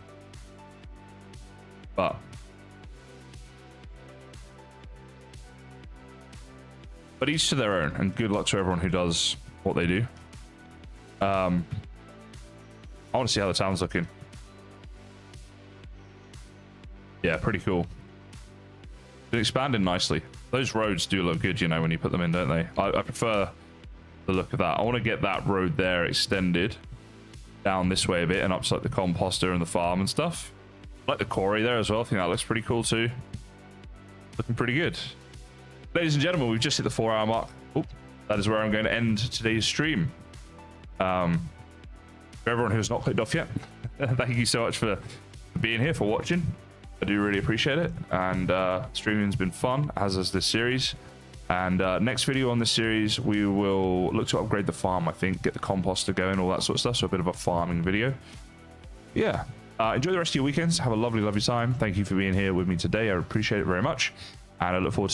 But each to their own, and good luck to everyone who does what they do. I want to see how the town's looking. Yeah, pretty cool. been expanding nicely. Those roads do look good, you know, when you put them in, don't they? I prefer the look of that. I want to get that road there extended down this way a bit and up to like the composter and the farm and stuff. I like the quarry there as well. I think that looks pretty cool too. Looking pretty good. Ladies and gentlemen, we've just hit the 4-hour mark. Oop, that is where I'm going to end today's stream. For everyone who's not clicked off yet, thank you so much for being here, for watching. I do really appreciate it. And streaming's been fun, as is this series. And next video on this series, we will look to upgrade the farm, I think, get the composter going, all that sort of stuff. So a bit of a farming video. Yeah. Enjoy the rest of your weekends. Have a lovely, lovely time. Thank you for being here with me today. I appreciate it very much. And I look forward to